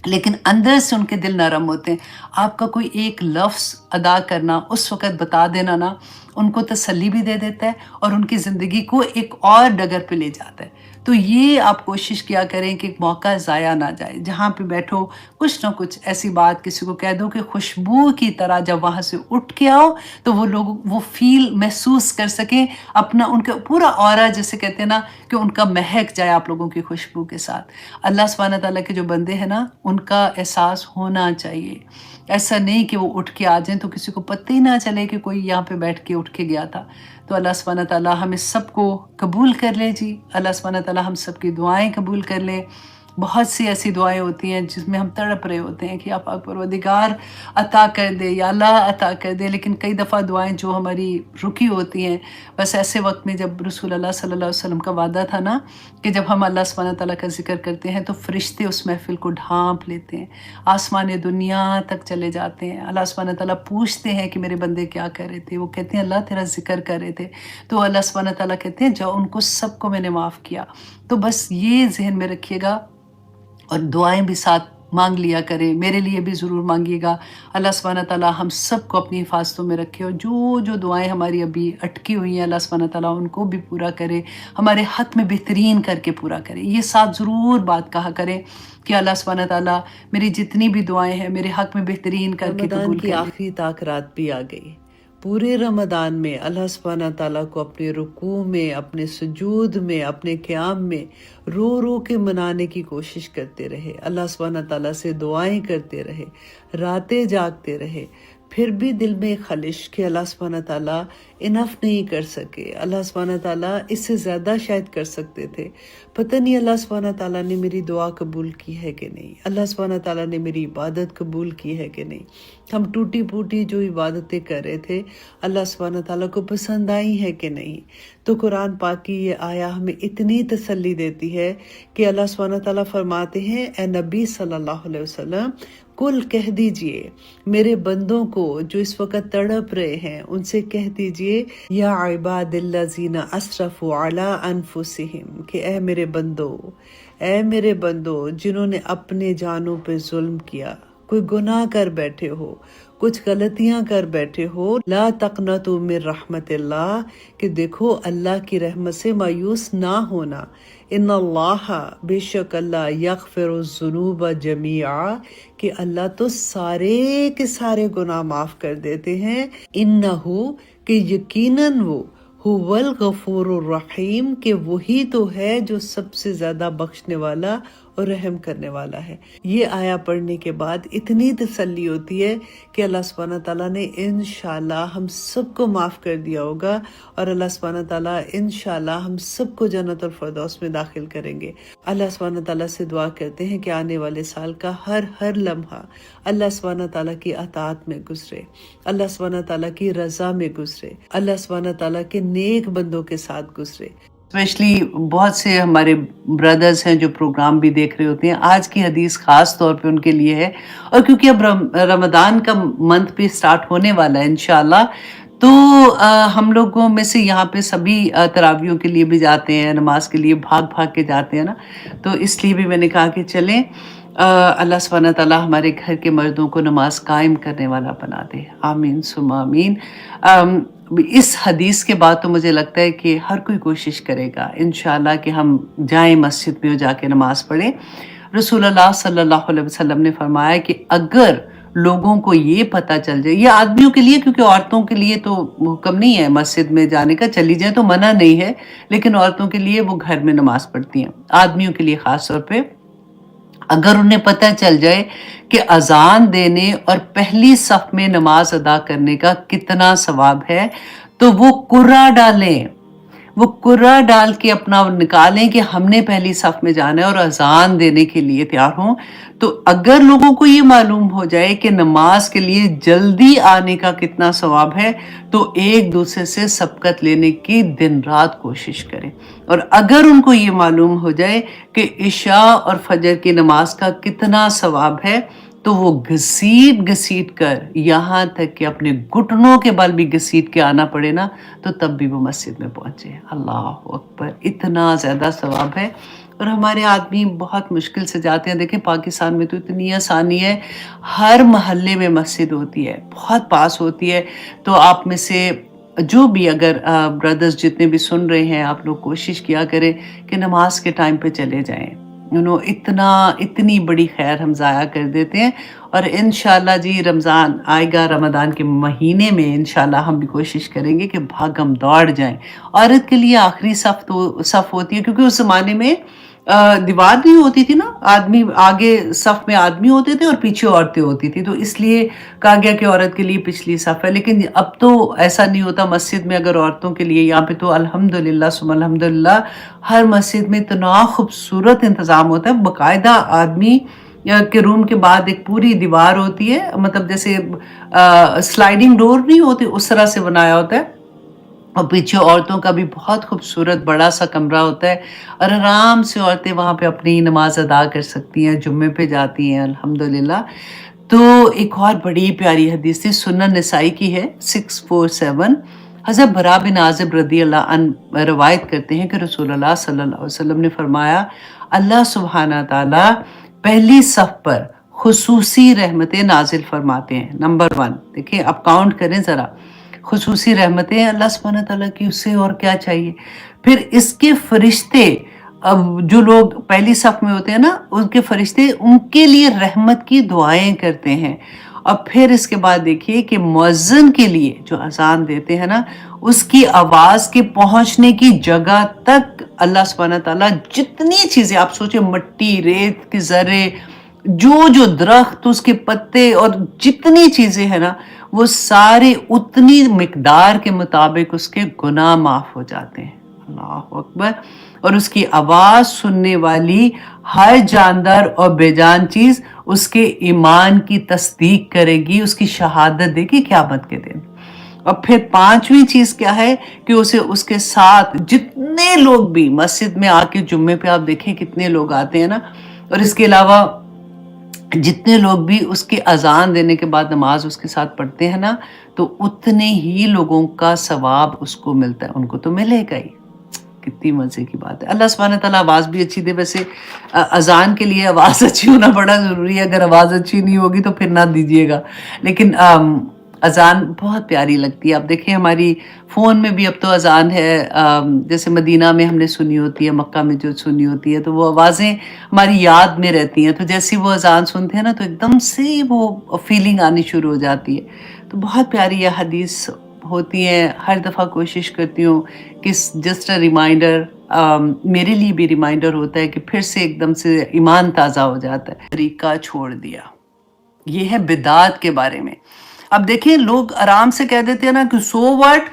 لیکن اندر سے ان کے دل نرم ہوتے ہیں۔ آپ کا کوئی ایک لفظ ادا کرنا، اس وقت بتا دینا نا، ان کو تسلی بھی دے دیتا ہے اور ان کی زندگی کو ایک اور ڈگر پہ لے جاتا ہے۔ تو یہ آپ کوشش کیا کریں کہ موقع ضائع نہ جائے، جہاں پہ بیٹھو کچھ نہ کچھ ایسی بات کسی کو کہہ دو کہ خوشبو کی طرح جب وہاں سے اٹھ کے آؤ تو وہ لوگ وہ فیل محسوس کر سکیں اپنا، ان کا پورا اورا جیسے کہتے ہیں نا کہ ان کا مہک جائے آپ لوگوں کی خوشبو کے ساتھ۔ اللہ سبحانہ تعالیٰ کے جو بندے ہیں نا، ان کا احساس ہونا چاہیے، ایسا نہیں کہ وہ اٹھ کے آ جائیں تو کسی کو پتہ ہی نہ چلے کہ کوئی یہاں پہ بیٹھ کے اٹھ کے گیا تھا۔ تو اللہ سبحانہ تعالیٰ ہمیں سب کو قبول کر لے جی، اللہ سبحانہ تعالیٰ ہم سب کی دعائیں قبول کر لے۔ بہت سی ایسی دعائیں ہوتی ہیں جس میں ہم تڑپ رہے ہوتے ہیں کہ آپ پروردگار عطا کر دے یا اللہ عطا کر دے، لیکن کئی دفعہ دعائیں جو ہماری رکی ہوتی ہیں، بس ایسے وقت میں جب رسول اللہ صلی اللہ علیہ وسلم کا وعدہ تھا نا کہ جب ہم اللہ سبحانہ تعالیٰ کا ذکر کرتے ہیں تو فرشتے اس محفل کو ڈھانپ لیتے ہیں، آسمان دنیا تک چلے جاتے ہیں۔ اللہ سبحانہ تعالیٰ پوچھتے ہیں کہ میرے بندے کیا کر رہے تھے، وہ کہتے ہیں اللہ تیرا ذکر کر رہے تھے، تو اللہ سبحانہ تعالیٰ کہتے ہیں جاؤ ان کو سب کو میں نے معاف کیا۔ تو بس یہ ذہن میں رکھیے گا، اور دعائیں بھی ساتھ مانگ لیا کریں، میرے لیے بھی ضرور مانگیے گا۔ اللہ سبحانہ تعالیٰ ہم سب کو اپنی حفاظتوں میں رکھے، اور جو دعائیں ہماری ابھی اٹکی ہوئی ہیں اللہ سبحانہ تعالیٰ ان کو بھی پورا کرے، ہمارے حق میں بہترین کر کے پورا کرے۔ یہ ساتھ ضرور بات کہا کریں کہ اللہ سبحانہ تعالیٰ میری جتنی بھی دعائیں ہیں میرے حق میں بہترین کر کے قبول کرے۔ رمضان کی آخری تاک رات بھی آ گئی۔ پورے رمضان میں اللہ سبحانہ تعالیٰ کو اپنے رکوع میں، اپنے سجود میں، اپنے قیام میں رو رو کے منانے کی کوشش کرتے رہے، اللہ سبحانہ تعالیٰ سے دعائیں کرتے رہے، راتیں جاگتے رہے۔ پھر بھی دل میں خلش کہ اللہ سبحانہ تعالیٰ انف نہیں کر سکے، اللہ سبحانہ تعالیٰ اس سے زیادہ شاید کر سکتے تھے، پتہ نہیں اللہ سبحانہ تعالیٰ نے میری دعا قبول کی ہے کہ نہیں، اللہ سبحانہ تعالیٰ نے میری عبادت قبول کی ہے کہ نہیں۔ ہم ٹوٹی پھوٹی جو عبادتیں کر رہے تھے اللہ سبحانہ تعالیٰ کو پسند آئی ہے کہ نہیں۔ تو قرآن پاک کی یہ آیا ہمیں اتنی تسلی دیتی ہے کہ اللہ سبحانہ تعالیٰ فرماتے ہیں اے نبی صلی اللہ علیہ وسلم، کل کہہ دیجئے میرے بندوں کو جو اس وقت تڑپ رہے ہیں ان سے کہہ دیجئے یا عباد الذین اسرفوا علی انفسہم، کہ اے میرے بندو جنہوں نے اپنے جانوں پہ ظلم کیا، کوئی گناہ کر بیٹھے ہو، کچھ غلطیاں کر بیٹھے ہو، لا تقنطوا من رحمت اللہ، کہ دیکھو اللہ کی رحمت سے مایوس نہ ہونا، ان اللہ، بے شک اللہ، یغفر الذنوب جمیعا، کہ اللہ تو سارے کے سارے گناہ معاف کر دیتے ہیں، انہو، کہ یقیناً وہ، هو الغفور الرحیم، کہ وہی تو ہے جو سب سے زیادہ بخشنے والا اور رحم کرنے والا ہے۔ یہ آیا پڑھنے کے بعد اتنی تسلی ہوتی ہے کہ اللہ سبحانہ تعالیٰ نے انشاءاللہ ہم سب کو معاف کر دیا ہوگا، اور اللہ سبحانہ تعالیٰ انشاءاللہ ہم سب کو جنت الفردوس میں داخل کریں گے۔ اللہ سبحانہ تعالیٰ سے دعا کرتے ہیں کہ آنے والے سال کا ہر لمحہ اللہ سبحانہ تعالیٰ کی اطاعت میں گزرے، اللہ سبحانہ تعالیٰ کی رضا میں گزرے، اللہ سبحانہ تعالیٰ کے نیک بندوں کے ساتھ گزرے۔ اسپیشلی بہت سے ہمارے بردرز ہیں جو پروگرام بھی دیکھ رہے ہوتے ہیں، آج کی حدیث خاص طور پہ ان کے لیے ہے، اور کیونکہ اب رمضان کا منتھ بھی سٹارٹ ہونے والا ہے انشاءاللہ، تو ہم لوگوں میں سے یہاں پہ سبھی تراویحوں کے لیے بھی جاتے ہیں، نماز کے لیے بھاگ کے جاتے ہیں نا، تو اس لیے بھی میں نے کہا کہ چلیں اللہ سبحانہ تعالیٰ ہمارے گھر کے مردوں کو نماز قائم کرنے والا بنا دے، آمین ثم آمین۔ اس حدیث کے بعد تو مجھے لگتا ہے کہ ہر کوئی کوشش کرے گا انشاءاللہ کہ ہم جائیں مسجد میں جا کے نماز پڑھیں۔ رسول اللہ صلی اللہ علیہ وسلم نے فرمایا کہ اگر لوگوں کو یہ پتہ چل جائے، یہ آدمیوں کے لیے، کیونکہ عورتوں کے لیے تو حکم نہیں ہے مسجد میں جانے کا، چلی جائیں تو منع نہیں ہے، لیکن عورتوں کے لیے وہ گھر میں نماز پڑھتی ہیں، آدمیوں کے لیے خاص طور پہ اگر انہیں پتہ چل جائے کہ اذان دینے اور پہلی صف میں نماز ادا کرنے کا کتنا ثواب ہے، تو وہ کرہ ڈالیں، وہ کرہ ڈال کے اپنا نکالیں کہ ہم نے پہلی صف میں جانا ہے اور اذان دینے کے لیے تیار ہوں۔ تو اگر لوگوں کو یہ معلوم ہو جائے کہ نماز کے لیے جلدی آنے کا کتنا ثواب ہے، تو ایک دوسرے سے سبقت لینے کی دن رات کوشش کریں، اور اگر ان کو یہ معلوم ہو جائے کہ عشاء اور فجر کی نماز کا کتنا ثواب ہے، تو وہ گھسیٹ کر یہاں تک کہ اپنے گھٹنوں کے بل بھی گھسیٹ کے آنا پڑے نا، تو تب بھی وہ مسجد میں پہنچے۔ اللہ اکبر، اتنا زیادہ ثواب ہے۔ اور ہمارے آدمی بہت مشکل سے جاتے ہیں، دیکھیں پاکستان میں تو اتنی آسانی ہے، ہر محلے میں مسجد ہوتی ہے، بہت پاس ہوتی ہے۔ تو آپ میں سے جو بھی اگر بردرز جتنے بھی سن رہے ہیں، آپ لوگ کوشش کیا کریں کہ نماز کے ٹائم پہ چلے جائیں، اتنی بڑی خیر ہم ضائع کر دیتے ہیں۔ اور انشاءاللہ جی رمضان آئے گا، رمضان کے مہینے میں انشاءاللہ ہم بھی کوشش کریں گے کہ بھاگم دوڑ جائیں۔ عورت کے لیے آخری صف ہوتی ہے، کیونکہ اس زمانے میں دیوار نہیں ہوتی تھی نا، آدمی آگے صف میں آدمی ہوتے تھے اور پیچھے عورتیں ہوتی تھی، تو اس لیے کہا گیا کہ عورت کے لیے پچھلی صف ہے۔ لیکن اب تو ایسا نہیں ہوتا، مسجد میں اگر عورتوں کے لیے یہاں پہ تو الحمدللہ ثم الحمدللہ ہر مسجد میں اتنا خوبصورت انتظام ہوتا ہے، باقاعدہ آدمی کے روم کے بعد ایک پوری دیوار ہوتی ہے، مطلب جیسے سلائیڈنگ ڈور نہیں ہوتی اس طرح سے بنایا ہوتا ہے، اور پیچھے عورتوں کا بھی بہت خوبصورت بڑا سا کمرہ ہوتا ہے، اور آرام سے عورتیں وہاں پہ اپنی نماز ادا کر سکتی ہیں، جمعے پہ جاتی ہیں الحمدللہ۔ تو ایک اور بڑی پیاری حدیث تھی، سنن نسائی کی ہے 647۔ حضرت برا بن عازب رضی اللہ عنہ روایت کرتے ہیں کہ رسول اللہ صلی اللہ علیہ وسلم نے فرمایا، اللہ سبحانہ تعالیٰ پہلی صف پر خصوصی رحمتیں نازل فرماتے ہیں۔ نمبر 1، دیکھیں اب کاؤنٹ کریں ذرا، خصوصی رحمتیں اللہ سبحانہ تعالیٰ کی، اس سے اور کیا چاہیے۔ پھر اس کے فرشتے، اب جو لوگ پہلی صف میں ہوتے ہیں نا، ان کے فرشتے ان کے لیے رحمت کی دعائیں کرتے ہیں۔ اور پھر اس کے بعد دیکھیے کہ مؤذن کے لیے جو اذان دیتے ہیں نا، اس کی آواز کے پہنچنے کی جگہ تک اللہ سبحانہ تعالیٰ جتنی چیزیں آپ سوچیں، مٹی، ریت کے ذرے، جو درخت، اس کے پتے اور جتنی چیزیں ہیں نا، وہ سارے اتنی مقدار کے مطابق اس کے گناہ معاف ہو جاتے ہیں۔ اللہ اکبر۔ اور اس کی آواز سننے والی ہر جاندار اور بے جان چیز اس کے ایمان کی تصدیق کرے گی، اس کی شہادت دے گی قیامت کے دن۔ اور پھر 5ویں چیز کیا ہے کہ اسے اس کے ساتھ جتنے لوگ بھی مسجد میں آ کے جمعے پہ آپ دیکھیں کتنے لوگ آتے ہیں نا، اور اس کے علاوہ جتنے لوگ بھی اس کے اذان دینے کے بعد نماز اس کے ساتھ پڑھتے ہیں نا، تو اتنے ہی لوگوں کا ثواب اس کو ملتا ہے، ان کو تو ملے گا ہی۔ کتنی مزے کی بات ہے۔ اللہ سبحانہ تعالیٰ آواز بھی اچھی دے۔ ویسے اذان کے لیے آواز اچھی ہونا بڑا ضروری ہے، اگر آواز اچھی نہیں ہوگی تو پھر نہ دیجیے گا، لیکن اذان بہت پیاری لگتی ہے۔ اب دیکھیں ہماری فون میں بھی اب تو اذان ہے، جیسے مدینہ میں ہم نے سنی ہوتی ہے، مکہ میں جو سنی ہوتی ہے، تو وہ آوازیں ہماری یاد میں رہتی ہیں، تو جیسے وہ اذان سنتے ہیں نا تو ایک دم سے وہ فیلنگ آنی شروع ہو جاتی ہے۔ تو بہت پیاری یہ حدیث ہوتی ہیں، ہر دفعہ کوشش کرتی ہوں کہ جسٹ اے ریمائنڈر मेरे लिए भी रिमाइंडर होता है कि फिर से एकदम से ईमान ताज़ा हो जाता है। तरीका छोड़ दिया, ये है बिदात के बारे में। अब देखिए लोग आराम से कह देते हैं ना कि सो व्हाट,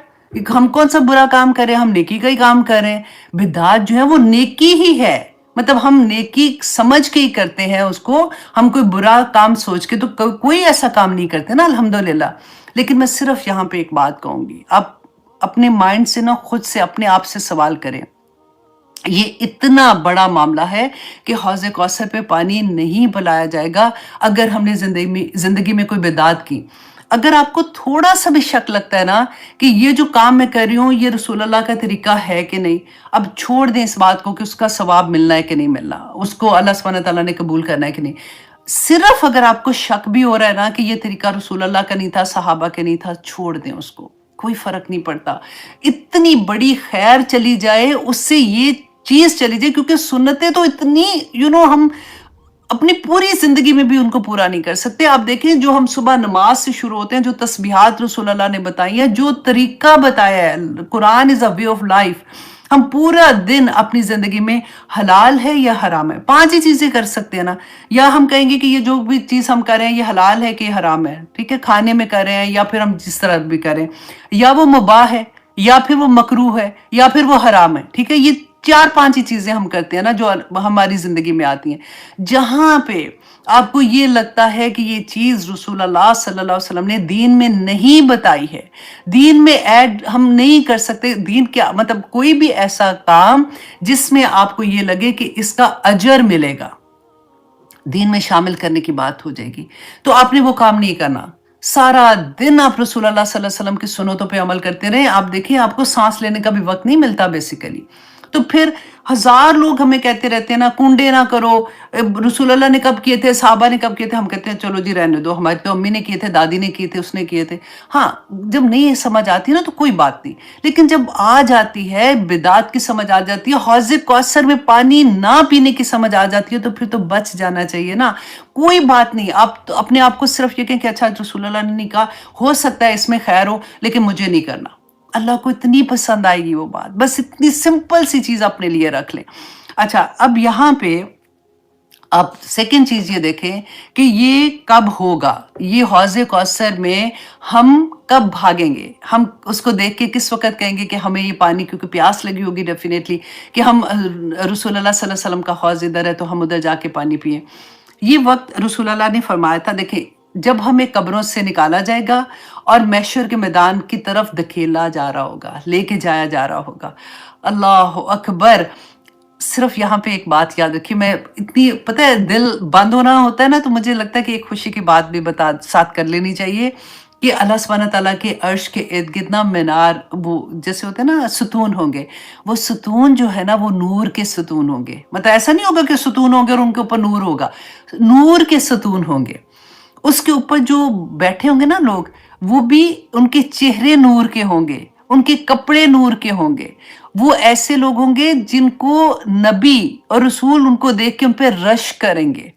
हम कौन सा बुरा काम करें, हम नेकी का ही काम करें। बिदात जो है वो नेकी ही है, मतलब हम नेकी समझ के ही करते हैं उसको, हम कोई बुरा काम सोच के तो कोई ऐसा काम नहीं करते ना, अल्हम्दुलिल्लाह। लेकिन मैं सिर्फ यहाँ पे एक बात कहूंगी, आप अपने माइंड से ना खुद से अपने आप से सवाल करें, ये इतना बड़ा मामला है कि हौज़ कौसर पे पानी नहीं पिलाया जाएगा अगर हमने जिंदगी में कोई बिदात की। अगर आपको थोड़ा सा भी शक लगता है ना कि ये जो काम मैं कर रही हूँ ये रसूल अल्लाह का तरीका है कि नहीं, अब छोड़ दें इस बात को कि उसका सवाब मिलना है कि नहीं मिलना, उसको अल्लाह सुब्हानहू व तआला ने कबूल करना है कि नहीं। सिर्फ अगर आपको शक भी हो रहा है ना कि ये तरीका रसूल अल्लाह का नहीं था, सहाबा का नहीं था, छोड़ दें उसको, कोई फर्क नहीं पड़ता। इतनी बड़ी खैर चली जाए उससे ये चीज चली जाए, क्योंकि सुन्नतें तो इतनी हम अपनी पूरी जिंदगी में भी उनको पूरा नहीं कर सकते। आप देखें जो हम सुबह नमाज से शुरू होते हैं, जो तस्बीहात रसूल अल्लाह ने बताई है, जो तरीका बताया है, Quran is a way of life, हम पूरा दिन अपनी जिंदगी में हलाल है या हराम है, 5 ही चीजें कर सकते हैं ना। या हम कहेंगे कि ये जो भी चीज हम कर रहे हैं ये हलाल है कि हराम है, ठीक है, खाने में कर रहे हैं या फिर हम जिस तरह भी करें, या वो मुबाह है या फिर वो मकरूह है या फिर वो हराम है, ठीक है। ये 4-5 ही चीजें हम करते हैं ना जो हमारी जिंदगी में आती हैं। जहां पे आपको ये लगता है कि ये चीज रसूल अल्लाह सल्लल्लाहु अलैहि वसल्लम ने दीन में नहीं बताई है, दीन में ऐड हम नहीं कर सकते, दीन क्या मतलब कोई भी ऐसा काम जिसमें आपको ये लगे कि इसका अजर मिलेगा, दीन में शामिल करने की बात हो जाएगी, तो आपने वो काम नहीं करना। सारा दिन आप रसूल अल्लाह सल्लल्लाहु अलैहि वसल्लम की सुन्नतों पे अमल करते रहे, आप देखिए आपको सांस लेने का भी वक्त नहीं मिलता बेसिकली। तो फिर हजार लोग हमें कहते रहते हैं ना कुंडे ना करो, रसूल अल्लाह ने कब किए थे, साहबा ने कब किए थे, हम कहते हैं चलो जी रहने दो, हमारी तो अम्मी ने किए थे, दादी ने किए थे, उसने किए थे। हाँ, जब नहीं समझ आती ना तो कोई बात नहीं, लेकिन जब आ जाती है बिदात की समझ आ जाती है, हौज़े कौसर में पानी ना पीने की समझ आ जाती है, तो फिर तो बच जाना चाहिए ना। कोई बात नहीं, आप तो अपने आप को सिर्फ ये कहें कि अच्छा रसूल अल्लाह ने नहीं कहा, हो सकता है इसमें खैर हो लेकिन मुझे नहीं करना। अल्लाह को इतनी पसंद आएगी वो बात, बस इतनी सिंपल सी चीज अपने लिए रख लें। अच्छा, अब यहाँ पे आप सेकंड चीज ये देखें कि ये कब होगा, ये हौज़े कौसर में हम कब भागेंगे, हम उसको देख के किस वक्त कहेंगे कि हमें ये पानी, क्योंकि प्यास लगी होगी डेफिनेटली, कि हम रसूल अल्लाह सल्लल्लाहु अलैहि वसल्लम का हौज़ इधर है तो हम उधर जाके पानी पिए। ये वक्त रसूल अल्लाह ने फरमाया था, देखिए जब हमें कब्रों से निकाला जाएगा और महशर के मैदान की तरफ धकेला जा रहा होगा, लेके जाया जा रहा होगा। अल्लाह अकबर। सिर्फ यहाँ पे एक बात याद रखिए, मैं इतनी पता है दिल बंद होना होता है ना, तो मुझे लगता है कि एक खुशी की बात भी बता साथ कर लेनी चाहिए कि अल्लाह सुब्हानहू तआला के अर्श के इर्द गिर्द ना मीनार, वो जैसे होते हैं ना सुतून होंगे, वो सुतून जो है ना वो नूर के सुतून होंगे। मतलब ऐसा नहीं होगा कि सुतून होंगे और उनके ऊपर नूर होगा, नूर के सुतून होंगे। उसके ऊपर जो बैठे होंगे ना लोग, वो भी उनके चेहरे नूर के होंगे, उनके कपड़े नूर के होंगे। वो ऐसे लोग होंगे जिनको नबी और रसूल उनको देख के उन पे रश करेंगे।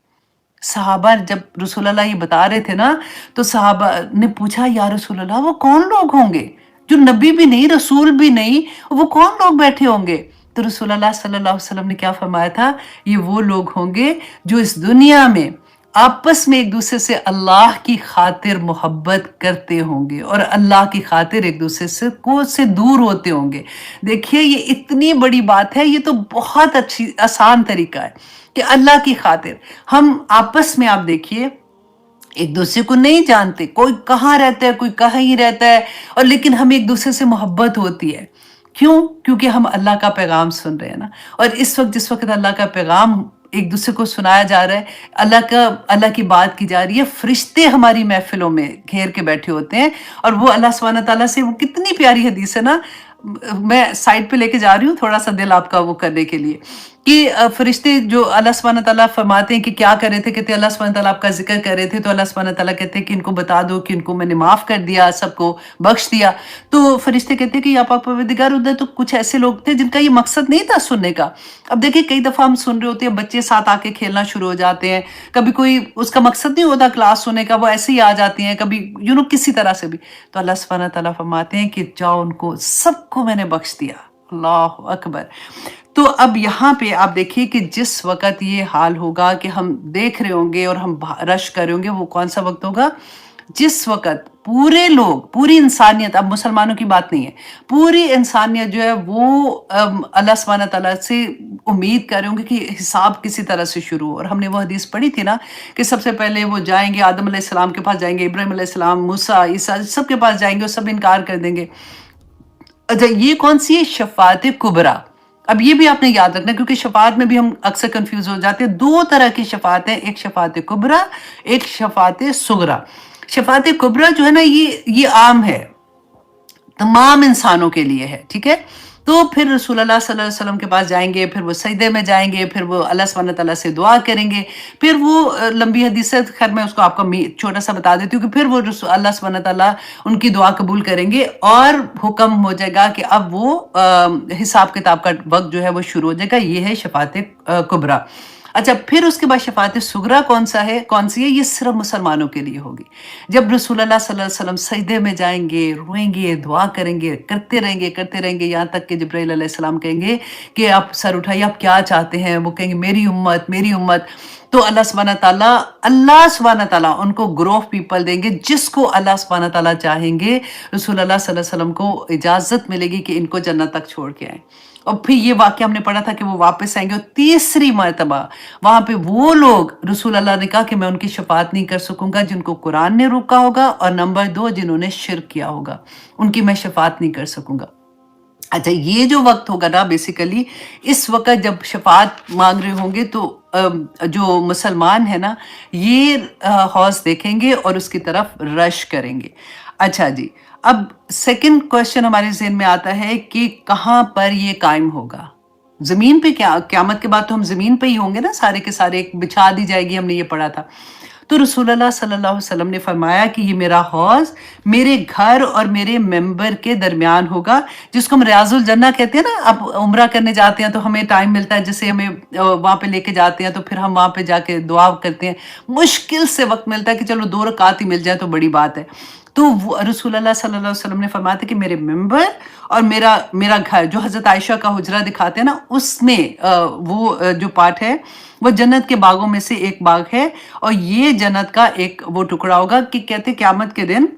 सहाबा जब रसूल अल्लाह ये बता रहे थे ना, तो सहाबा ने पूछा या रसूल अल्लाह वो कौन लोग होंगे जो नबी भी नहीं रसूल भी नहीं, वो कौन लोग बैठे होंगे? तो रसूल अल्लाह सल्लल्लाहु अलैहि वसल्लम ने क्या फरमाया था, ये वो लोग होंगे जो इस दुनिया में आपस में एक दूसरे से अल्लाह की खातिर मोहब्बत करते होंगे और अल्लाह की खातिर एक दूसरे से दूर होते होंगे। देखिए ये इतनी बड़ी बात है, ये तो बहुत अच्छी आसान तरीका है कि अल्लाह की खातिर हम आपस में, आप देखिए एक दूसरे को नहीं जानते, कोई कहाँ रहता है कोई कहाँ ही रहता है, और लेकिन हमें एक दूसरे से मोहब्बत होती है। क्यों? क्योंकि हम अल्लाह का पैगाम सुन रहे हैं ना। और इस वक्त जिस वक्त अल्लाह का पैगाम एक दूसरे को सुनाया जा रहा है, अल्लाह की बात की जा रही है, फरिश्ते हमारी महफिलों में घेर के बैठे होते हैं, और वो अल्लाह सुब्हानहू तआला से, वो कितनी प्यारी हदीस है ना, मैं साइड पे लेके जा रही हूँ थोड़ा सा दिल आपका वो करने के लिए, कि फरिश्ते जो अल्लाह सुब्हानहू तआला फरमाते हैं कि क्या कर रहे थे, कहते अल्लाह सुब्हानहू तआला आपका जिक्र कर रहे थे, तो अल्लाह सुब्हानहू तआला कहते हैं कि इनको बता दो कि इनको मैंने माफ कर दिया, सबको बख्श दिया। तो फरिश्ते कहते हैं कि या पाक परवरदिगार, उधर तो कुछ ऐसे लोग थे जिनका ये मकसद नहीं था सुनने का। अब देखिए कई दफा हम सुन रहे होते हैं, बच्चे साथ आके खेलना शुरू हो जाते हैं, कभी कोई उसका मकसद नहीं होता क्लास सुनने का, वो ऐसे ही आ जाती हैं, कभी किसी तरह से भी। तो अल्लाह सुब्हानहू तआला फरमाते हैं कि जाओ, उनको सबको मैंने बख्श दिया, अल्लाह अकबर। तो अब यहाँ पे आप देखिए कि जिस वक़्त ये हाल होगा कि हम देख रहे होंगे और हम रश कर रहे होंगे, वो कौन-सा वक़्त होगा? जिस वक़्त पूरे लोग, पूरी इंसानियत, अब मुसलमानों की बात नहीं है, पूरी इंसानियत जो है वो अल्लाह सुब्हानहू व तआला से उम्मीद कर रहे होंगे कि हिसाब किसी तरह से शुरू हो। और हमने वो हदीस पढ़ी थी ना कि सबसे पहले वो जाएँगे, आदम अलैहिस्सलाम के पास जाएँगे, इब्राहीम अलैहिस्सलाम, मूसा, ईसा सबके पास जाएँगे और सब इनकार कर देंगे। अच्छा, ये कौन-सी है? शफ़ाअत कुबरा। अब ये भी आपने याद रखना, क्योंकि शफ़ाअत में भी हम अक्सर कन्फ्यूज़ हो जाते हैं। 2 तरह की शफ़ाअत है, एक शफ़ाअत कुबरा, एक शफ़ाअत सुग़रा। शफ़ाअत कुबरा जो है ना, ये आम है, तमाम इंसानों के लिए है, ठीक है? तो फिर रसूलुल्लाह सल्लल्लाहु अलैहि वसल्लम के पास जाएँगे, फिर वो सजदे में जाएँगे, फिर वो अल्लाह सुब्हानहू व तआला से दुआ करेंगे। फिर वो लंबी हदीस है, खैर मैं उसको आपको छोटा-सा बता देती हूँ कि फिर वो अल्लाह सुब्हानहू व तआला उनकी दुआ कबूल करेंगे और हुक्म हो जाएगा कि अब वो हिसाब-किताब का वक़्त जो है वो शुरू हो जाएगा। ये है शफ़ाअत कुबरा। अच्छा, फिर उसके बाद शफ़ाअत सुग़रा कौन-सी है? ये सिर्फ़ मुसलमानों के लिए होगी। जब रसूलुल्लाह सल्लल्लाहु अलैहि वसल्लम सजदे में जाएँगे, रोएँगे, दुआ करेंगे, करते रहेंगे यहाँ तक कि जिब्राइल अलैहिस्सलाम कहेंगे कि आप सर उठाइए, आप क्या चाहते हैं? वो कहेंगे मेरी उम्मत, मेरी उम्मत। तो अल्लाह सुब्हानहू व तआला उनको ग्रुप ऑफ पीपल देंगे, जिसको अल्लाह सुब्हानहू व तआला चाहेंगे, रसूलुल्लाह सल्लल्लाहु अलैहि वसल्लम को इजाज़त मिलेगी कि इनको जन्नत तक छोड़ के आएँ। और फिर ये वाक़या हमने पढ़ा था कि वो वापस आएँगे और तीसरी मर्तबा वहाँ पे वो लोग, रसूल अल्लाह ने कहा कि मैं उनकी शफ़ाअत नहीं कर सकूँगा जिनको कुरान ने रोका होगा, और नंबर 2 जिन्होंने शिर्क किया होगा, उनकी मैं शफ़ाअत नहीं कर सकूँगा। अच्छा, ये जो वक़्त होगा ना, बेसिकली इस वक़्त जब शफ़ाअत माँग रहे होंगे तो जो मुसलमान है ना, ये हौज़ देखेंगे और उसकी तरफ रश करेंगे। अच्छा जी, अब सेकंड क्वेश्चन हमारे ज़हन में आता है कि कहाँ पर ये कायम होगा? ज़मीन पे? क्या क़यामत के बाद तो हम ज़मीन पे ही होंगे ना, सारे के सारे, एक बिछा दी जाएगी, हमने ये पढ़ा था। तो रसूलुल्लाह सल्लल्लाहु अलैहि वसल्लम ने फरमाया कि ये मेरा हौज़ मेरे घर और मेरे मेंबर के दरमियान होगा, जिसको हम रियाज़ुल जन्नह कहते हैं ना। अब उम्रा करने जाते हैं तो हमें टाइम मिलता है, जैसे हमें वहाँ पे लेके जाते हैं, तो फिर हम वहाँ पे जाके दुआ करते हैं। मुश्किल से वक़्त मिलता है कि चलो 2 रकात ही मिल जाए तो बड़ी बात है। तो रसूलुल्लाह सल्लल्लाहु अलैहि वसल्लम ने फरमाया था कि मेरे मेंबर और मेरा घर, जो हज़रत आयशा का हुजरा दिखाते हैं ना, उसमें वो जो पार्ट है वो जन्नत के बागों में से एक बाग है, और ये जन्नत का एक वो टुकड़ा होगा कि कहते हैं क़यामत के दिन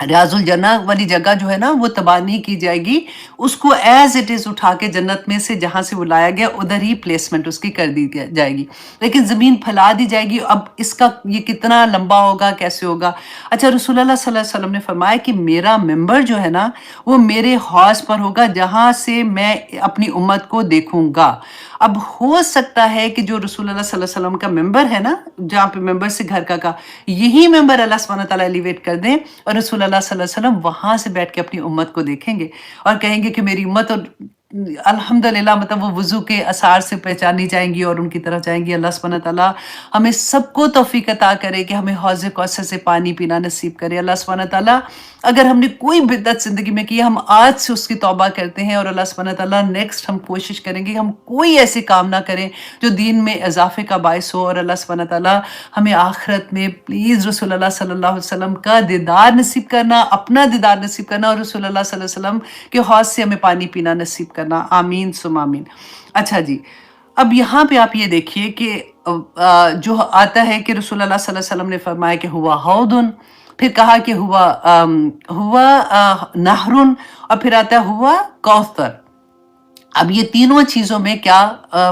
रियाज़ुल जन्नह वाली जगह जो है ना, वो तबाह नहीं की जाएगी, उसको एज़ इट इज़ उठा के जन्नत में से जहाँ से वो लाया गया उधर ही प्लेसमेंट उसकी कर दी जाएगी, लेकिन ज़मीन फैला दी जाएगी। अब इसका ये कितना लंबा होगा, कैसे होगा? अच्छा, रसूलुल्लाह सल्लल्लाहु अलैहि वसल्लम ने फरमाया कि मेरा मेंबर जो है ना, वो मेरे हौज़ पर होगा, जहाँ से मैं अपनी उम्मत को देखूँगा। अब हो सकता है कि जो रसूलुल्लाह सल्लल्लाहु अलैहि वसल्लम का मेंबर है ना, जहाँ पे मेंबर से घर का यही मेंबर अल्लाह सुब्हानहू व तआला एलिवेट कर दें, और रसूलुल्लाह सल्लल्लाहु अलैहि वसल्लम वहाँ से बैठ के अपनी उम्मत को देखेंगे और कहेंगे कि मेरी उम्मत, और अल्हम्दुलिल्लाह, मतलब वो वज़ू के आसार से पहचानी जाएँगी और उनकी तरफ जाएँगी। अल्लाह सुब्हानहू व तआला हमें सबको तौफ़ीक अता करे कि हमें हौज़ कौसर से पानी पीना नसीब करे। अल्लाह सुब्हानहू व तआला, अगर हमने कोई बिदअत ज़िंदगी में की है, हम आज से उसकी तौबा करते हैं, और अल्लाह सुब्हानहू व तआला नेक्स्ट हम कोशिश करेंगे कि हम कोई ऐसे काम ना करें जो दीन में इज़ाफ़े का बाइस हो, और अल्लाह सुब्हानहू व तआला हमें आखिरत में प्लीज़ रसूलुल्लाह सल्लल्लाहु अलैहि वसल्लम का दीदार नसीब करना, अपना दीदार नसीब करना, और रसूलुल्लाह सल्लल्लाहु अलैहि वसल्लम के हौज़ से हमें पानी पीना नसीब करना। आमीन सुम्मा आमीन। अच्छा जी, अब यहाँ पे आप ये देखिए कि जो आता है कि रसूलुल्लाह सल्लल्लाहु अलैहि वसल्लम ने फरमाया कि हुआ हौदुन, फिर कहा कि हुआ नहरुन, और फिर आता है हुआ कौसर। अब ये तीनों चीज़ों में क्या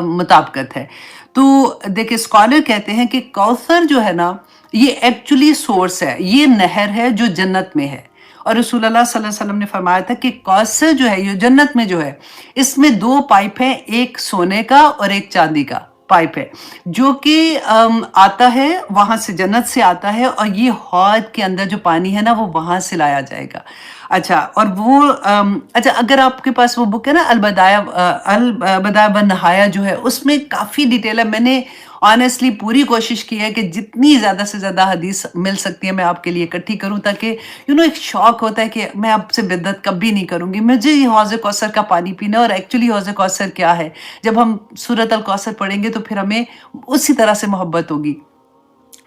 मुताबिकत है? तो देखिए, स्कॉलर कहते हैं कि कौसर जो है ना, ये एक्चुअली सोर्स है, ये नहर है जो जन्नत में है, और रसूलुल्लाह सल्लल्लाहु अलैहि वसल्लम ने फरमाया था कि कौसर जो है, ये जन्नत में जो है, इसमें 2 पाइप हैं, एक सोने का और एक चांदी का पाइप है, जो कि आता है वहाँ से, जन्नत से आता है, और ये हौज़ के अंदर जो पानी है ना, वो वहाँ से लाया जाएगा। अच्छा, और वो अच्छा, अगर आपके पास वो बुक है ना, अल-बदाया वन नहाया जो है, उसमें काफ़ी डिटेल है। मैंने ऑनेस्टली पूरी कोशिश की है कि जितनी ज़्यादा से ज़्यादा हदीस मिल सकती है मैं आपके लिए इकट्ठी करूँ, ताकि एक शौक होता है कि मैं आपसे बिदअत कभी नहीं करूँगी, मुझे ये हौज़ कौसर का पानी पीना है। और एक्चुअली हौज़ कौसर क्या है, जब हम सूरत अल कौसर पढ़ेंगे तो फिर हमें उसी तरह से मोहब्बत होगी।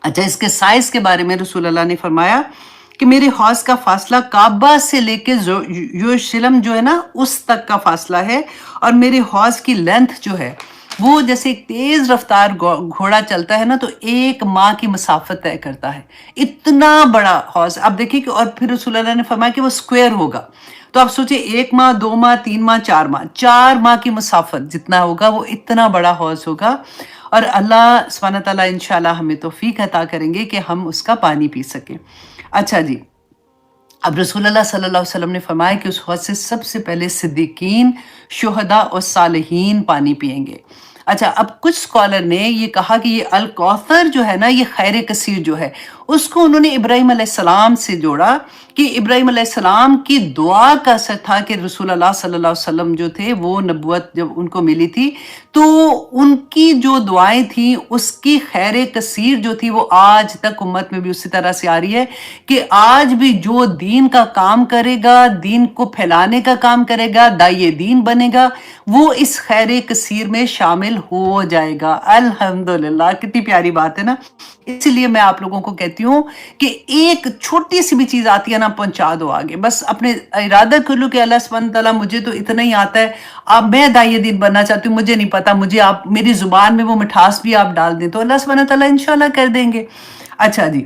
अच्छा, इसके साइज़ के बारे में रसूलुल्लाह ने फरमाया کہ میرے حوض کا فاصلہ کعبہ سے لے کے یروشلم جو ہے نا اس تک کا فاصلہ ہے، اور میرے حوض کی لینتھ جو ہے وہ جیسے ایک تیز رفتار گھوڑا چلتا ہے نا تو 1 ماہ کی مسافت طے کرتا ہے، اتنا بڑا حوض۔ اب دیکھیے کہ اور پھر رسول اللہ نے فرمایا کہ وہ اسکوائر ہوگا، تو آپ سوچیں 1 ماہ، 2 ماہ، 3 ماہ، 4 ماہ، 4 ماہ کی مسافت جتنا ہوگا وہ اتنا بڑا حوض ہوگا، اور اللہ سبحانہ تعالیٰ انشاءاللہ ہمیں توفیق عطا کریں گے کہ ہم اس کا پانی پی سکیں۔ اچھا جی، اب رسول اللہ صلی اللہ علیہ وسلم نے فرمایا کہ اس حوض سے سب سے پہلے صدیقین، شہداء اور صالحین پانی پیئیں گے۔ اچھا، اب کچھ اسکالر نے یہ کہا کہ یہ الکوثر جو ہے نا، یہ خیر کثیر جو ہے، اس کو انہوں نے ابراہیم علیہ السلام سے جوڑا کہ ابراہیم علیہ السلام کی دعا کا اثر تھا کہ رسول اللہ صلی اللہ علیہ وسلم جو تھے وہ نبوت جب ان کو ملی تھی تو ان کی جو دعائیں تھیں اس کی خیر کثیر جو تھی وہ آج تک امت میں بھی اسی طرح سے آ رہی ہے کہ آج بھی جو دین کا کام کرے گا، دین کو پھیلانے کا کام کرے گا، داعیے دین بنے گا، وہ اس خیر کثیر میں شامل ہو جائے گا۔ الحمدللہ، کتنی پیاری بات ہے نا۔ اسی لیے میں آپ لوگوں کو کہتی ہوں کہ ایک چھوٹی سی بھی چیز آتی ہے نا، پہنچا دو آگے، بس اپنے ارادہ کر لو کہ اللہ سبحانہ تعالیٰ مجھے تو اتنا ہی آتا ہے، اب میں داعیے دین بننا چاہتی ہوں، مجھے نہیں پتا، مجھے آپ میری زبان میں وہ مٹھاس بھی آپ ڈال دیں تو اللہ سبحانہ تعالیٰ انشاءاللہ کر دیں گے۔ اچھا جی،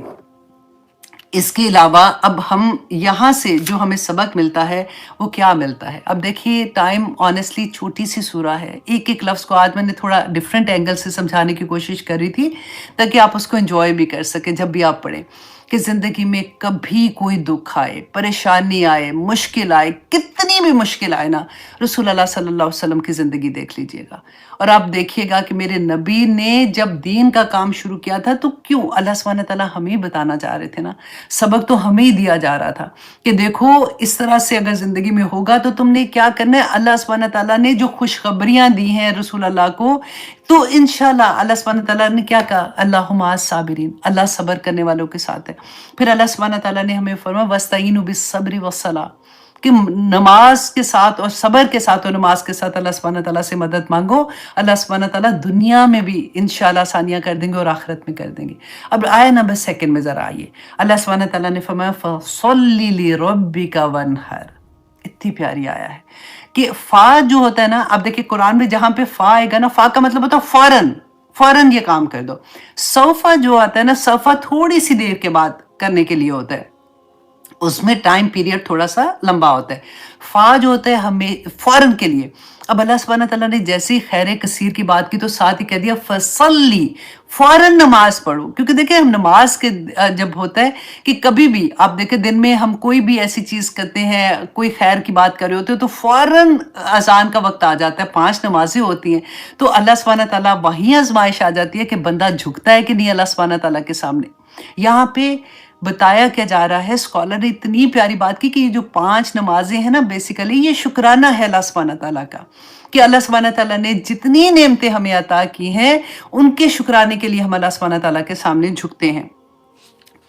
اس کے علاوہ اب ہم یہاں سے جو ہمیں سبق ملتا ہے وہ کیا ملتا ہے؟ اب دیکھیے ٹائم آنیسٹلی چھوٹی سی سورہ ہے، ایک ایک لفظ کو آج میں نے تھوڑا ڈیفرنٹ اینگل سے سمجھانے کی کوشش کر رہی تھی تاکہ آپ اس کو انجوائے بھی کر سکیں جب بھی آپ پڑھیں، کہ زندگی میں کبھی کوئی دکھ آئے، پریشانی آئے، مشکل آئے، کتنی بھی مشکل آئے نا، رسول اللہ صلی اللہ علیہ وسلم کی زندگی دیکھ لیجئے گا اور آپ دیکھیے گا کہ میرے نبی نے جب دین کا کام شروع کیا تھا تو کیوں اللہ سبحانہ تعالیٰ ہمیں بتانا چاہ رہے تھے نا، سبق تو ہمیں ہی دیا جا رہا تھا کہ دیکھو اس طرح سے اگر زندگی میں ہوگا تو تم نے کیا کرنا ہے۔ اللہ سبحانہ تعالیٰ نے جو خوشخبریاں دی ہیں رسول اللہ کو، تو انشاءاللہ اللہ سبحانہ تعالیٰ نے کیا کہا؟ اللہ مع الصابرین، اللہ صبر کرنے والوں کے ساتھ ہے۔ پھر اللہ سبحانہ تعالیٰ نے ہمیں فرمایا وَاسْتَعِینُوا بِالصَّبْرِ وَالصَّلَاةِ، کہ نماز کے ساتھ اور صبر کے ساتھ اور نماز کے ساتھ اللہ سبحانہ تعالیٰ سے مدد مانگو، اللہ سبحانہ تعالیٰ دنیا میں بھی انشاءاللہ آسانیاں کر دیں گے اور آخرت میں کر دیں گے۔ اب آیہ نمبر 2 میں ذرا آئیے، اللہ سبحانہ تعالیٰ نے فرمایا فَصَلِّ لِرَبِّكَ وَانْحَرْ، اتنی پیاری آیا ہے کہ فا جو ہوتا ہے نا، اب دیکھیں قرآن میں جہاں پہ فا آئے گا نا، فا کا مطلب ہوتا ہے فوراً، فوراً یہ کام کر دو۔ سوفا جو آتا ہے نا، سوفا تھوڑی سی دیر کے بعد کرنے کے لیے ہوتا ہے، اس میں ٹائم پیریڈ تھوڑا سا لمبا ہوتا ہے۔ فا جو ہوتا ہے ہمیں فوراً کے لیے۔ اب اللہ سبحانہ تعالیٰ نے جیسے ہی خیر کثیر کی بات کی تو ساتھ ہی کہہ دیا فصلی، فوراً نماز پڑھو، کیونکہ دیکھیں ہم نماز کے جب ہوتا ہے کہ کبھی بھی آپ دیکھیں دن میں ہم کوئی بھی ایسی چیز کرتے ہیں، کوئی خیر کی بات کر رہے ہوتے ہیں تو فوراً اذان کا وقت آ جاتا ہے، 5 نمازیں ہوتی ہیں، تو اللہ سبحانہ تعالیٰ وہیں آزمائش آ جاتی ہے کہ بندہ جھکتا ہے کہ نہیں اللہ سبحانہ تعالیٰ کے سامنے۔ یہاں پہ بتایا کیا جا رہا ہے، اسکالر نے اتنی پیاری بات کی کہ یہ جو 5 نمازیں ہیں نا، بیسیکلی یہ شکرانہ ہے اللہ سبحانہ تعالیٰ کا، کہ اللہ سبحانہ تعالیٰ نے جتنی نعمتیں ہمیں عطا کی ہیں ان کے شکرانے کے لیے ہم اللہ سبحانہ تعالیٰ کے سامنے جھکتے ہیں۔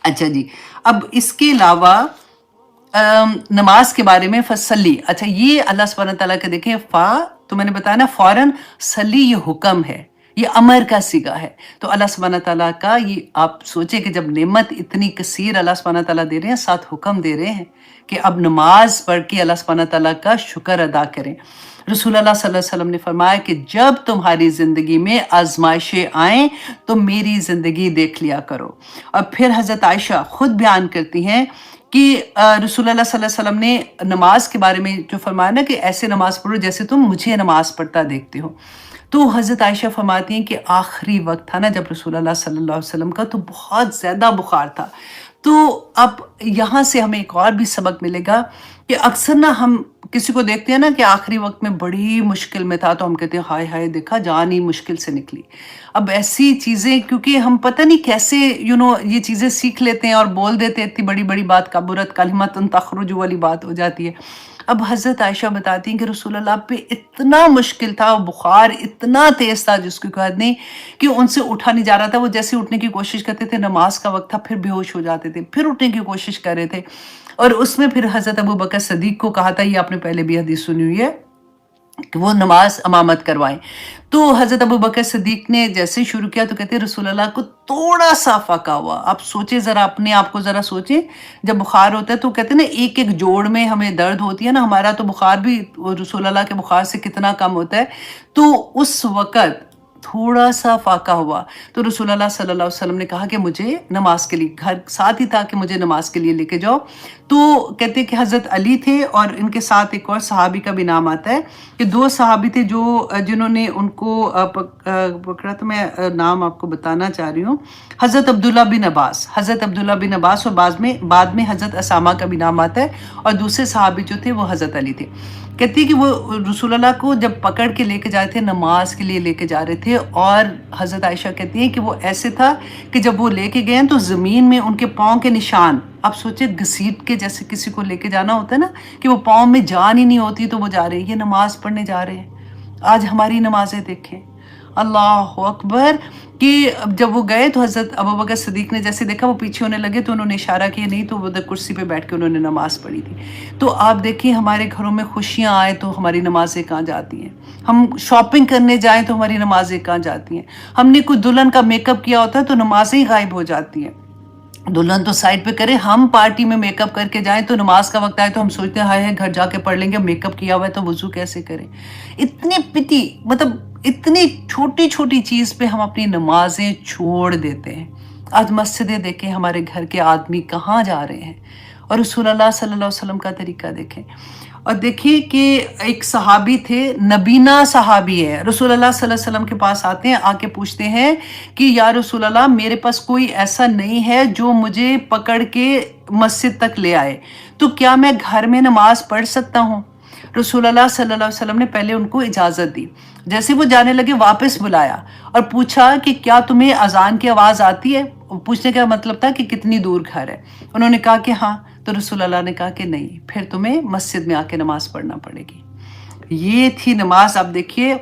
اچھا جی، اب اس کے علاوہ نماز کے بارے میں فصلی، اچھا یہ اللہ سبحانہ تعالیٰ کے دیکھیں فا تو میں نے بتایا نا فوراً، صلی یہ حکم ہے، یہ امر کا صیغہ ہے، تو اللہ سبحانہ تعالیٰ کا یہ آپ سوچیں کہ جب نعمت اتنی کثیر اللہ سبحانہ تعالیٰ دے رہے ہیں، ساتھ حکم دے رہے ہیں کہ اب نماز پڑھ کے اللہ سبحانہ تعالیٰ کا شکر ادا کریں۔ رسول اللہ صلی اللہ علیہ وسلم نے فرمایا کہ جب تمہاری زندگی میں آزمائشیں آئیں تو میری زندگی دیکھ لیا کرو۔ اور پھر حضرت عائشہ خود بیان کرتی ہیں کہ رسول اللہ صلی اللہ علیہ وسلم نے نماز کے بارے میں جو فرمایا نا کہ ایسے نماز پڑھو جیسے تم مجھے نماز پڑھتا دیکھتے ہو، تو حضرت عائشہ فرماتی ہیں کہ آخری وقت تھا نا جب رسول اللہ صلی اللہ علیہ وسلم کا تو بہت زیادہ بخار تھا۔ تو اب یہاں سے ہمیں ایک اور بھی سبق ملے گا کہ اکثر نا ہم کسی کو دیکھتے ہیں نا کہ آخری وقت میں بڑی مشکل میں تھا تو ہم کہتے ہیں ہائے ہائے دیکھا جان ہی مشکل سے نکلی۔ اب ایسی چیزیں کیونکہ ہم پتہ نہیں کیسے یہ چیزیں سیکھ لیتے ہیں اور بول دیتے ہیں، اتنی بڑی بڑی بات کبرت کلمۃ تخرج والی بات ہو جاتی ہے۔ اب حضرت عائشہ بتاتی ہیں کہ رسول اللہ پہ اتنا مشکل تھا، بخار اتنا تیز تھا جس کی کوئی حد نہیں، کہ ان سے اٹھا نہیں جا رہا تھا، وہ جیسے اٹھنے کی کوشش کرتے تھے، نماز کا وقت تھا، پھر بے ہوش ہو جاتے تھے، پھر اٹھنے کی کوشش کر رہے تھے، اور اس میں پھر حضرت ابو بکر صدیق کو کہا تھا، یہ آپ نے پہلے بھی حدیث سنی ہوئی ہے کہ وہ نماز امامت کروائیں۔ تو حضرت ابو بکر صدیق نے جیسے ہی شروع کیا تو کہتے ہیں رسول اللہ کو تھوڑا سا فاقہ ہوا۔ آپ سوچیں ذرا، اپنے آپ کو ذرا سوچیں، جب بخار ہوتا ہے تو کہتے ہیں نا ایک ایک جوڑ میں ہمیں درد ہوتی ہے نا، ہمارا تو بخار بھی رسول اللہ کے بخار سے کتنا کم ہوتا ہے۔ تو اس وقت تھوڑا سا فاقہ ہوا تو رسول اللہ صلی اللہ علیہ وسلم نے کہا کہ مجھے نماز کے لیے، گھر ساتھ ہی تھا کہ مجھے نماز کے لیے لے کے جاؤ۔ تو کہتے ہیں کہ حضرت علی تھے اور ان کے ساتھ ایک اور صحابی کا بھی نام آتا ہے کہ دو صحابی تھے جنہوں نے ان کو پکڑا۔ تو میں نام آپ کو بتانا چاہ رہی ہوں، حضرت عبداللہ بن عباس، حضرت عبداللہ بن عباس، اور بعد میں حضرت اسامہ کا بھی نام آتا ہے، اور دوسرے صحابی جو تھے وہ حضرت علی تھے۔ کہتی ہے کہ وہ رسول اللہ کو جب پکڑ کے لے کے جا رہے تھے، نماز کے لیے لے کے جا رہے تھے، اور حضرت عائشہ کہتی ہیں کہ وہ ایسے تھا کہ جب وہ لے کے گئے تو زمین میں ان کے پاؤں کے نشان، آپ سوچیں گھسیٹ کے جیسے کسی کو لے کے جانا ہوتا ہے نا، کہ وہ پاؤں میں جان ہی نہیں ہوتی تو وہ جا رہے ہیں، یہ نماز پڑھنے جا رہے ہیں۔ آج ہماری نمازیں دیکھیں، اللہ اکبر، کہ جب وہ گئے تو حضرت ابوبکر صدیق نے جیسے دیکھا وہ پیچھے ہونے لگے تو انہوں نے اشارہ کیا، نہیں تو وہ ادھر کرسی پہ بیٹھ کے انہوں نے نماز پڑھی تھی۔ تو آپ دیکھیں ہمارے گھروں میں خوشیاں آئیں تو ہماری نمازیں کہاں جاتی ہیں، ہم شاپنگ کرنے جائیں تو ہماری نمازیں کہاں جاتی ہیں، ہم نے کوئی دلہن کا میک اپ کیا ہوتا ہے تو نمازیں ہی غائب ہو جاتی ہیں۔ دلہن تو سائڈ پہ کرے، ہم پارٹی میں میک اپ کر کے جائیں تو نماز کا وقت آئے تو ہم سوچتے ہیں ہائے گھر جا کے پڑھ لیں گے، میک اپ کیا ہوا ہے تو وضو کیسے کریں۔ اتنی پتی، مطلب اتنی چھوٹی چھوٹی چیز پہ ہم اپنی نمازیں چھوڑ دیتے ہیں۔ آج مسجدیں دیکھیں، ہمارے گھر کے آدمی کہاں جا رہے ہیں، اور رسول اللہ صلی اللہ علیہ وسلم کا طریقہ دیکھیں۔ اور دیکھیے کہ ایک صحابی تھے، نبینا صحابی ہے، رسول اللہ صلی اللہ علیہ وسلم کے پاس آتے ہیں، آ کے پوچھتے ہیں کہ یا رسول اللہ میرے پاس کوئی ایسا نہیں ہے جو مجھے پکڑ کے مسجد تک لے آئے، تو کیا میں گھر میں نماز پڑھ سکتا ہوں؟ رسول اللہ صلی اللہ علیہ وسلم نے پہلے ان کو اجازت دی، جیسے وہ جانے لگے واپس بلایا اور پوچھا کہ کیا تمہیں اذان کی آواز آتی ہے؟ پوچھنے کا مطلب تھا کہ کتنی دور گھر ہے۔ انہوں نے کہا کہ ہاں، تو رسول اللہ نے کہا کہ نہیں، پھر تمہیں مسجد میں آ کے نماز پڑھنا پڑے گی۔ یہ تھی نماز۔ آپ دیکھیے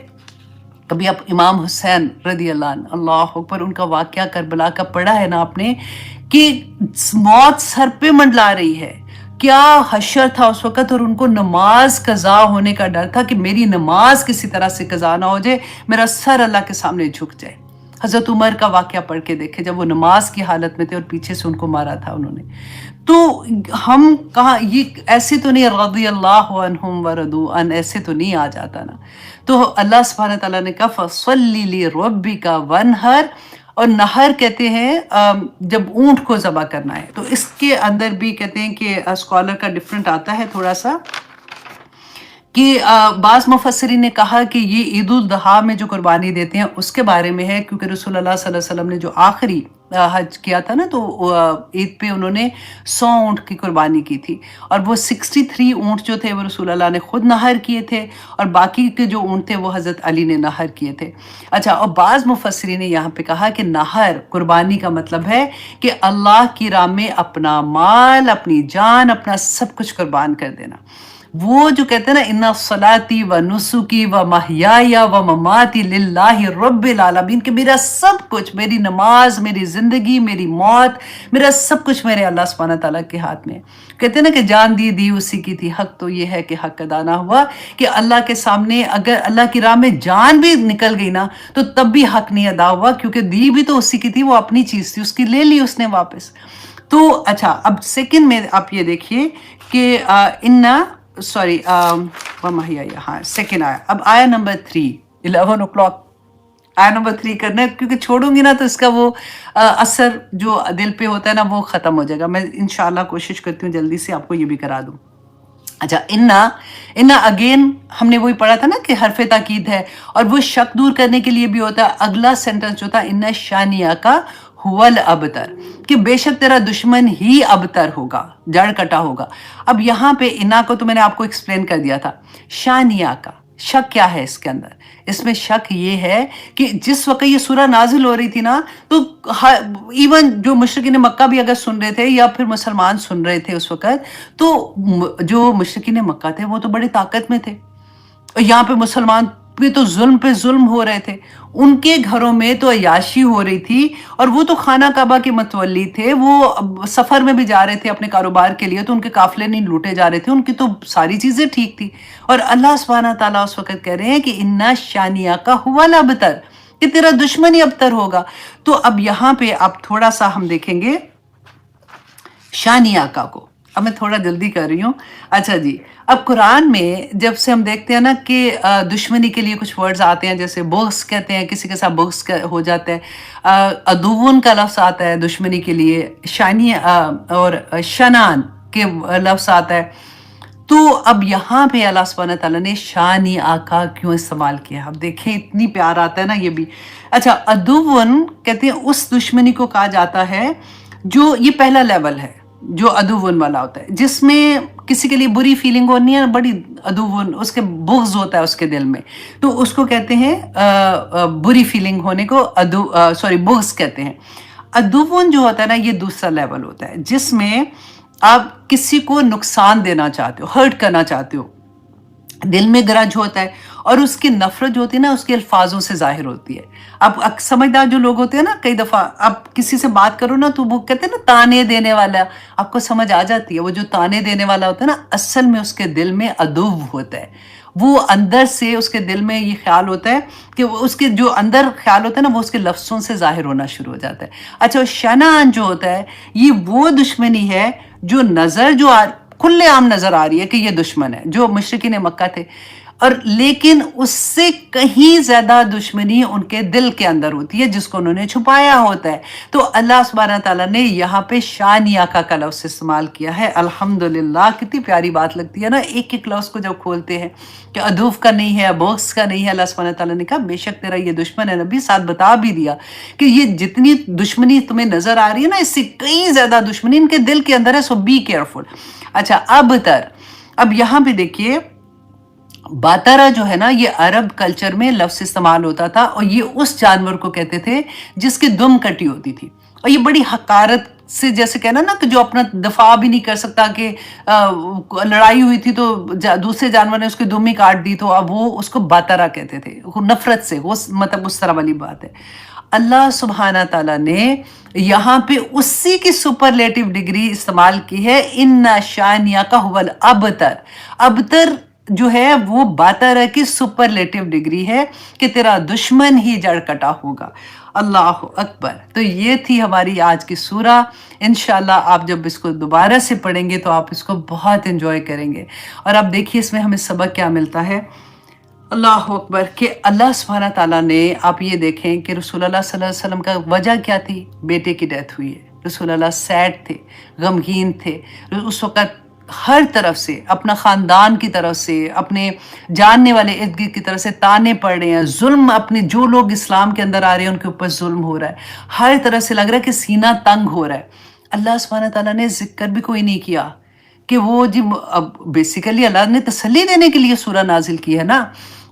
کبھی آپ امام حسین رضی اللہ عنہ، اللہ اکبر، ان کا واقعہ کربلا کا پڑھا ہے نا آپ نے، کہ موت سر پہ منڈلا رہی ہے، کیا حشر تھا اس وقت، اور ان کو نماز قضا ہونے کا ڈر تھا کہ میری نماز کسی طرح سے قضا نہ ہو جائے، میرا سر اللہ کے سامنے جھک جائے۔ حضرت عمر کا واقعہ پڑھ کے دیکھے، جب وہ نماز کی حالت میں تھے اور پیچھے سے ان کو مارا تھا انہوں نے۔ تو ہم کہاں، یہ ایسے تو نہیں رضی اللہ عنہم ورضوا عنہ، ایسے تو نہیں آ جاتا نا۔ تو اللہ سبحانہ تعالیٰ نے کہا فَصَلِّ لِرَبِّكَ وَانْحَرْ، اور نہر کہتے ہیں جب اونٹ کو ذبح کرنا ہے، تو اس کے اندر بھی کہتے ہیں کہ اسکالر کا ڈفرنٹ آتا ہے تھوڑا سا، کہ بعض مفسرین نے کہا کہ یہ عید الاضحیٰ میں جو قربانی دیتے ہیں اس کے بارے میں ہے، کیونکہ رسول اللہ صلی اللہ علیہ وسلم نے جو آخری حج کیا تھا نا، تو عید پہ انہوں نے 100 اونٹ کی قربانی کی تھی، اور وہ 63 اونٹ جو تھے وہ رسول اللہ نے خود نہر کیے تھے، اور باقی کے جو اونٹ تھے وہ حضرت علی نے نہر کیے تھے۔ اچھا، اور بعض مفسرین نے یہاں پہ کہا کہ نہر قربانی کا مطلب ہے کہ اللہ کی راہ میں اپنا مال، اپنی جان، اپنا سب کچھ قربان کر دینا۔ وہ جو کہتے ہیں نا ان صلاتی و نسکی و محیای و مماتی للہ رب العالمین، کہ میرا سب کچھ، میری نماز، میری زندگی، میری موت، میرا سب کچھ میرے اللہ سبحانہ تعالیٰ کے ہاتھ میں ہے۔ کہتے ہیں نا کہ جان دی اسی کی تھی، حق تو یہ ہے کہ حق ادا نہ ہوا، کہ اللہ کے سامنے اگر اللہ کی راہ میں جان بھی نکل گئی نا تو تب بھی حق نہیں ادا ہوا، کیونکہ دی بھی تو اسی کی تھی، وہ اپنی چیز تھی، اس کی لے لی اس نے واپس۔ تو اچھا، اب سیکنڈ میں آپ یہ دیکھیے کہ ہاں سیکنڈ آیا، اب آیا نمبر 3، 11 o'clock آیا نمبر 3 کرنا ہے، کیونکہ چھوڑوں گی نا تو اس کا وہ اثر جو دل پہ ہوتا ہے نا وہ ختم ہو جائے گا۔ میں انشاءاللہ کوشش کرتی ہوں جلدی سے آپ کو یہ بھی کرا دوں۔ اچھا، انا اگین ہم نے وہی پڑھا تھا نا کہ حرف تاکید ہے، اور وہ شک دور کرنے کے لیے بھی ہوتا ہے۔ اگلا سینٹنس جو تھا ان شانیہ کا هو الابتر، کہ بے شک تیرا دشمن ہی ابتر ہوگا، جڑ کٹا ہوگا۔ اب یہاں پہ انا کو تو میں نے آپ کو ایکسپلین کر دیا تھا، شانیہ کا شک کیا ہے اس کے اندر؟ اس میں شک یہ ہے کہ جس وقت یہ سورہ نازل ہو رہی تھی نا، تو ایون جو مشرکین مکہ بھی اگر سن رہے تھے یا پھر مسلمان سن رہے تھے اس وقت، تو جو مشرکین مکہ تھے وہ تو بڑے طاقت میں تھے، یہاں پہ مسلمان पे तो जुल्म पे जुल्म हो रहे थे, उनके घरों में तो अय्याशी हो रही थी, और वो तो खाना काबा के मतवल्ली थे, वो सफ़र में भी जा रहे थे अपने कारोबार के लिए, तो उनके काफ़िले नहीं लूटे जा रहे थे, उनकी तो सारी चीज़ें ठीक थी। और अल्लाह सुब्हानहू तआला उस वक़्त कह रहे हैं कि इन्ना शानियाका हुवल अबतर, कि तेरा दुश्मन ही अबतर होगा। तो अब यहाँ पे अब थोड़ा-सा हम देखेंगे शानियाका को। अब मैं थोड़ा जल्दी कर रही हूँ। अच्छा जी, अब कुरान में जब से हम देखते हैं ना कि दुश्मनी के लिए कुछ वर्ड्स आते हैं, जैसे बुग़्ज़ कहते हैं, किसी के साथ बुग़्ज़ हो जाता है, अदुव्वुन का लफ्ज़ आता है दुश्मनी के लिए, और शनान के लफ्ज़ आता है। तो अब यहाँ पे अल्लाह सुब्हानहू तआला ने शानी आका क्यों इस्तेमाल किया? अब देखें, इतनी प्यार आता है ना ये भी। अच्छा, अदुव्वुन कहते हैं उस दुश्मनी को कहा जाता है जो, ये पहला लेवल है जो अदुव्वुन वाला होता है, जिसमें किसी के लिए बुरी फीलिंग होनी है, बड़ी अदुव्वुन, उसके बुग़्ज़ होता है उसके दिल में, तो उसको कहते हैं बुरी फीलिंग होने को बुग़्ज़ कहते हैं। अदुव्वुन जो होता है ना, ये दूसरा लेवल होता है, जिसमें आप किसी को नुकसान देना चाहते हो, हर्ट करना चाहते हो, दिल में ग्रज होता है, और उसकी नफरत जो होती है ना, उसके अल्फाजों से जाहिर होती है। अब समझदार जो लोग होते हैं ना, कई दफ़ा आप किसी से बात करो ना, तो वो कहते हैं ना ताने देने वाला, आपको समझ आ जाती है वो जो ताने देने वाला होता है ना, असल में उसके दिल में अदुव्व होता है। वो अंदर से उसके दिल में ये ख्याल होता है कि उसके जो अंदर ख्याल होता है ना, वो उसके लफ्ज़ों से जाहिर होना शुरू हो जाता है। अच्छा, शनान जो होता है, ये वो दुश्मनी है जो खुल्लेआम नजर आ रही है कि ये दुश्मन है, जो मुशरिकीन मक्का थे, और लेकिन उससे कहीं ज्यादा दुश्मनी उनके दिल के अंदर होती है, जिसको उन्होंने छुपाया होता है। तो अल्लाह सुब्हानहू तआला ने यहाँ पे शानियाका का लफ्ज़ इस्तेमाल किया है। अल्हम्दुलिल्लाह, कितनी प्यारी बात लगती है ना, एक एक लफ्ज़ को जब खोलते हैं कि अदुव्व का नहीं है, बुग़्ज़ का नहीं है। अल्लाह सुब्हानहू तआला ने कहा बेशक तेरा ये दुश्मन है। नबी साथ बता भी दिया कि ये जितनी दुश्मनी तुम्हें नजर आ रही है ना, इससे कई ज्यादा दुश्मनी इनके दिल के अंदर है, सो बी केयरफुल। अच्छा, अब यहाँ पे देखिए, बातरा जो है ना, ये अरब कल्चर में लफ्ज़ इस्तेमाल होता था, और ये उस जानवर को कहते थे जिसकी दुम कटी होती थी, और ये बड़ी हकारत से, जैसे कहना ना कि जो अपना दफा भी नहीं कर सकता, कि लड़ाई हुई थी तो दूसरे जानवर ने उसकी दुम ही काट दी, तो अब वो उसको बातरा कहते थे, नफरत से, वो मतलब उस तरह वाली बात है। अल्लाह सुब्हाना ताला ने यहाँ पे उसी की सुपरलेटिव डिग्री इस्तेमाल की है, इन्ना शानियाका हुवल अबतर। अबतर जो है वो बातरा की सुपरलेटिव डिग्री है कि तेरा दुश्मन ही जड़ कटा होगा। अल्लाह अकबर। तो ये थी हमारी आज की सूरा। इंशाल्लाह आप जब इसको दोबारा से पढ़ेंगे तो आप इसको बहुत एंजॉय करेंगे। और अब देखिए इसमें हमें सबक क्या मिलता है। अल्लाह अकबर कि अल्लाह सुब्हाना ताला ने, आप ये देखें कि रसूलुल्लाह सल्लल्लाहु अलैहि वसल्लम का वजह क्या थी, बेटे की डेथ हुई है। रसूलुल्लाह सैड थे, गमगीन थे, उस वक़्त हर तरफ से, अपना ख़ानदान की तरफ से, अपने जानने वाले इर्द गिर्द की तरफ से ताने पड़ रहे हैं, जुल्म, अपने जो लोग इस्लाम के अंदर आ रहे हैं उनके ऊपर जुल्म हो रहा है, हर तरफ से लग रहा है कि सीना तंग हो रहा है। अल्लाह सुब्हाना ताला ने जिक्र भी कोई नहीं किया कि वो जी, अब बेसिकली अल्लाह ने तसल्ली देने के लिए सूरह नाजिल की है ना,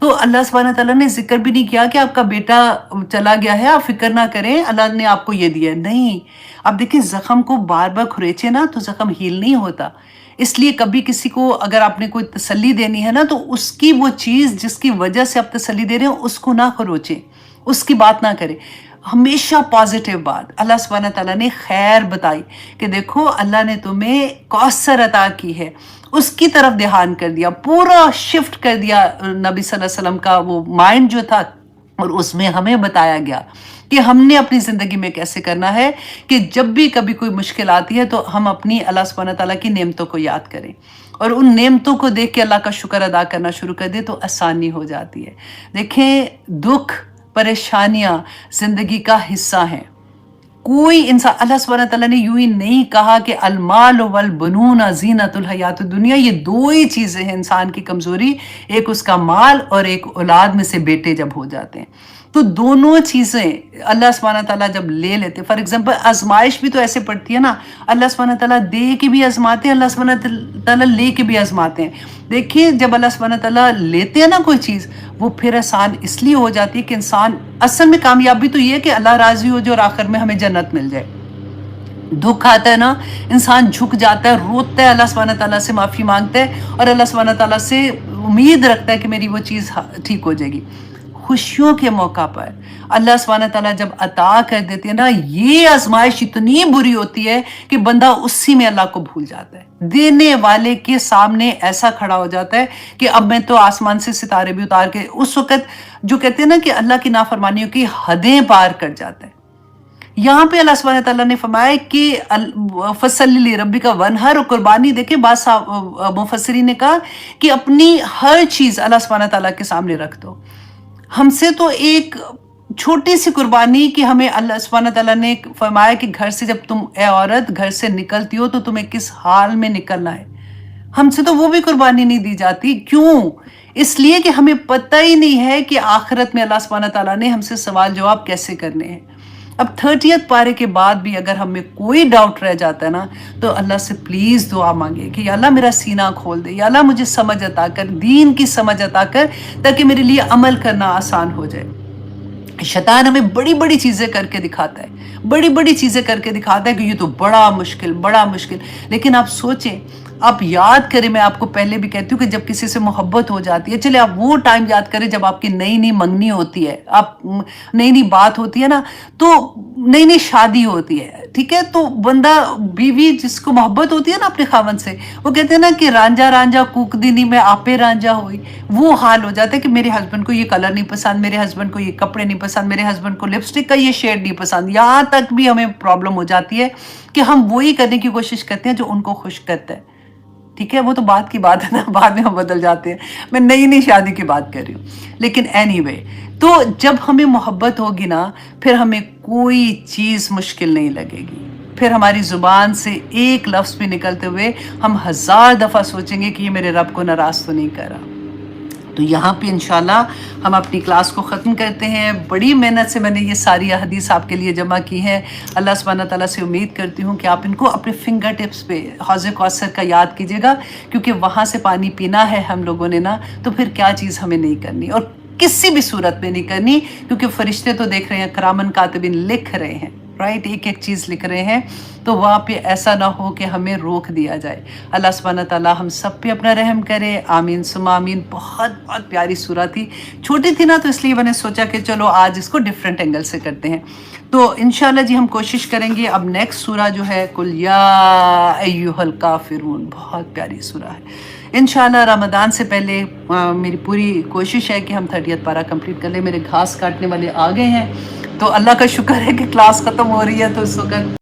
तो अल्लाह सुब्हाना ताला ने जिक्र भी नहीं किया कि आपका बेटा चला गया है, आप फिक्र ना करें, अल्लाह ने आपको ये दिया है। नहीं, अब देखिए ज़ख्म को बार बार खुरेचे ना तो ज़ख्म हील नहीं होता। इसलिए कभी किसी को अगर आपने कोई तसल्ली देनी है ना, तो उसकी वो चीज़ जिसकी वजह से आप तसल्ली दे रहे हो उसको ना खरोचें, उसकी बात ना करें, हमेशा पॉजिटिव बात। अल्लाह सुब्हाना ताला ने खैर बताई कि देखो अल्लाह ने तुम्हें कौसर अता की है, उसकी तरफ ध्यान कर दिया, पूरा शिफ्ट कर दिया नबी सल्लल्लाहु अलैहि वसल्लम का वो माइंड जो था, और उसमें हमें बताया गया कि हमने अपनी ज़िंदगी में कैसे करना है कि जब भी कभी कोई मुश्किल आती है तो हम अपनी अल्लाह सुब्हाना ताला की नेमतों को याद करें, और उन नेमतों को देख के अल्लाह का शुक्र अदा करना शुरू कर दे तो आसानी हो जाती है। देखें, दुख, परेशानियां ज़िंदगी का हिस्सा हैं। कोई इंसान, अल्लाह सुब्हाना ताला ने यूं ही नहीं कहा कि अलमाल वल बनून ज़ीनतुल हयातुद दुनिया, ये दो ही चीज़ें हैं इंसान की कमज़ोरी, एक उसका माल और एक औलाद में से बेटे जब हो जाते हैं। तो दोनों चीज़ें अल्लाह सुब्हाना ताला जब ले लेते, फॉर एग्जांपल आजमाइश भी तो ऐसे पड़ती है ना, अल्लाह सुब्हाना ताला दे के भी आजमाते हैं, अल्लाह सुब्हाना ताला ले के भी आजमाते हैं। देखिए, जब अल्लाह सुब्हाना ताला लेते हैं ना कोई चीज़, वो फिर आसान इसलिए हो जाती है कि इंसान, असल में कामयाबी तो ये है कि अल्लाह राज़ी हो जाए और आखिर में हमें जन्नत मिल जाए। दुख आता है ना, इंसान झुक जाता है, रोता है, अल्लाह सुब्हाना ताला से माफ़ी मांगता है और अल्लाह सुब्हाना ताला से उम्मीद रखता है कि मेरी वो चीज़ ठीक हो जाएगी। खुशियों के मौका पर अल्लाह सुब्हानहू व तआला जब अता कर देते हैं ना, ये आजमाइश इतनी बुरी होती है कि बंदा उसी में अल्लाह को भूल जाता है। देने वाले के सामने ऐसा खड़ा हो जाता है कि अब मैं तो आसमान से सितारे भी उतार के, उस वक़्त जो कहते हैं ना कि अल्लाह की नाफरमानियों की हदें पार कर जाता है। यहाँ पे अल्लाह सुब्हानहू व तआला ने फरमाया कि फसल्लि लिरब्बिका वनहर, और कुर्बानी देके बाद मुफस्सिरीन ने कहा कि अपनी हर चीज़ अल्लाह सुब्हानहू व तआला के सामने रख दो। हमसे तो एक छोटी सी कुर्बानी कि हमें अल्लाह सुब्हानहू व तआला ने फरमाया कि घर से जब तुम ए औरत घर से निकलती हो तो तुम्हें किस हाल में निकलना है, हमसे तो वो भी कुर्बानी नहीं दी जाती। क्यों? इसलिए कि हमें पता ही नहीं है कि आखिरत में अल्लाह सुब्हानहू व तआला ने हमसे सवाल जवाब कैसे करने हैं। अब 30th पारे के बाद भी अगर हमें कोई डाउट रह जाता है ना, तो अल्लाह से प्लीज़ दुआ मांगे कि या अल्लाह मेरा सीना खोल दे, या अल्लाह मुझे समझ अता कर, दीन की समझ अता कर, ताकि मेरे लिए अमल करना आसान हो जाए। शैतान हमें बड़ी बड़ी चीज़ें करके दिखाता है, बड़ी बड़ी चीज़ें करके दिखाता है कि ये तो बड़ा मुश्किल। लेकिन आप सोचें, आप याद करें, मैं आपको पहले भी कहती हूँ कि जब किसी से मोहब्बत हो जाती है, चले आप वो टाइम याद करें जब आपकी नई नई मंगनी होती है, आप नई नई बात होती है ना, तो नई नई शादी होती है, ठीक है, तो बंदा बीवी जिसको मोहब्बत होती है ना अपने खावन से, वो कहते हैं ना कि रांझा रांझा कूक दिनी में आपे रांझा हुई, वो हाल हो जाता है कि मेरे हस्बैंड को ये कलर नहीं पसंद, मेरे हस्बैंड को ये कपड़े नहीं पसंद, मेरे हस्बैंड को लिपस्टिक का ये शेड नहीं पसंद। यहाँ तक भी हमें प्रॉब्लम हो जाती है कि हम वही करने की कोशिश करते हैं जो उनको खुश करता है। ठीक है, वो तो बात की बात है ना, बाद में हम बदल जाते हैं। मैं नई नई शादी की बात कर रही हूँ। लेकिन एनीवे, तो जब हमें मोहब्बत होगी ना, फिर हमें कोई चीज़ मुश्किल नहीं लगेगी। फिर हमारी ज़ुबान से एक लफ्ज़ भी निकलते हुए हम 1000 दफ़ा सोचेंगे कि ये मेरे रब को नाराज़ तो नहीं कर रहा। तो यहाँ पे इंशाल्लाह हम अपनी क्लास को ख़त्म करते हैं। बड़ी मेहनत से मैंने ये सारी हदीस आपके लिए जमा की है। अल्लाह सुब्हानहू व तआला से उम्मीद करती हूँ कि आप इनको अपने फिंगर टिप्स पे हौज़ कौसर का याद कीजिएगा, क्योंकि वहाँ से पानी पीना है हम लोगों ने ना, तो फिर क्या चीज़ हमें नहीं करनी, और किसी भी सूरत में नहीं करनी, क्योंकि फ़रिश्ते तो देख रहे हैं, किरामन कातिबीन लिख रहे हैं, राइट, एक एक चीज़ लिख रहे हैं। तो वहाँ पे ऐसा ना हो कि हमें रोक दिया जाए। अल्लाह सुब्हानहू व तआला हम सब पे अपना रहम करे, आमीन सुम्मा आमीन। बहुत बहुत प्यारी सूरा थी, छोटी थी ना, तो इसलिए मैंने सोचा कि चलो आज इसको डिफरेंट एंगल से करते हैं। तो इंशाल्लाह जी हम कोशिश करेंगे। अब नेक्स्ट सूरा जो है कुल या अय्युहल काफिरून, बहुत प्यारी सूरा है। इंशाल्लाह रमज़ान से पहले मेरी पूरी कोशिश है कि हम 30th पारा कंप्लीट कर लें। मेरे घास काटने वाले आ गए हैं, तो अल्लाह का शुक्र है कि क्लास ख़त्म हो रही है, तो इस वक्त